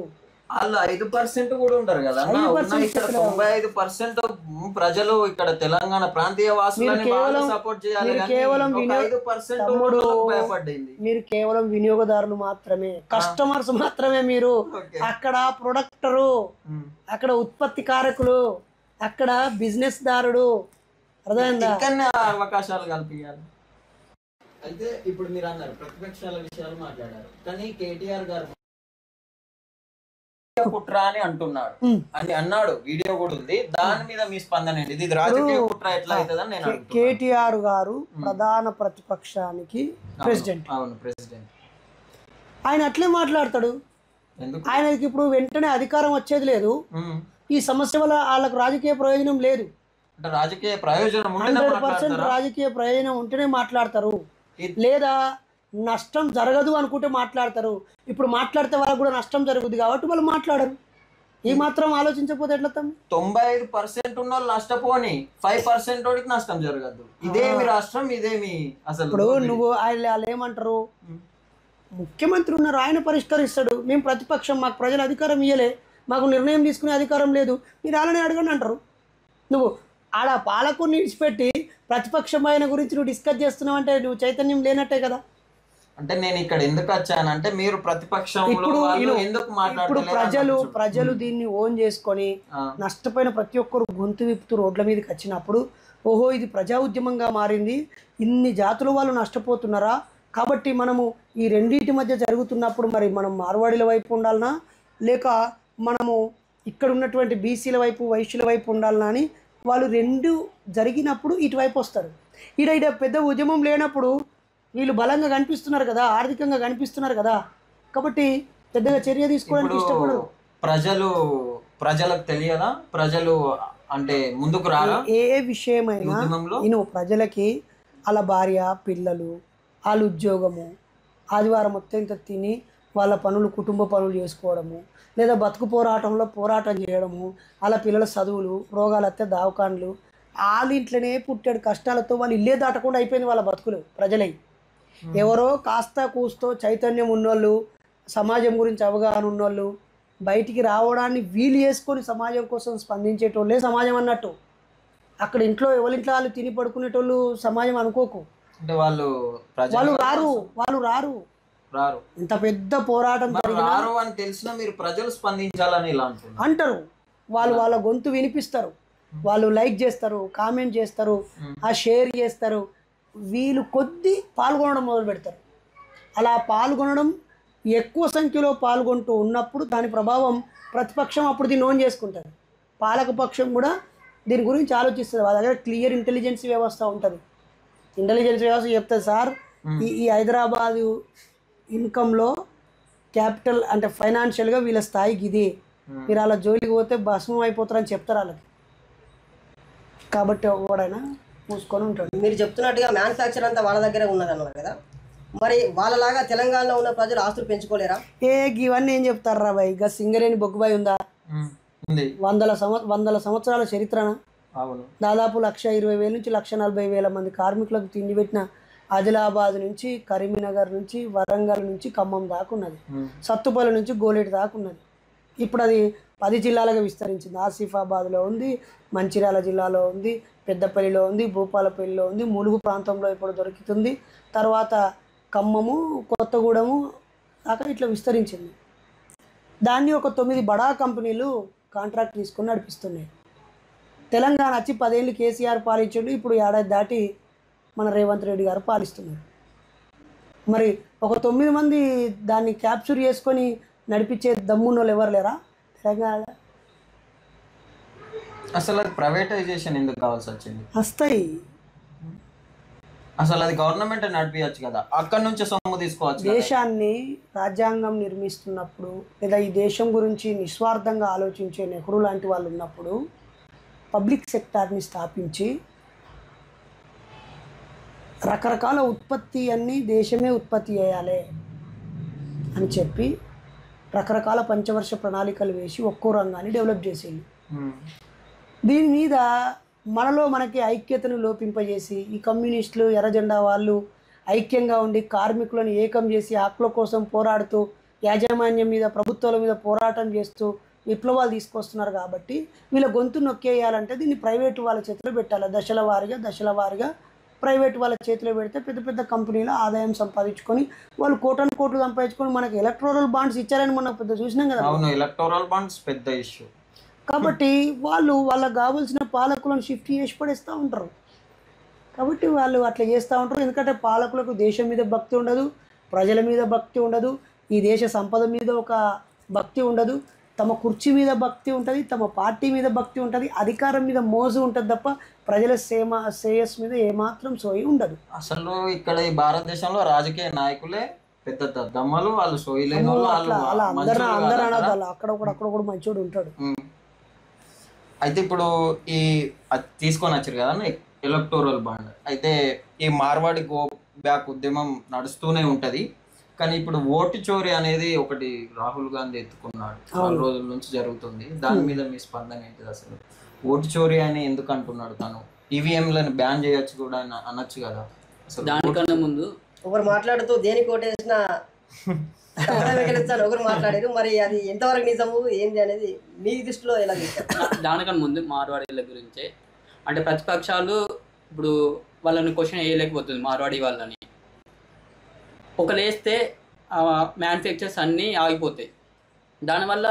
వాళ్ళు 5% కూడా ఉంటారు కదా అన్న. ఉన్న ఇక్కడ 95% ప్రజలు ఇక్కడ తెలంగాణ ప్రాంతీయ వాసులని వాళ్ళు సపోర్ట్ చేయాలి కానీ కేవలం ఒక 5% భయపడింది. మీరు కేవలం వినియోగదారులు మాత్రమే, కస్టమర్స్ మాత్రమే. మీరు అక్కడ ప్రొడక్టరు, అక్కడ ఉత్పత్తి కారకులు, అక్కడ బిజినెస్ దారుడు. అర్థమైందా? ఇక్కడనే అవకాశాలు కల్పించాలి. అయితే ఇప్పుడు మీరు అన్నారు ప్రతిపక్షాల విషయాలు మాట్లాడారు, కానీ కేటీఆర్ గారు కుట్ర అని అంటున్నాడు అని అన్నాడు, వీడియో కూడా ఉంది. దాని మీద మీ స్పందన ఏంటి? ఇది రాజకీయ కుట్ర ఎట్లా అవుతుందని నేను కేటీఆర్ గారు ప్రధాన ప్రతిపక్షానికి ప్రెసిడెంట్. అవును, ప్రెసిడెంట్. ఆయన అట్లే మాట్లాడతాడు. ఆయనకి ఇప్పుడు వెంటనే అధికారం వచ్చేది లేదు. ఈ సమస్య వల్ల వాళ్ళకు రాజకీయ ప్రయోజనం లేదు. అంటే రాజకీయ ప్రయోజనం 100% రాజకీయ ప్రయోజనం ఉంటేనే మాట్లాడతారు, లేదా నష్టం జరగదు అనుకుంటే మాట్లాడతారు. ఇప్పుడు మాట్లాడితే వాళ్ళకు కూడా నష్టం జరుగుద్ది కాబట్టి వాళ్ళు మాట్లాడరు. ఈ మాత్రం ఆలోచించకపోతే ఎట్లా? 95% ఉన్న వాళ్ళు నష్టపోని 5% వాడికి నష్టం జరగదు. ఇదేమి రాష్ట్రం, ఇదేమి అసలు. ఇప్పుడు నువ్వు వాళ్ళు ఏమంటారు, ముఖ్యమంత్రి ఉన్నారు, ఆయన పరిష్కరిస్తాడు. మేము ప్రతిపక్షం, మాకు ప్రజలు అధికారం ఇయ్యలే, మాకు నిర్ణయం తీసుకునే అధికారం లేదు, మీరు అలానే అడగండి అంటారు. నువ్వు ఆడ పాలకుని విడిచిపెట్టి ప్రతిపక్షం ఆయన గురించి నువ్వు డిస్కస్ చేస్తున్నావు అంటే నువ్వు చైతన్యం లేనట్టే కదా. అంటే నేను ఇక్కడ ఎందుకు వచ్చానంటే మీరు ప్రతిపక్షంలో ఎందుకు మాట్లాడుతున్నారు? ప్రజలు దీన్ని ఓన్ చేసుకొని నష్టపోయిన ప్రతి ఒక్కరు గొంతు విప్పుతూ రోడ్ల మీదకి వచ్చినప్పుడు, ఓహో ఇది ప్రజా ఉద్యమంగా మారింది, ఇన్ని జాతుల వాళ్ళు నష్టపోతున్నారా, కాబట్టి మనము ఈ రెండింటి మధ్య జరుగుతున్నప్పుడు మరి మనం మార్వాడీల వైపు ఉండాలనా, లేక మనము ఇక్కడ ఉన్నటువంటి బీసీల వైపు వైశ్యుల వైపు ఉండాలనా అని వాళ్ళు రెండు జరిగినప్పుడు ఇటువైపు వస్తారు. ఈడ పెద్ద ఉద్యమం లేనప్పుడు వీళ్ళు బలంగా కనిపిస్తున్నారు కదా, ఆర్థికంగా కనిపిస్తున్నారు కదా, కాబట్టి పెద్దగా చర్య తీసుకోవడానికి ఇష్టపడరు. ప్రజలకు తెలియదా? ప్రజలు అంటే ముందుకు రారా? ఏ విషయమైనా నేను ప్రజలకి వాళ్ళ భార్య పిల్లలు, వాళ్ళ ఉద్యోగము, ఆదివారం మొత్తం ఇంత తిని వాళ్ళ పనులు, కుటుంబ పనులు చేసుకోవడము, లేదా బతుకు పోరాటంలో పోరాటం చేయడము, వాళ్ళ పిల్లల చదువులు, రోగాలు వస్తే దవాఖాన్లు, వాళ్ళ ఇంట్లోనే పుట్టాడు కష్టాలతో వాళ్ళు ఇల్లే దాటకుండా అయిపోయింది వాళ్ళ బతుకులు. ప్రజలై ఎవరో కాస్త కూస్తో చైతన్యం ఉన్నోళ్ళు, సమాజం గురించి అవగాహన ఉన్నోళ్ళు బయటికి రావడాన్ని వీలు చేసుకొని సమాజం కోసం స్పందించేటోళ్ళే సమాజం అన్నట్టు. అక్కడ ఇంట్లో ఎవరింట్లో వాళ్ళు తిని పడుకునేటోళ్ళు సమాజం అనుకోకు. అంటే వాళ్ళు రారు. ఇంత పెద్ద పోరాటం రారు అని తెలిసినా మీరు ప్రజలు స్పందించాలని ఇలా అంటారు. వాళ్ళ గొంతు వినిపిస్తారు, వాళ్ళు లైక్ చేస్తారు, కామెంట్ చేస్తారు, ఆ షేర్ చేస్తారు, వీళ్ళు కొద్ది పాల్గొనడం మొదలు పెడతారు. అలా పాల్గొనడం ఎక్కువ సంఖ్యలో పాల్గొంటూ ఉన్నప్పుడు దాని ప్రభావం ప్రతిపక్షం అప్పుడు దీన్ని ఓన్ చేసుకుంటారు. పాలకపక్షం కూడా దీని గురించి ఆలోచిస్తుంది. వాళ్ళ దగ్గర క్లియర్ ఇంటెలిజెన్స్ వ్యవస్థ ఉంటుంది. ఇంటెలిజెన్స్ వ్యవస్థ చెప్తుంది, సార్ ఈ హైదరాబాదు ఇన్కంలో క్యాపిటల్ అంటే ఫైనాన్షియల్గా వీళ్ళ స్థాయికి ఇది, మీరు అలా జోలికి పోతే భస్మం అయిపోతారని చెప్తారు వాళ్ళకి. కాబట్టి ఎవడైనా మూసుకొని ఉంటాడు. మీరు చెప్తున్నట్టుగా మ్యానుఫ్యాక్చర్ అంతా వాళ్ళ దగ్గరే ఉన్నదన్నారు కదా, మరి వాళ్ళలాగా తెలంగాణలో ఉన్న ప్రజలు ఆస్తులు పెంచుకోలేరా? ఇవన్నీ ఏం చెప్తారు రా బాయ్? ఇక సింగరేణి బొగ్గుబాయి ఉందా? వందల సంవత్సరాల చరిత్రన. దాదాపు 120,000 నుంచి 140,000 మంది కార్మికులకు తిండి పెట్టిన ఆదిలాబాద్ నుంచి, కరీంనగర్ నుంచి, వరంగల్ నుంచి ఖమ్మం దాకా ఉన్నది, సత్తుపల్లి నుంచి గోలేటి దాకా ఉన్నది. ఇప్పుడు అది 10 జిల్లాలుగా విస్తరించింది. ఆసిఫాబాద్లో ఉంది, మంచిర్యాల జిల్లాలో ఉంది, పెద్దపల్లిలో ఉంది, భూపాలపల్లిలో ఉంది, ములుగు ప్రాంతంలో ఇప్పుడు దొరుకుతుంది, తర్వాత ఖమ్మము, కొత్తగూడెము దాకా ఇట్లా విస్తరించింది. దాన్ని ఒక 9 బడా కంపెనీలు కాంట్రాక్ట్ తీసుకొని నడిపిస్తున్నాయి. తెలంగాణ వచ్చి 10 ఏళ్ళు కేసీఆర్ పాలించండు, ఇప్పుడు ఏడాది దాటి మన రేవంత్ రెడ్డి గారు పాలిస్తున్నారు. మరి ఒక 9 మంది దాన్ని క్యాప్చర్ చేసుకొని నడిపించే దమ్మున్న వాళ్ళు ఎవరు లేరా తెలంగాణ? అసలు అది ప్రైవేటైజేషన్ ఎందుకు కావాల్సి వచ్చింది? వస్తాయి. అసలు అది గవర్నమెంట్ నడిపించచ్చు కదా, అక్కడ నుంచి సొమ్ము తీసుకోవచ్చు. దేశాన్ని రాజ్యాంగం నిర్మిస్తున్నప్పుడు, లేదా ఈ దేశం గురించి నిస్వార్థంగా ఆలోచించే నెహ్రూ లాంటి వాళ్ళు ఉన్నప్పుడు పబ్లిక్ సెక్టార్ని స్థాపించి రకరకాల ఉత్పత్తి అన్నీ దేశమే ఉత్పత్తి చేయాలి అని చెప్పి రకరకాల పంచవర్ష ప్రణాళికలు వేసి ఒక్కో రంగాన్ని డెవలప్ చేసేది. దీని మీద మనలో మనకి ఐక్యతను లోపింపజేసి ఈ కమ్యూనిస్టులు ఎర్రజెండా వాళ్ళు ఐక్యంగా ఉండి కార్మికులను ఏకం చేసి హక్కుల కోసం పోరాడుతూ యాజమాన్యం మీద ప్రభుత్వాల మీద పోరాటం చేస్తూ విప్లవాలు తీసుకొస్తున్నారు. కాబట్టి వీళ్ళ గొంతు నొక్కేయాలంటే దీన్ని ప్రైవేటు వాళ్ళ చేతిలో పెట్టాలి. దశల వారీగా ప్రైవేట్ వాళ్ళ చేతిలో పెడితే పెద్ద పెద్ద కంపెనీలు ఆదాయం సంపాదించుకొని వాళ్ళు కోట్ల కోట్లు సంపాదించుకొని మనకి ఎలక్టోరల్ బాండ్స్ ఇచ్చారని మనం పెద్ద చూసినాం కదా. అవును, ఎలక్టోరల్ బాండ్స్ పెద్ద ఇష్యూ. కాబట్టి వాళ్ళకి కావాల్సిన పాలకులను షిఫ్ట్ చేసి పడేస్తూ ఉంటారు. కాబట్టి వాళ్ళు అట్లా చేస్తూ ఉంటారు. ఎందుకంటే పాలకులకు దేశం మీద భక్తి ఉండదు, ప్రజల మీద భక్తి ఉండదు, ఈ దేశ సంపద మీద ఒక భక్తి ఉండదు, తమ కుర్చీ మీద భక్తి ఉంటుంది, తమ పార్టీ మీద భక్తి ఉంటుంది, అధికారం మీద మోజు ఉంటుంది తప్ప ప్రజల శ్రేయస్ మీద ఏమాత్రం సోయి ఉండదు. అసలు ఇక్కడ ఈ భారతదేశంలో రాజకీయ నాయకులే పెద్ద దద్దమ్మలు, వాళ్ళు సోయలేని వాళ్ళు. అలా అందరూ అనదు, అక్కడ కూడా మంచోడు ఉంటాడు. అయితే ఇప్పుడు ఈ తీసుకొని వచ్చారు కదా ఎలక్టోరల్ బాండ్, అయితే ఈ మార్వాడి గో బ్యాక్ ఉద్యమం నడుస్తూనే ఉంటది. కానీ ఇప్పుడు ఓటు చోరీ అనేది ఒకటి రాహుల్ గాంధీ ఎత్తుకున్నాడు, 4 రోజుల నుంచి జరుగుతుంది. దాని మీద మీ స్పందన ఏంటిది? అసలు ఓటు చోరీ అని ఎందుకు అంటున్నాడు తను? ఈవీఎంలను బ్యాన్ చేయొచ్చు కూడా అనొచ్చు కదా. అసలు దానికన్నా ముందు ఒకరు మాట్లాడుతూ దేనికి ఓటేసిన ఒకరు మాట్లాడారు. మరి అది ఎంతవరకు నిజము ఏంది అనేది మీ దృష్టిలో ఎలా చేస్తారు? దానికన్నా ముందు మార్వాడీల గురించే, అంటే ప్రతిపక్షాలు ఇప్పుడు వాళ్ళని క్వశ్చన్ వేయలేకపోతుంది మార్వాడి వాళ్ళని. ఒకరు వేస్తే మ్యానుఫ్యాక్చర్స్ అన్నీ ఆగిపోతాయి. దానివల్ల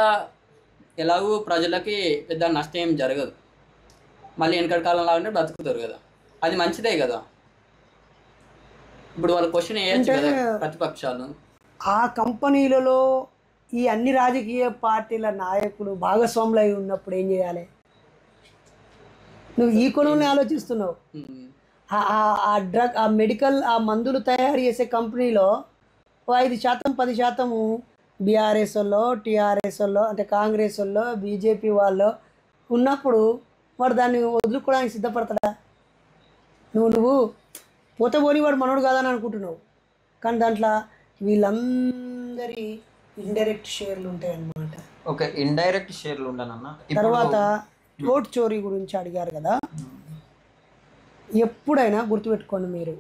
ఎలాగూ ప్రజలకి పెద్ద నష్టం ఏం జరగదు. మళ్ళీ వెనకటి కాలం లాగానే బ్రతుకుతారు కదా, అది మంచిదే కదా. ఇప్పుడు వాళ్ళు క్వశ్చన్ వేయచ్చు కదా ప్రతిపక్షాలు. ఆ కంపెనీలలో ఈ అన్ని రాజకీయ పార్టీల నాయకులు భాగస్వాములు అయి ఉన్నప్పుడు ఏం చేయాలి? నువ్వు ఈ కోణంలో ఆలోచిస్తున్నావు. ఆ డ్రగ్, ఆ మెడికల్, ఆ మందులు తయారు చేసే కంపెనీలో 5%, 10% బీఆర్ఎస్ వాళ్ళు, టీఆర్ఎస్ వాళ్ళు, అంటే కాంగ్రెస్ వాళ్ళు, బీజేపీ వాళ్ళు ఉన్నప్పుడు వాడు దాన్ని వదులుకోవడానికి సిద్ధపడతాడా? నువ్వు పోతే పోని వాడు మనోడు కాదని అనుకుంటున్నావు. కానీ దాంట్లో వీళ్ళందరి ఇండైరెక్ట్ షేర్లు ఉంటాయి అన్నమాట. ఓకే, ఇండైరెక్ట్ షేర్లు ఉండనన్నా. తర్వాత ఓట్ చోరీ గురించి అడిగారు కదా, ఎప్పుడైనా గుర్తుపెట్టుకోండి మీరు,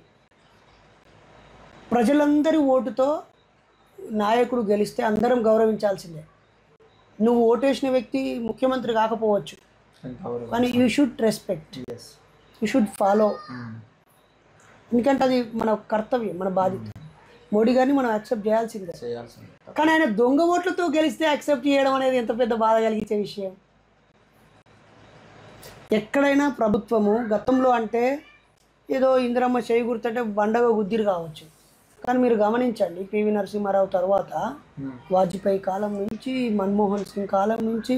ప్రజలందరి ఓటుతో నాయకుడు గెలిస్తే అందరం గౌరవించాల్సిందే. నువ్వు ఓటేసిన వ్యక్తి ముఖ్యమంత్రి కాకపోవచ్చు, కానీ you should respect, you should follow. ఎందుకంటే అది మన కర్తవ్యం, మన బాధ్యత. మోడీ గారిని మనం యాక్సెప్ట్ చేయాల్సిందే. కానీ ఆయన దొంగ ఓట్లతో గెలిస్తే యాక్సెప్ట్ చేయడం అనేది ఎంత పెద్ద బాధ కలిగించే విషయం. ఎక్కడైనా ప్రభుత్వము గతంలో అంటే ఏదో ఇందిరమ్మ చేయి గుర్తుంటే బండగా గుద్దిరు కావచ్చు. కానీ మీరు గమనించండి, పివి నరసింహారావు తర్వాత వాజ్పేయి కాలం నుంచి, మన్మోహన్ సింగ్ కాలం నుంచి,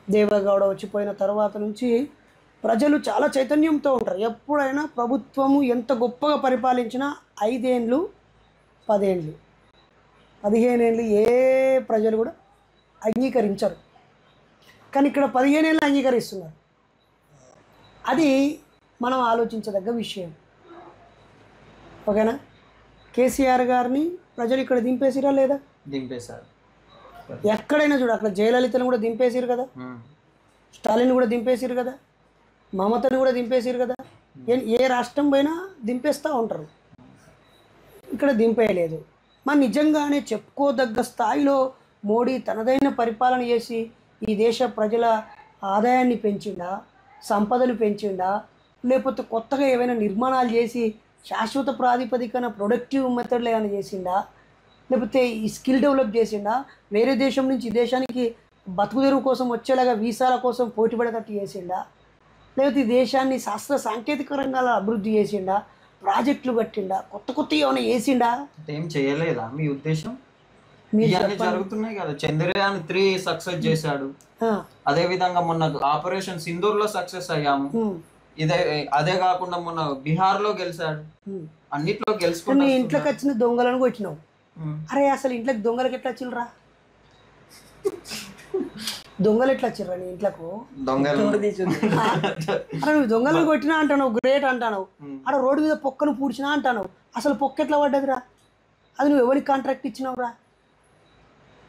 దేవేగౌడ వచ్చిపోయిన తర్వాత నుంచి ప్రజలు చాలా చైతన్యంతో ఉంటారు. ఎప్పుడైనా ప్రభుత్వము ఎంత గొప్పగా పరిపాలించినా 5 ఏళ్ళు, 10 ఏళ్ళు, 15 ఏళ్ళు ఏ ప్రజలు కూడా అంగీకరించరు. కానీ ఇక్కడ 15 ఏళ్ళు అంగీకరిస్తున్నారు. అది మనం ఆలోచించదగ్గ విషయం. ఓకేనా? కేసీఆర్ గారిని ప్రజలు ఇక్కడ దింపేసిరా లేదా? దింపేశారు. ఎక్కడైనా చూడు, అక్కడ జయలలితను కూడా దింపేసిరు కదా, స్టాలిన్ కూడా దింపేసిరు కదా, మమతను కూడా దింపేసిరు కదా. ఏ రాష్ట్రం పోయినా దింపేస్తూ ఉంటారు. ఇక్కడ దింపేయలేదు. మరి నిజంగానే చెప్పుకోదగ్గ స్థాయిలో మోడీ తనదైన పరిపాలన చేసి ఈ దేశ ప్రజల ఆదాయాన్ని పెంచిండా, సంపదను పెంచిండా, లేకపోతే కొత్తగా ఏవైనా నిర్మాణాలు చేసి శాశ్వత ప్రాతిపదికన ప్రొడక్టివ్ మెథడ్లు ఏమైనా చేసిండా, లేకపోతే ఈ స్కిల్ డెవలప్ చేసిండా, వేరే దేశం నుంచి ఈ దేశానికి బతుకుదెరువు కోసం వచ్చేలాగా వీసాల కోసం పోటీ పడేటట్టు చేసిండా, లేకపోతే ఈ దేశాన్ని శాస్త్ర సాంకేతిక రంగాల అభివృద్ధి చేసిండా, ప్రాజెక్టులు కట్టిండా, కొత్త ఏమైనా చేసిండా? ఏం చేయలేదా మీ ఉద్దేశం? ఇవన్నీ జరుగుతున్నాయి కదా. చంద్రయాన్ 3 సక్సెస్ చేశాడు. అదే విధంగా మొన్న ఆపరేషన్ సింధూర్ లో సక్సెస్ అయ్యాము. అదే కాకుండా మొన్న బీహార్ లో గెలిచాడు. అన్నిట్లో గెలుచుకుని ఇంట్లోకి వచ్చిన దొంగలను కొట్టినావు. అరే అసలు ఇంట్లోకి దొంగలకి ఎట్లా వచ్చిండ్రా? దొంగలు ఎట్లా వచ్చిర్రా నీ ఇంట్లోకు? అరే నువ్వు దొంగలను కొట్టినా అంటావు, గ్రేట్ అంటావు. అక్కడ రోడ్డు మీద పొక్కను పూడ్చినా అంటావు. అసలు పొక్క ఎట్లా పడ్డదిరా? అది నువ్వు ఎవరికి కాంట్రాక్ట్ ఇచ్చినావురా?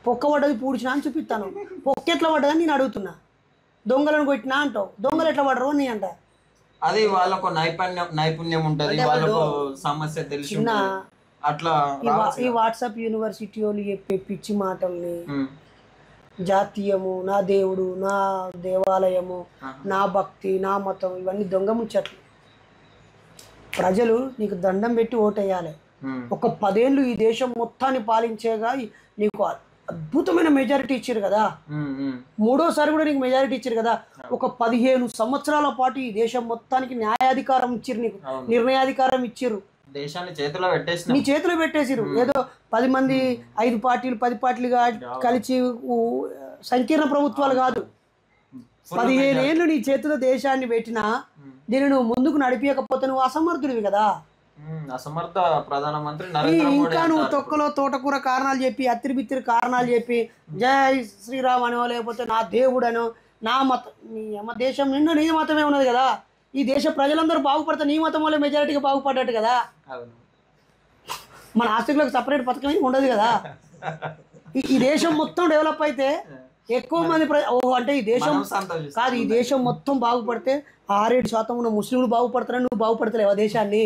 పొక్క పడ్డది పూడ్చినా అని చూపిస్తాను. పొక్క ఎట్లా పడ్డదని నేను అడుగుతున్నా. దొంగలను కొట్టినా అంటావు. దొంగలు ఎట్లా పడరు నీ అంట. అది వాళ్ళకు నైపుణ్యం ఉంటది, వాళ్ళకు సమస్య తెలిసి ఉంటది. అట్లా ఈ వాట్సాప్ యూనివర్సిటీ వాళ్ళు చెప్పే పిచ్చి మాటల్ని, జాతీయము, నా దేవుడు, నా దేవాలయము, నా భక్తి, నా మతం, ఇవన్నీ దొంగ ముచ్చట్లు. ప్రజలు నీకు దండం పెట్టి ఓటేయాలి. ఒక 10 ఏళ్ళు ఈ దేశం మొత్తాన్ని పాలించేగా నీకు అద్భుతమైన మెజారిటీ ఇచ్చారు కదా, 3వసారి కూడా నీకు మెజారిటీ ఇచ్చారు కదా. ఒక 15 సంవత్సరాల పాటు ఈ దేశం మొత్తానికి న్యాయాధికారం ఇచ్చారు, నీకు నిర్ణయాధికారం ఇచ్చారు, దేశాన్ని చేతిలో పెట్టేసి నీ చేతిలో పెట్టేసిరు. ఏదో 10 మంది 5 పార్టీలు 10 పార్టీలుగా కలిసి సంకీర్ణ ప్రభుత్వాలు కాదు. 15 ఏళ్ళు నీ చేతిలో దేశాన్ని పెట్టినా దీన్ని నువ్వు ముందుకు నడిపించకపోతే నువ్వు అసమర్థుడివి కదా. అసమర్థ ప్రధానమంత్రి నరేంద్ర మోడీ. ఇంకా నువ్వు తొక్కలో తోటకూర కారణాలు చెప్పి, అత్తిరి బిత్తిరి కారణాలు చెప్పి, జై శ్రీరామ్ అనో, లేకపోతే నా దేవుడు అనో, నా మతం, నీ అమ్మ దేశం నిండా నీ మతమే ఉన్నది కదా. ఈ దేశ ప్రజలందరూ బాగుపడితే నీ మతం వల్ల మెజారిటీగా బాగుపడ్డట్టు కదా. మన ఆస్తికులకు సపరేట్ పథకం ఏమి ఉండదు కదా. ఈ దేశం మొత్తం డెవలప్ అయితే ఎక్కువ మంది అంటే ఈ దేశం కాదు, ఈ దేశం మొత్తం బాగుపడితే 6-7% ఉన్న ముస్లింలు బాగుపడతారని నువ్వు బాగుపడతలేవా దేశాన్ని?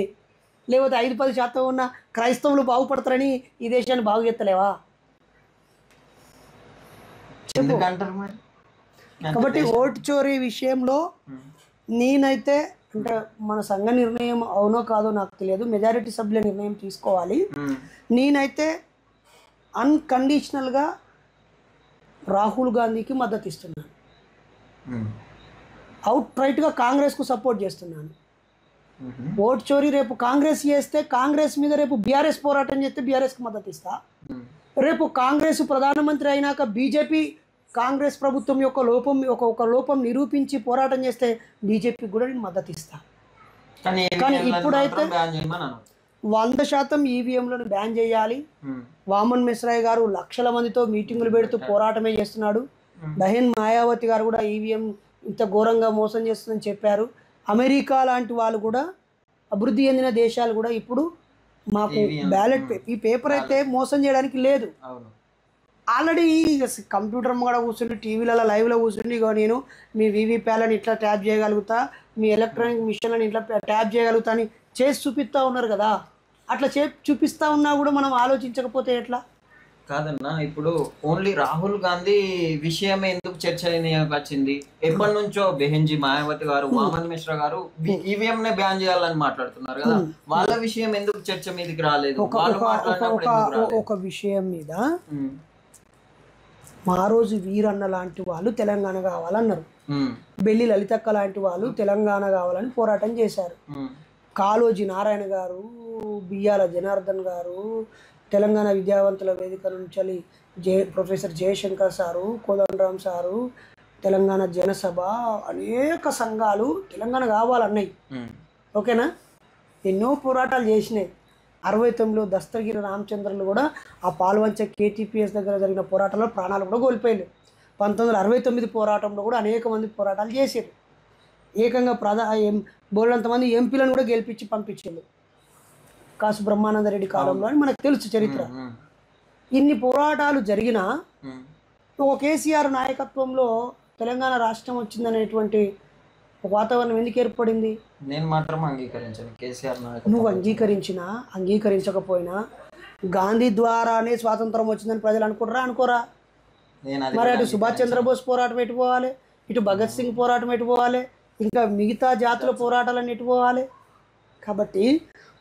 లేకపోతే 5-10% ఉన్న క్రైస్తవులు బాగుపడతారని ఈ దేశాన్ని బాగు చేస్తలేవా? కాబట్టి ఓటు చోరీ విషయంలో నేనైతే, అంటే మన సంఘ నిర్ణయం అవునో కాదో నాకు తెలియదు, మెజారిటీ సభ్యుల నిర్ణయం తీసుకోవాలి. నేనైతే అన్కండిషనల్గా రాహుల్ గాంధీకి మద్దతు ఇస్తున్నాను. అవుట్ రైట్గా కాంగ్రెస్కు సపోర్ట్ చేస్తున్నాను. ఓటు చోరీ రేపు కాంగ్రెస్ చేస్తే కాంగ్రెస్ మీద రేపు బీఆర్ఎస్ పోరాటం చేస్తే బీఆర్ఎస్కి మద్దతు ఇస్తా. రేపు కాంగ్రెస్ ప్రధానమంత్రి అయినాక బీజేపీ కాంగ్రెస్ ప్రభుత్వం యొక్క లోపం నిరూపించి పోరాటం చేస్తే బీజేపీకి కూడా నేను మద్దతు ఇస్తా. కానీ ఇప్పుడైతే 100% ఈవీఎంలను బ్యాన్ చేయాలి. వామన్ మిశ్రాయ్ గారు లక్షల మందితో మీటింగులు పెడుతూ పోరాటమే చేస్తున్నాడు. బహెన్ మాయావతి గారు కూడా ఈవీఎం ఇంత ఘోరంగా మోసం చేస్తుందని చెప్పారు. అమెరికా లాంటి వాళ్ళు కూడా, అభివృద్ధి చెందిన దేశాలు కూడా ఇప్పుడు మాకు బ్యాలెట్ ఈ పేపర్ అయితే మోసం చేయడానికి లేదు. ఆల్రెడీ కంప్యూటర్ కూడా కూర్చుండి, టీవీలలో లైవ్లో కూర్చుండి, ఇగో నేను మీ వీవీప్యాలను ఇట్లా ట్యాప్ చేయగలుగుతా, మీ ఎలక్ట్రానిక్ మిషన్లను ఇట్లా ట్యాప్ చేయగలుగుతా అని చేసి చూపిస్తూ ఉన్నారు కదా. అట్లా చూపిస్తూ ఉన్నా కూడా మనం ఆలోచించకపోతే ఎట్లా? కాదన్నా, ఇప్పుడు ఓన్లీ రాహుల్ గాంధీ విషయమే ఎందుకు చర్చ వచ్చింది? ఎప్పటి నుంచో బెహెన్జీ మాయావతి గారు, వామన్ మిశ్రా గారు ఈవీఎం నే బ్యాన్ చేయాలని మాట్లాడుతున్నారు కదా. వాళ్ళ విషయం ఎందుకు చర్చ మీదకి రాలేదు? ఒక విషయం మీద మారోజు వీరన్న లాంటి వాళ్ళు తెలంగాణ కావాలన్నారు. బెల్లి లలితక్క లాంటి వాళ్ళు తెలంగాణ కావాలని పోరాటం చేశారు. కాళోజీ నారాయణ గారు, బియ్యాల జనార్దన్ గారు, తెలంగాణ విద్యావంతుల వేదిక నుంచి professor Jayashankar sir, Kodandaram sir, Telangana Janasabha, అనేక సంఘాలు తెలంగాణ కావాలన్నాయి. ఓకేనా? ఎన్నో పోరాటాలు చేసినాయి. 69లో దస్తగిరి రామచంద్రులు కూడా ఆ పాల్వంచ కేటీపీఎస్ దగ్గర జరిగిన పోరాటంలో ప్రాణాలు కూడా కోల్పోయారు. 1969 పోరాటంలో కూడా అనేక మంది పోరాటాలు చేశారు. ఏకంగా బోల్డంతమంది ఎంపీలను కూడా గెలిపించి పంపించారు కాసు బ్రహ్మానందరెడ్డి కాలంలో అని మనకు తెలుసు చరిత్ర. ఇన్ని పోరాటాలు జరిగినా ఒక కేసీఆర్ నాయకత్వంలో తెలంగాణ రాష్ట్రం వచ్చిందనేటువంటి ఒక వాతావరణం ఎందుకు ఏర్పడింది? నేను మాత్రం అంగీకరించాను కేసీఆర్ నాయకత్వం. నువ్వు అంగీకరించినా అంగీకరించకపోయినా గాంధీ ద్వారానే స్వాతంత్రం వచ్చిందని ప్రజలు అనుకోరా? మరి అటు సుభాష్ చంద్రబోస్ పోరాటం ఎటు పోవాలి, ఇటు భగత్ సింగ్ పోరాటం ఎటు పోవాలి, ఇంకా మిగతా జాతుల పోరాటాలన్నీ ఎటు పోవాలి? కాబట్టి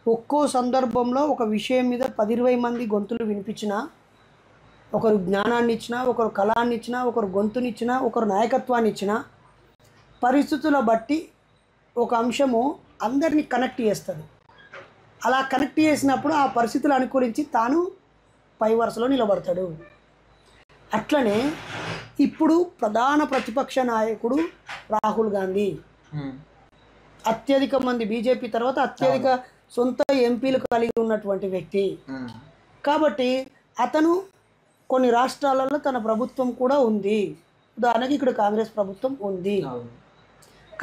ఒక్కో సందర్భంలో ఒక విషయం మీద 10-20 మంది గొంతులు వినిపించినా, ఒకరు జ్ఞానాన్ని ఇచ్చినా, ఒకరు కళాన్ని ఇచ్చినా, ఒకరు గొంతునిచ్చినా, ఒకరు నాయకత్వాన్ని ఇచ్చినా, పరిస్థితుల బట్టి ఒక అంశము అందరినీ కనెక్ట్ చేస్తుంది. అలా కనెక్ట్ చేసినప్పుడు ఆ పరిస్థితులు అనుకూలించి తాను పై వరుసలో నిలబడతాడు. అట్లనే ఇప్పుడు ప్రధాన ప్రతిపక్ష నాయకుడు రాహుల్ గాంధీ, అత్యధిక మంది బీజేపీ తర్వాత అత్యధిక సొంత ఎంపీలు కలిగి ఉన్నటువంటి వ్యక్తి. కాబట్టి అతను కొన్ని రాష్ట్రాలలో తన ప్రభుత్వం కూడా ఉంది. ఉదాహరణకి ఇక్కడ కాంగ్రెస్ ప్రభుత్వం ఉంది.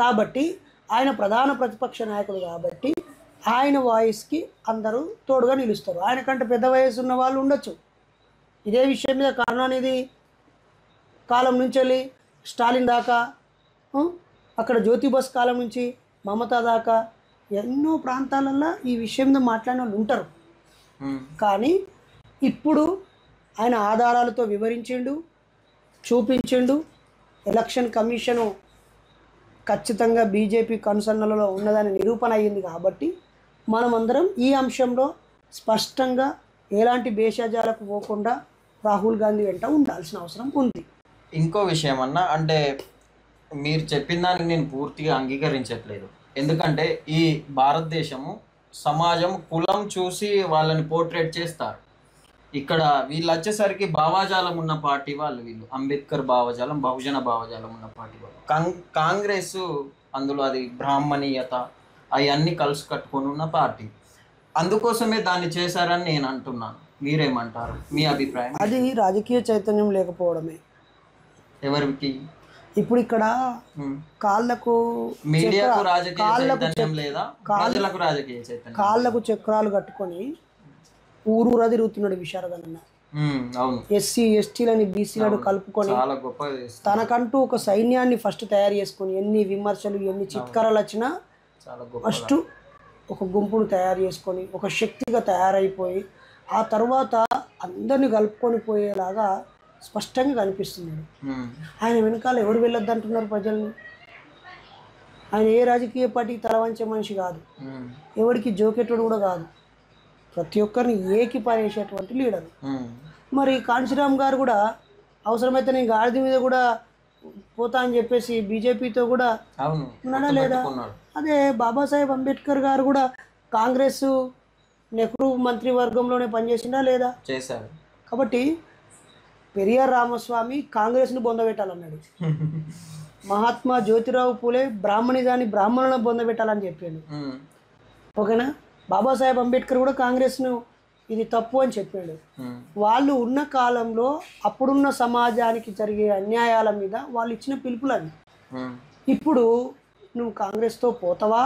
కాబట్టి ఆయన ప్రధాన ప్రతిపక్ష నాయకుడు కాబట్టి ఆయన వాయిస్కి అందరూ తోడుగా నిలుస్తారు. ఆయన కంటే పెద్ద వయసు ఉన్న వాళ్ళు ఉండొచ్చు. ఇదే విషయం మీద కరుణానిధి కాలం నుంచి వెళ్ళి స్టాలిన్ దాకా అక్కడ జ్యోతి బస్ కాలం నుంచి మమతా దాకా ఎన్నో ప్రాంతాలలో ఈ విషయం మీద మాట్లాడిన వాళ్ళు ఉంటారు. కానీ ఇప్పుడు ఆయన ఆధారాలతో వివరించిండు, చూపించిండు. ఎలక్షన్ కమిషను ఖచ్చితంగా బీజేపీ కనుసన్నలలో ఉన్నదని నిరూపణ అయ్యింది. కాబట్టి మనమందరం ఈ అంశంలో స్పష్టంగా ఎలాంటి భేషజాలకు పోకుండా రాహుల్ గాంధీ వెంట ఉండాల్సిన అవసరం ఉంది. ఇంకో విషయం అన్న, అంటే మీరు చెప్పిన దాన్ని నేను పూర్తిగా అంగీకరించట్లేదు. ఎందుకంటే ఈ భారతదేశము సమాజం కులం చూసి వాళ్ళని పోర్ట్రేట్ చేస్తారు. ఇక్కడ వీళ్ళు వచ్చేసరికి భావాజాలం ఉన్న పార్టీ వాళ్ళు, వీళ్ళు అంబేద్కర్ భావజాలం, బహుజన భావజాలం ఉన్న పార్టీ వాళ్ళు. కాంగ్రెస్ అందులో అది బ్రాహ్మణీయత అవన్నీ కలిసి కట్టుకొని ఉన్న పార్టీ. అందుకోసమే దాన్ని చేశారని నేను అంటున్నాను. మీరేమంటారు? మీ అభిప్రాయం? అది రాజకీయ చైతన్యం లేకపోవడమే. ఎవరికి? ఇప్పుడు ఇక్కడ కాళ్ళకు మీడియాకు రాజకీయ చైతన్యం లేదా, ప్రజలకు రాజకీయ చైతన్యం? కాళ్ళకు చక్రాలు కట్టుకొని ఊరూరా తిరుగుతున్నాడు విశారదన్న. అవును, ఎస్సీ ఎస్టీలని బీసీలను కలుపుకొని చాలా గొప్ప తనకంటూ ఒక సైన్యాన్ని ఫస్ట్ తయారు చేసుకొని ఎన్ని విమర్శలు ఎన్ని చిత్కారాలు వచ్చినా ఫస్ట్ ఒక గుంపును తయారు చేసుకొని ఒక శక్తిగా తయారైపోయి ఆ తర్వాత అందరినీ కలుపుకొని పోయేలాగా స్పష్టంగా కనిపిస్తున్నాడు. ఆయన వెనకాల ఎవరు వెళ్ళొద్దు అంటున్నారు ప్రజల్ని? ఆయన ఏ రాజకీయ పార్టీకి తలవంచే మనిషి కాదు, ఎవరికి జోకెట్టుడు కూడా కాదు. ప్రతి ఒక్కరిని ఏకి పారేసేటువంటి లీడరు. మరి కాంశీరామ్ గారు కూడా అవసరమైతే నేను గాడిద మీద కూడా పోతా అని చెప్పేసి బీజేపీతో కూడా ఉన్నాడా లేదా? అదే బాబాసాహెబ్ అంబేద్కర్ గారు కూడా కాంగ్రెస్ నెహ్రూ మంత్రివర్గంలోనే పనిచేసిందా లేదా? చేశారు. కాబట్టి పెరియార్ రామస్వామి కాంగ్రెస్ను బొందబెట్టాలన్నాడు. మహాత్మా జ్యోతిరావు పూలే బ్రాహ్మణిజాన్ని బ్రాహ్మణులను బొందబెట్టాలని చెప్పాడు. ఓకేనా? బాబాసాహెబ్ అంబేద్కర్ కూడా కాంగ్రెస్ను ఇది తప్పు అని చెప్పాడు. వాళ్ళు ఉన్న కాలంలో అప్పుడున్న సమాజానికి జరిగే అన్యాయాల మీద వాళ్ళు ఇచ్చిన పిలుపులని. ఇప్పుడు నువ్వు కాంగ్రెస్తో పోతావా,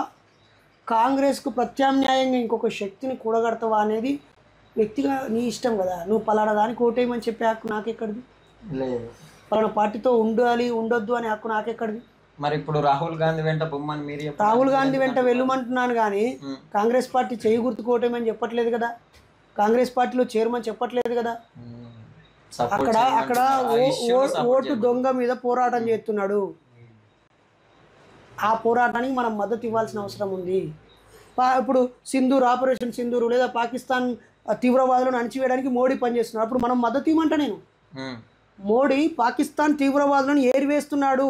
కాంగ్రెస్కు ప్రత్యామ్నాయంగా ఇంకొక శక్తిని కూడగడతావా అనేది వ్యక్తిగా నీ ఇష్టం కదా. నువ్వు పలానా దానికి ఓటేయమని చెప్పే హక్కు నాకెక్కడిది? లేదు. పలానా పార్టీతో ఉండాలి ఉండొద్దు అనే హక్కు నాకెక్కడిది? మరి ఇప్పుడు రాహుల్ గాంధీ వెంట బొమ్మని మీరు రాహుల్ గాంధీ వెంట వెళ్ళమంటున్నాను కానీ కాంగ్రెస్ పార్టీ చేయి గుర్తుకు ఓటేయమని చెప్పట్లేదు కదా, కాంగ్రెస్ పార్టీలో చేరమని చెప్పట్లేదు కదా. అక్కడ ఓటు దొంగ మీద పోరాటం చేస్తున్నాడు. ఆ పోరాటానికి మనం మద్దతు ఇవ్వాల్సిన అవసరం ఉంది. ఇప్పుడు సింధూర్, ఆపరేషన్ సింధూర్ లేదా పాకిస్తాన్ తీవ్రవాదులను అణచివేయడానికి మోడీ పనిచేస్తున్నాడు. అప్పుడు మనం మద్దతు ఇవ్వమంట నేను. మోడీ పాకిస్తాన్ తీవ్రవాదులను ఏరివేస్తున్నాడు,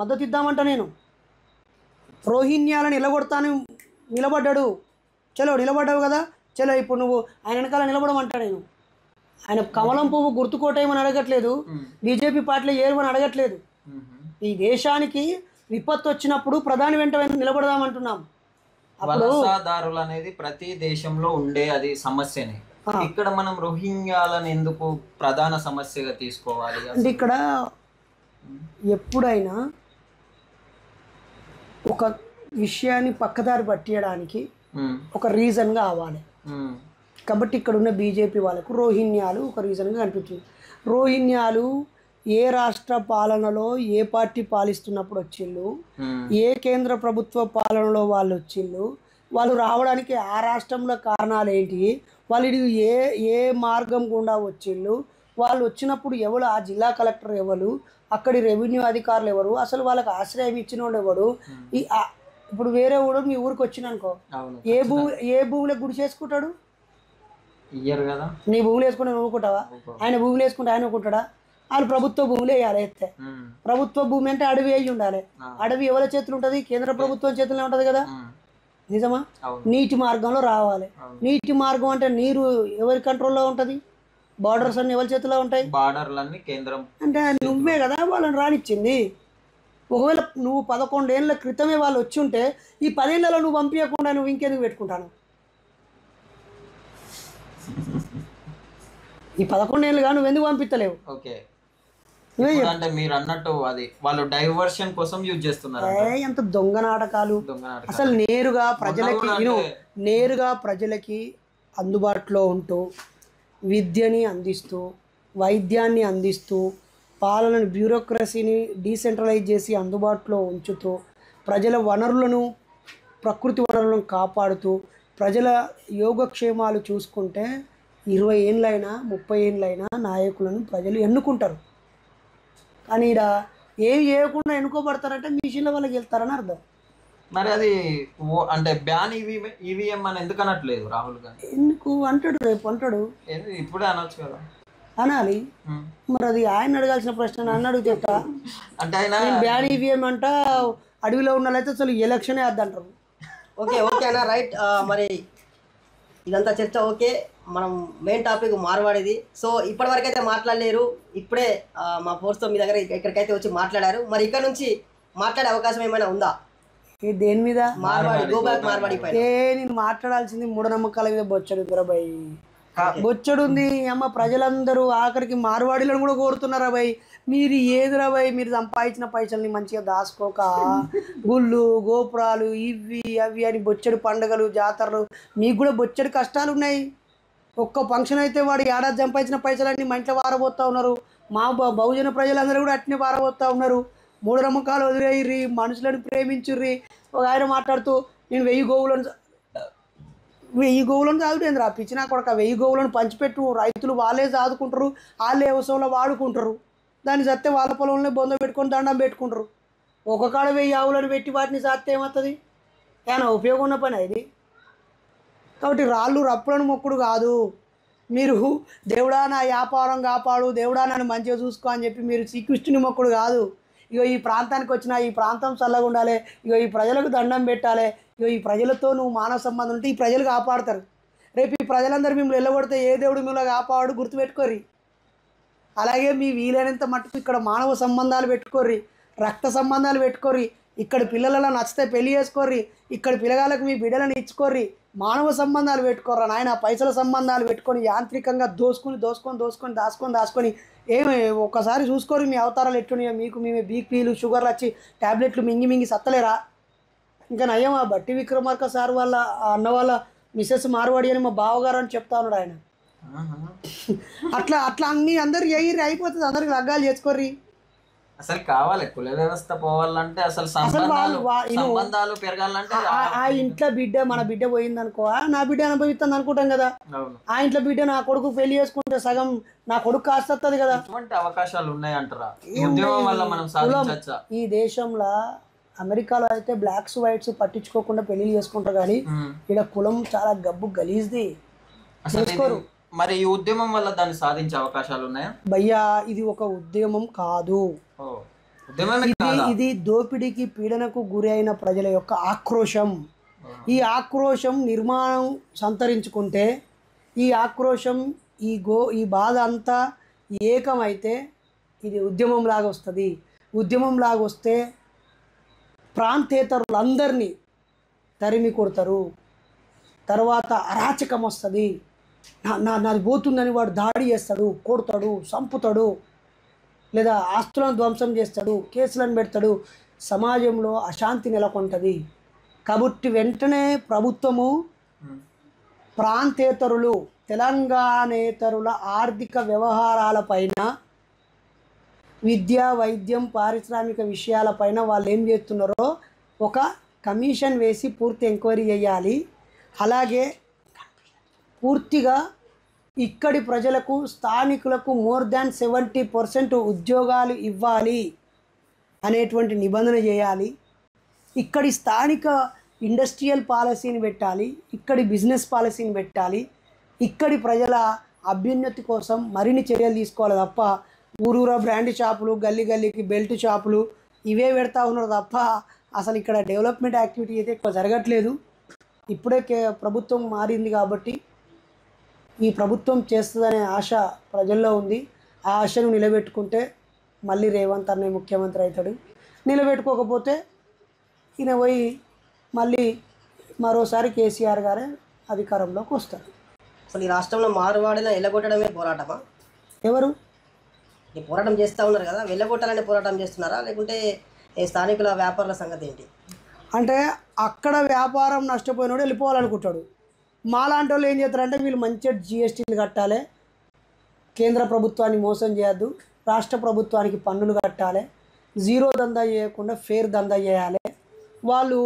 మద్దతు ఇద్దామంట నేను. రోహింగ్యాలను నిలగొడతాను నిలబడ్డాడు, చలో నిలబడ్డావు కదా, చలో ఇప్పుడు నువ్వు ఆయన వెనకాల నిలబడమంటా నేను. ఆయన కమలం పువ్వు గుర్తుకోటేయమని అడగట్లేదు, బీజేపీ పార్టీలో ఏమని అడగట్లేదు. ఈ దేశానికి విపత్తు వచ్చినప్పుడు ప్రధాని వెంట నిలబడదామంటున్నాం. వలసదారులు అనేది ప్రతి దేశంలో ఉండే అది సమస్యనే. ఇక్కడ మనం రోహింగ్యాలను ఎందుకు ప్రధాన సమస్యగా తీసుకోవాలి అంటే ఇక్కడ ఎప్పుడైనా ఒక విషయాన్ని పక్కదారి పట్టియడానికి ఒక రీజన్ కావాలి. కాబట్టి ఇక్కడ ఉన్న బీజేపీ వాళ్ళకు రోహింగ్యాలు ఒక రీజన్గా కనిపిస్తుంది. రోహింగ్యాలు ఏ రాష్ట్ర పాలనలో ఏ పార్టీ పాలిస్తున్నప్పుడు వచ్చిళ్ళు, ఏ కేంద్ర ప్రభుత్వ పాలనలో వాళ్ళు వచ్చిళ్ళు, వాళ్ళు రావడానికి ఆ రాష్ట్రంలో కారణాలు ఏంటి, వాళ్ళు ఏ మార్గం గుండా వచ్చిళ్ళు, వాళ్ళు వచ్చినప్పుడు ఎవరు, ఆ జిల్లా కలెక్టర్ ఎవరు, అక్కడి రెవెన్యూ అధికారులు ఎవరు, అసలు వాళ్ళకి ఆశ్రయం ఇచ్చిన వాళ్ళు ఎవరు. ఇప్పుడు వేరే ఊరు మీ ఊరికి వచ్చిననుకో, ఏ భూమిలో గుడి చేసుకుంటాడు? నీ భూములు వేసుకుంటే నువ్వు ఊరుకుంటావా? ఆయన భూములు వేసుకుంటే ఆయన ఊరుకుంటాడా? వాళ్ళు ప్రభుత్వ భూములు వేయాలి. ఎత్తే ప్రభుత్వ భూమి అంటే అడవి అయ్యి ఉండాలి. అడవి ఎవరి చేతులు ఉంటుంది? కేంద్ర ప్రభుత్వం చేతుల్లో ఉంటుంది కదా. నిజమా? నీటి మార్గంలో రావాలి. నీటి మార్గం అంటే నీరు ఎవరి కంట్రోల్లో ఉంటుంది? బార్డర్స్ అన్ని ఎవరి చేతిలో ఉంటాయి? బార్డర్లన్నీ కేంద్రం. అంటే నువ్వే కదా వాళ్ళని రానిచ్చింది. ఒకవేళ నువ్వు 11 ఏళ్ళ క్రితమే వాళ్ళు వచ్చి ఉంటే ఈ 10 ఏళ్ళలో నువ్వు పంపించకుండా నువ్వు ఇంకెందుకు పెట్టుకుంటాను? ఈ 11 ఏళ్ళుగా నువ్వు ఎందుకు పంపిస్తలేవు? ఓకే, అంటే మీరు అన్నట్టు అది వాళ్ళు డైవర్షన్ కోసం యూజ్ చేస్తున్నారు. ఎంత దొంగ నాటకాలు అసలు. నేరుగా ప్రజలకి అందుబాటులో ఉంటూ విద్యని అందిస్తూ వైద్యాన్ని అందిస్తూ పాలనను బ్యూరోక్రసీని డీసెంట్రలైజ్ చేసి అందుబాటులో ఉంచుతూ ప్రజల వనరులను ప్రకృతి వనరులను కాపాడుతూ ప్రజల యోగక్షేమాలు చూసుకుంటే 20 ఏళ్ళైనా 30 ఏళ్ళైనా నాయకులను ప్రజలు ఎన్నుకుంటారు. కానీ ఇక్కడ ఏమి చేయకుండా ఎన్నుకోబడతారంటే మిషన్ల వాళ్ళకి వెళ్తారని అర్థం. మరి అది అంటే బ్యాన్ ఈవీఎం అని ఎందుకు అనట్లేదు రాహుల్ గాంధీ? ఎందుకు అంటాడు, రేపు అంటాడు, ఇప్పుడే అనొచ్చు కదా. అనాలి. మరి అది ఆయన అడగాల్సిన ప్రశ్న నన్ను అడుగుతా. అంటే ఆయన బ్యాన్ ఈవీఎం అంట, అడవిలో ఉన్న వాళ్ళైతే అసలు ఎలక్షనే వద్దంటారు. ఓకే అన్న, రైట్. మరి ఇదంతా చర్చ ఓకే. మనం మెయిన్ టాపిక్ మార్వాడిది. సో ఇప్పటివరకు అయితే మాట్లాడలేరు, ఇప్పుడే మా ఫోర్స్తో మీ దగ్గర ఇక్కడికైతే వచ్చి మాట్లాడారు. మరి ఇక్కడ నుంచి మాట్లాడే అవకాశం ఏమైనా ఉందా? దేని మీద? మార్వాడి, గో బ్యాక్ మార్వాడి పైన. నేను మాట్లాడాల్సింది మూఢనమ్మకాల మీద బొచ్చడు దురబాయ్, బొచ్చడు ఉంది. అమ్మ ప్రజలందరూ ఆఖరికి మార్వాడీలను కూడా కోరుతున్నారా బాయ్, మీరు ఏదిరా బాయ్, మీరు సంపాదించిన పైసల్ని మంచిగా దాచుకోక గుళ్ళు గోపురాలు ఇవి అవి అని బొచ్చడు పండుగలు జాతరలు, మీకు కూడా బొచ్చడు కష్టాలు ఉన్నాయి. ఒక్క ఫంక్షన్ అయితే వాడు ఏడాది సంపాదించిన పైసలన్నీ మా ఇంట్లో వారబోతూ ఉన్నారు. మా బహుజన ప్రజలందరూ కూడా అట్నే వారబోతూ ఉన్నారు. మూఢనమ్మకాలు వదిలేయ్రి, మనుషులను ప్రేమించుర్రి. ఒక ఆయన మాట్లాడుతూ నేను 1000 గోవులను సాగుతుంది రాపించి నాకు ఒక 1000 గోవులను పంచిపెట్టు, రైతులు వాళ్ళే సాదుకుంటారు, వాళ్ళే వ్యవసాయంలో వాడుకుంటారు, దాన్ని సత్తే వాళ్ళ పొలంలో బొంద పెట్టుకొని దండం పెట్టుకుంటారు. ఒక కాడ 1000 ఆవులను పెట్టి వాటిని సాత్తే ఏమవుతుంది? ఏమైనా ఉపయోగం ఉన్న పని ఇది. కాబట్టి రాళ్ళు రప్పులను మొక్కుడు కాదు. మీరు దేవుడా నా వ్యాపారం కాపాడు, దేవుడా నన్ను మంచిగా చూసుకో అని చెప్పి మీరు శ్రీకృష్ణుని మొక్కుడు కాదు. ఇగో ఈ ప్రాంతానికి వచ్చినా ఈ ప్రాంతం చల్లగా ఉండాలి, ఇగో ఈ ప్రజలకు దండం పెట్టాలి, ఇగో ఈ ప్రజలతో నువ్వు మానవ సంబంధం ఉంటే ఈ ప్రజలు కాపాడతారు. రేపు ఈ ప్రజలందరూ మిమ్మల్ని వెళ్ళగొడితే ఏ దేవుడు మిమ్మల్ని కాపాడు గుర్తుపెట్టుకోర్రి. అలాగే మీ వీలైనంత మట్టుకు ఇక్కడ మానవ సంబంధాలు పెట్టుకోర్రి, రక్త సంబంధాలు పెట్టుకోర్రి, ఇక్కడ పిల్లలలో నచ్చితే పెళ్లి చేసుకోర్రి, ఇక్కడ పిల్లగాళ్ళకు మీ బిడ్డలను ఇచ్చుకోర్రి, మానవ సంబంధాలు పెట్టుకోర్రా నాయన. పైసల సంబంధాలు పెట్టుకొని యాంత్రికంగా దాచుకొని ఏమి ఒక్కసారి చూసుకోరు మీ అవతారాలు ఎట్లున్నాయో. మీకు మేమే బీపీలు షుగర్లు వచ్చి ట్యాబ్లెట్లు మింగి సత్తలేరా? ఇంకా నయ్యం ఆ బట్టి విక్రమార్క సార్ వాళ్ళ అన్న వాళ్ళ మిస్సెస్ మార్వాడి అని మా బావగారు అని చెప్తా ఉన్నాడు ఆయన. అట్లా అన్ని అందరు ఎయిరి అయిపోతుంది, అందరికి లగ్గాలు చేసుకోర్రి. అసలు కావాలి కుల వ్యవస్థ పోవాలంటే అసలు సంబంధాలు పెరగాలంటే ఆ ఇంట్లో బిడ్డ మన బిడ్డ పోయింది అనుకో, నా బిడ్డ అనుభవిస్తుంది అనుకుంటాం కదా. ఆ ఇంట్లో బిడ్డ నా కొడుకు పెళ్లి చేసుకుంటే సగం నా కొడుకు కాస్తుంది కదా. ఎటువంటి అవకాశాలు ఉన్నాయంటారా ఉద్యోగం వల్ల మనం సాధించొచ్చా? ఈ దేశంలో అమెరికాలో అయితే బ్లాక్స్ వైట్స్ పట్టించుకోకుండా పెళ్లి చేసుకుంటారు, కానీ ఇక్కడ కులం చాలా గబ్బు గలీజ్ది. మరి ఈ ఉద్యమం వల్ల దాన్ని సాధించే అవకాశాలు ఉన్నాయా? భయ్యా ఇది ఒక ఉద్యమం కాదు, ఇది దోపిడీకి పీడనకు గురి అయిన ప్రజల యొక్క ఆక్రోశం. ఈ ఆక్రోశం నిర్మాణం సంతరించుకుంటే, ఈ ఆక్రోశం ఈ బాధ అంతా ఏకమైతే ఇది ఉద్యమంలాగా వస్తుంది. ఉద్యమంలాగా వస్తే ప్రాంతేతరులందరినీ తరిమి కొడతారు. తర్వాత అరాచకం వస్తుంది. నాది పోతుందని వాడు దాడి చేస్తాడు, కొడతాడు, చంపుతాడు, లేదా ఆస్తులను ధ్వంసం చేస్తాడు, కేసులను పెడతాడు. సమాజంలో అశాంతి నెలకొంటుంది. కాబట్టి వెంటనే ప్రభుత్వము ప్రాంతేతరులు తెలంగాణేతరుల ఆర్థిక వ్యవహారాలపైన, విద్య వైద్యం పారిశ్రామిక విషయాలపైన వాళ్ళు ఏం చేస్తున్నారో ఒక కమిషన్ వేసి పూర్తి ఎంక్వైరీ చేయాలి. అలాగే పూర్తిగా ఇక్కడి ప్రజలకు స్థానికులకు మోర్ దాన్ 70% ఉద్యోగాలు ఇవ్వాలి అనేటువంటి నిబంధన చేయాలి. ఇక్కడి స్థానిక ఇండస్ట్రియల్ పాలసీని పెట్టాలి, ఇక్కడి బిజినెస్ పాలసీని పెట్టాలి. ఇక్కడి ప్రజల అభ్యున్నతి కోసం మరిన్ని చర్యలు తీసుకోవాలి తప్ప ఊరూరా బ్రాండ్ షాపులు, గల్లీ గల్లీకి బెల్ట్ షాపులు ఇవే పెడతా ఉన్నారు తప్ప అసలు ఇక్కడ డెవలప్మెంట్ యాక్టివిటీ అయితే ఎక్కువ జరగట్లేదు. ఇప్పుడే ప్రభుత్వం మారింది కాబట్టి ఈ ప్రభుత్వం చేస్తుందనే ఆశ ప్రజల్లో ఉంది. ఆ ఆశను నిలబెట్టుకుంటే మళ్ళీ రేవంత్ అనే ముఖ్యమంత్రి అవుతాడు. నిలబెట్టుకోకపోతే ఈయన పోయి మళ్ళీ మరోసారి కేసీఆర్ గారే అధికారంలోకి వస్తారు. అసలు ఈ రాష్ట్రంలో మార్వాడిని వెళ్ళగొట్టడమే పోరాటమా? ఎవరు ఈ పోరాటం చేస్తూ ఉన్నారు కదా, వెళ్ళగొట్టాలనే పోరాటం చేస్తున్నారా, లేకుంటే స్థానికుల వ్యాపారుల సంగతి ఏంటి? అంటే అక్కడ వ్యాపారం నష్టపోయినోడు వెళ్ళిపోవాలనుకుంటాడు. మాలాంటి వాళ్ళు ఏం చేస్తారంటే వీళ్ళు మంచిగా GSTలు కట్టాలి, కేంద్ర ప్రభుత్వాన్ని మోసం చేయొద్దు, రాష్ట్ర ప్రభుత్వానికి పన్నులు కట్టాలి, జీరో దందా చేయకుండా ఫేర్ దందా చేయాలి, వాళ్ళు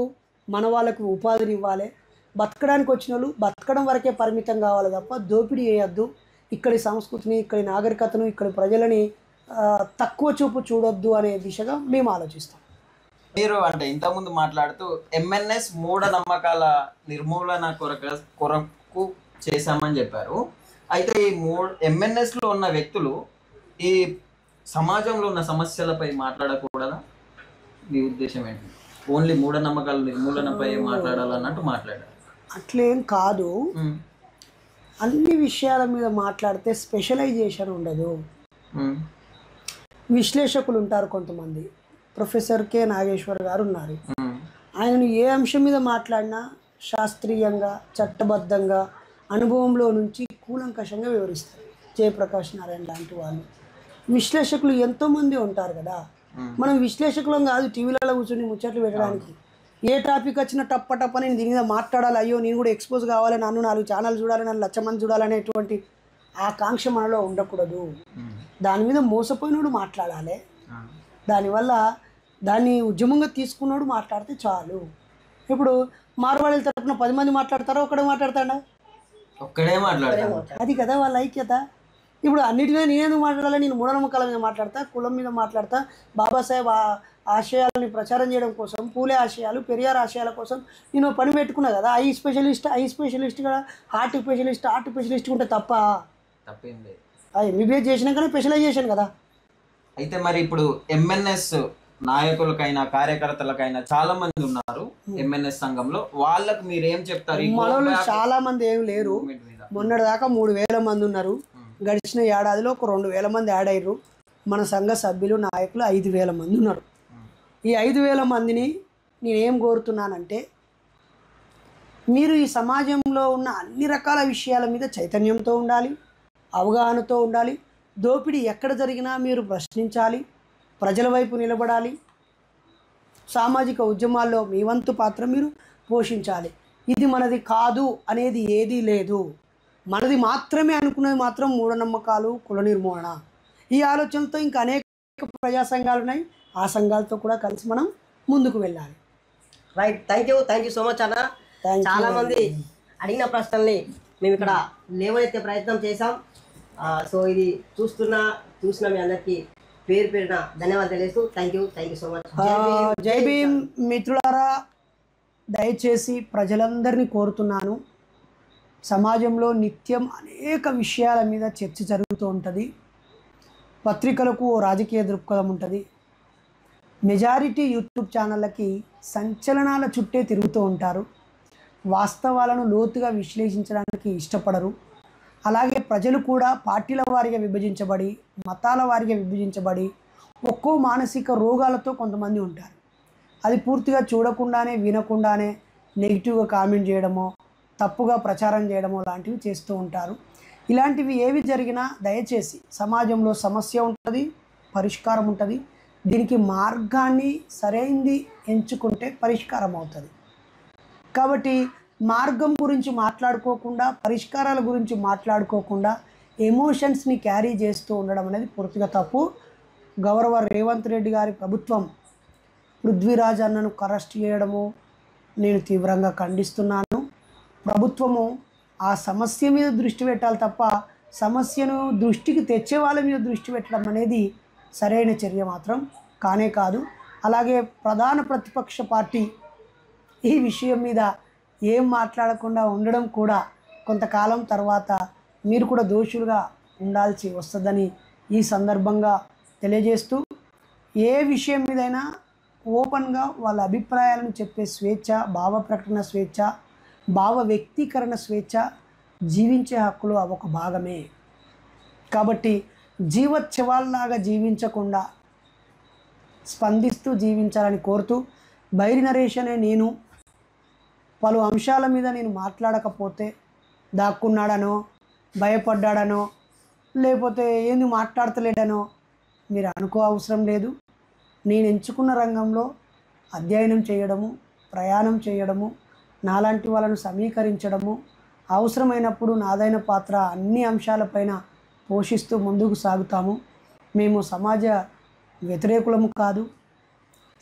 మన వాళ్ళకు ఉపాధిని ఇవ్వాలి, బతకడానికి వచ్చిన వాళ్ళు బతకడం వరకే పరిమితం కావాలి తప్ప దోపిడీ చేయొద్దు, ఇక్కడి సంస్కృతిని, ఇక్కడి నాగరికతను, ఇక్కడి ప్రజలని తక్కువ చూపు చూడొద్దు అనే దిశగా మేము ఆలోచిస్తాం. మీరు అంటే ఇంతకుముందు మాట్లాడుతూ ఎంఎన్ఎస్ మూఢనమ్మకాల నిర్మూలన కొరకు చేశామని చెప్పారు. అయితే ఈ ఎంఎన్ఎస్లో ఉన్న వ్యక్తులు ఈ సమాజంలో ఉన్న సమస్యలపై మాట్లాడకూడదా? మీ ఉద్దేశం ఏంటి? ఓన్లీ మూఢనమ్మకాల నిర్మూలనపై మాట్లాడాలన్నట్టు మాట్లాడారు. అట్లేం కాదు, అన్ని విషయాల మీద మాట్లాడితే స్పెషలైజేషన్ ఉండదు. విశ్లేషకులు ఉంటారు కొంతమంది, ప్రొఫెసర్ కె నాగేశ్వర్ గారు ఉన్నారు, ఆయనను ఏ అంశం మీద మాట్లాడినా శాస్త్రీయంగా చట్టబద్ధంగా అనుభవంలో నుంచి కూలంకషంగా వివరిస్తారు. జయప్రకాష్ నారాయణ లాంటి వాళ్ళు విశ్లేషకులు ఎంతోమంది ఉంటారు కదా. మనం విశ్లేషకులం కాదు టీవీలలో కూర్చొని ముచ్చట్లు పెట్టడానికి. ఏ టాపిక్ వచ్చినా టప్ప నేను దీని మీద మాట్లాడాలి, అయ్యో నేను కూడా ఎక్స్పోజ్ కావాలి, నన్ను 4 ఛానల్ చూడాలి, నన్ను 1,00,000 మంది చూడాలనేటువంటి ఆకాంక్ష మనలో ఉండకూడదు. దాని మీద మోసపోయినోడు మాట్లాడాలి, దానివల్ల దాన్ని ఉద్యమంగా తీసుకున్నాడు మాట్లాడితే చాలు. ఇప్పుడు మార్వాడీల తరపున 10 మంది మాట్లాడతారో ఒక్కడే మాట్లాడతాడా? ఒక్కడే మాట్లాడతాడు. అది కదా వాళ్ళ ఐక్యత. ఇప్పుడు అన్నిటినీ నేనేందుకు మాట్లాడాలి? నేను మూఢనమ్మకాల మీద మాట్లాడతా, కులం మీద మాట్లాడతా, బాబాసాహెబ్ ఆశయాలని ప్రచారం చేయడం కోసం, పూలే ఆశయాలు, పెరియార్ ఆశయాల కోసం నేను పని పెట్టుకున్నా కదా. ఐ స్పెషలిస్ట్గా హార్ట్ స్పెషలిస్ట్ ఉంటే తప్పేం లేదు. ఎంబీబీఎస్ చేసినాకనే స్పెషలైజేషన్ కదా. అయితే మరి ఇప్పుడు ఎంఎన్ఎస్ నాయకులకైనా కార్యకర్తలకైనా చాలా మంది ఉన్నారు ఎంఎన్ఎస్ సంఘంలో, వాళ్ళకు మీరు ఏం చెప్తారు? మనలో చాలా మంది ఏం లేరు. మొన్నటి దాకా 3,000 మంది ఉన్నారు. గడిచిన ఏడాదిలో ఒక 2,000 మంది యాడ్ అయ్యారు. మన సంఘ సభ్యులు నాయకులు 5,000 మంది ఉన్నారు. ఈ 5,000 మందిని నేనేం కోరుతున్నానంటే, మీరు ఈ సమాజంలో ఉన్న అన్ని రకాల విషయాల మీద చైతన్యంతో ఉండాలి, అవగాహనతో ఉండాలి. దోపిడీ ఎక్కడ జరిగినా మీరు ప్రశ్నించాలి, ప్రజల వైపు నిలబడాలి, సామాజిక ఉద్యమాల్లో మీ వంతు పాత్ర మీరు పోషించాలి. ఇది మనది కాదు అనేది ఏదీ లేదు. మనది మాత్రమే అనుకునేది మాత్రం మూఢనమ్మకాలు, కుల నిర్మూలన. ఈ ఆలోచనలతో ఇంకా అనేక ప్రజా సంఘాలు ఉన్నాయి. ఆ సంఘాలతో కూడా కలిసి మనం ముందుకు వెళ్ళాలి. Right, thank you so much అన్న. చాలా మంది అడిగిన ప్రశ్నల్ని మేము ఇక్కడ లేవనెత్తే ప్రయత్నం చేశాం. సో ఇది చూసిన మీ అందరికీ పేరున ధన్యవాదాలు తెలియజేస్తూ థ్యాంక్ యూ సో మచ్. జై భీమ్ మిత్రులారా, దయచేసి ప్రజలందరినీ కోరుతున్నాను, సమాజంలో నిత్యం అనేక విషయాల మీద చర్చ జరుగుతూ ఉంటుంది. పత్రికలకు రాజకీయ దృక్పథం ఉంటుంది. మెజారిటీ యూట్యూబ్ ఛానళ్ళకి సంచలనాల చుట్టే తిరుగుతూ ఉంటారు. వాస్తవాలను లోతుగా విశ్లేషించడానికి ఇష్టపడరు. అలాగే ప్రజలు కూడా పార్టీల వారిగా విభజించబడి, మతాల వారిగా విభజించబడి, ఒక్కో మానసిక రోగాలతో కొంతమంది ఉంటారు. అది పూర్తిగా చూడకుండానే వినకుండానే నెగిటివ్గా కామెంట్ చేయడమో, తప్పుగా ప్రచారం చేయడమో లాంటివి చేస్తూ ఉంటారు. ఇలాంటివి ఏవి జరిగినా దయచేసి సమాజంలో సమస్య ఉంటుంది, పరిష్కారం ఉంటుంది. దీనికి మార్గాన్ని సరైంది ఎంచుకుంటే పరిష్కారం అవుతుంది. కాబట్టి మార్గం గురించి మాట్లాడుకోకుండా, పరిష్కారాల గురించి మాట్లాడుకోకుండా ఎమోషన్స్ని క్యారీ చేస్తూ ఉండడం అనేది పూర్తిగా తప్పు. గౌరవ రేవంత్ రెడ్డి గారి ప్రభుత్వం పృథ్వీరాజ్ అన్నను అరెస్ట్ చేయడము నేను తీవ్రంగా ఖండిస్తున్నాను. ప్రభుత్వము ఆ సమస్య మీద దృష్టి పెట్టాలి తప్ప సమస్యను దృష్టికి తెచ్చే వాళ్ళ మీద దృష్టి పెట్టడం అనేది సరైన చర్య మాత్రం కానే కాదు. అలాగే ప్రధాన ప్రతిపక్ష పార్టీ ఈ విషయం మీద ఏం మాట్లాడకుండా ఉండడం కూడా కొంతకాలం తర్వాత మీరు కూడా దోషులుగా ఉండాల్సి వస్తుందని ఈ సందర్భంగా తెలియజేస్తూ, ఏ విషయం మీదైనా ఓపెన్గా వాళ్ళ అభిప్రాయాలను చెప్పే స్వేచ్ఛ, భావ ప్రకటన స్వేచ్ఛ, భావ వ్యక్తీకరణ స్వేచ్ఛ, జీవించే హక్కులు అవి ఒక భాగమే. కాబట్టి జీవోత్సవాల్లాగా జీవించకుండా స్పందిస్తూ జీవించాలని కోరుతూ, బైరి నరేష్ అనే నేను పలు అంశాల మీద నేను మాట్లాడకపోతే దాక్కున్నాడనో, భయపడ్డాడనో, లేకపోతే ఏంది మాట్లాడతలేడనో మీరు అనుకో అవసరం లేదు. నేను ఎంచుకున్న రంగంలో అధ్యయనం చేయడము, ప్రయాణం చేయడము, నాలాంటి వాళ్ళను సమీకరించడము, అవసరమైనప్పుడు నాదైన పాత్ర అన్ని అంశాలపైన పోషిస్తూ ముందుకు సాగుతాము. మేము సమాజ వ్యతిరేకులము కాదు,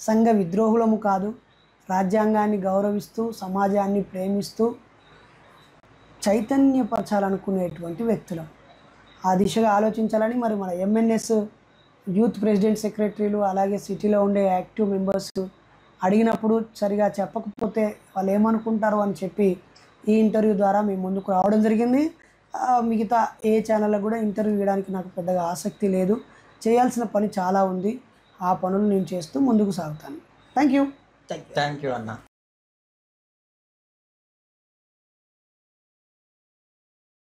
సంఘ విద్రోహులము కాదు, రాజ్యాంగాన్ని గౌరవిస్తూ సమాజాన్ని ప్రేమిస్తూ చైతన్యపరచాలనుకునేటువంటి వ్యక్తులం. ఆ దిశగా ఆలోచించాలని మరి మన ఎంఎన్ఎస్ యూత్ ప్రెసిడెంట్ సెక్రటరీలు అలాగే సిటీలో ఉండే యాక్టివ్ మెంబర్స్ అడిగినప్పుడు సరిగా చెప్పకపోతే వాళ్ళు ఏమనుకుంటారు అని చెప్పి ఈ ఇంటర్వ్యూ ద్వారా మేము ముందుకు రావడం జరిగింది. మిగతా ఏ ఛానల్లో కూడా ఇంటర్వ్యూ ఇవ్వడానికి నాకు పెద్దగా ఆసక్తి లేదు. చేయాల్సిన పని చాలా ఉంది. ఆ పనులు నేను చేస్తూ ముందుకు సాగుతాను. Thank you. థ్యాంక్ యూ అన్న.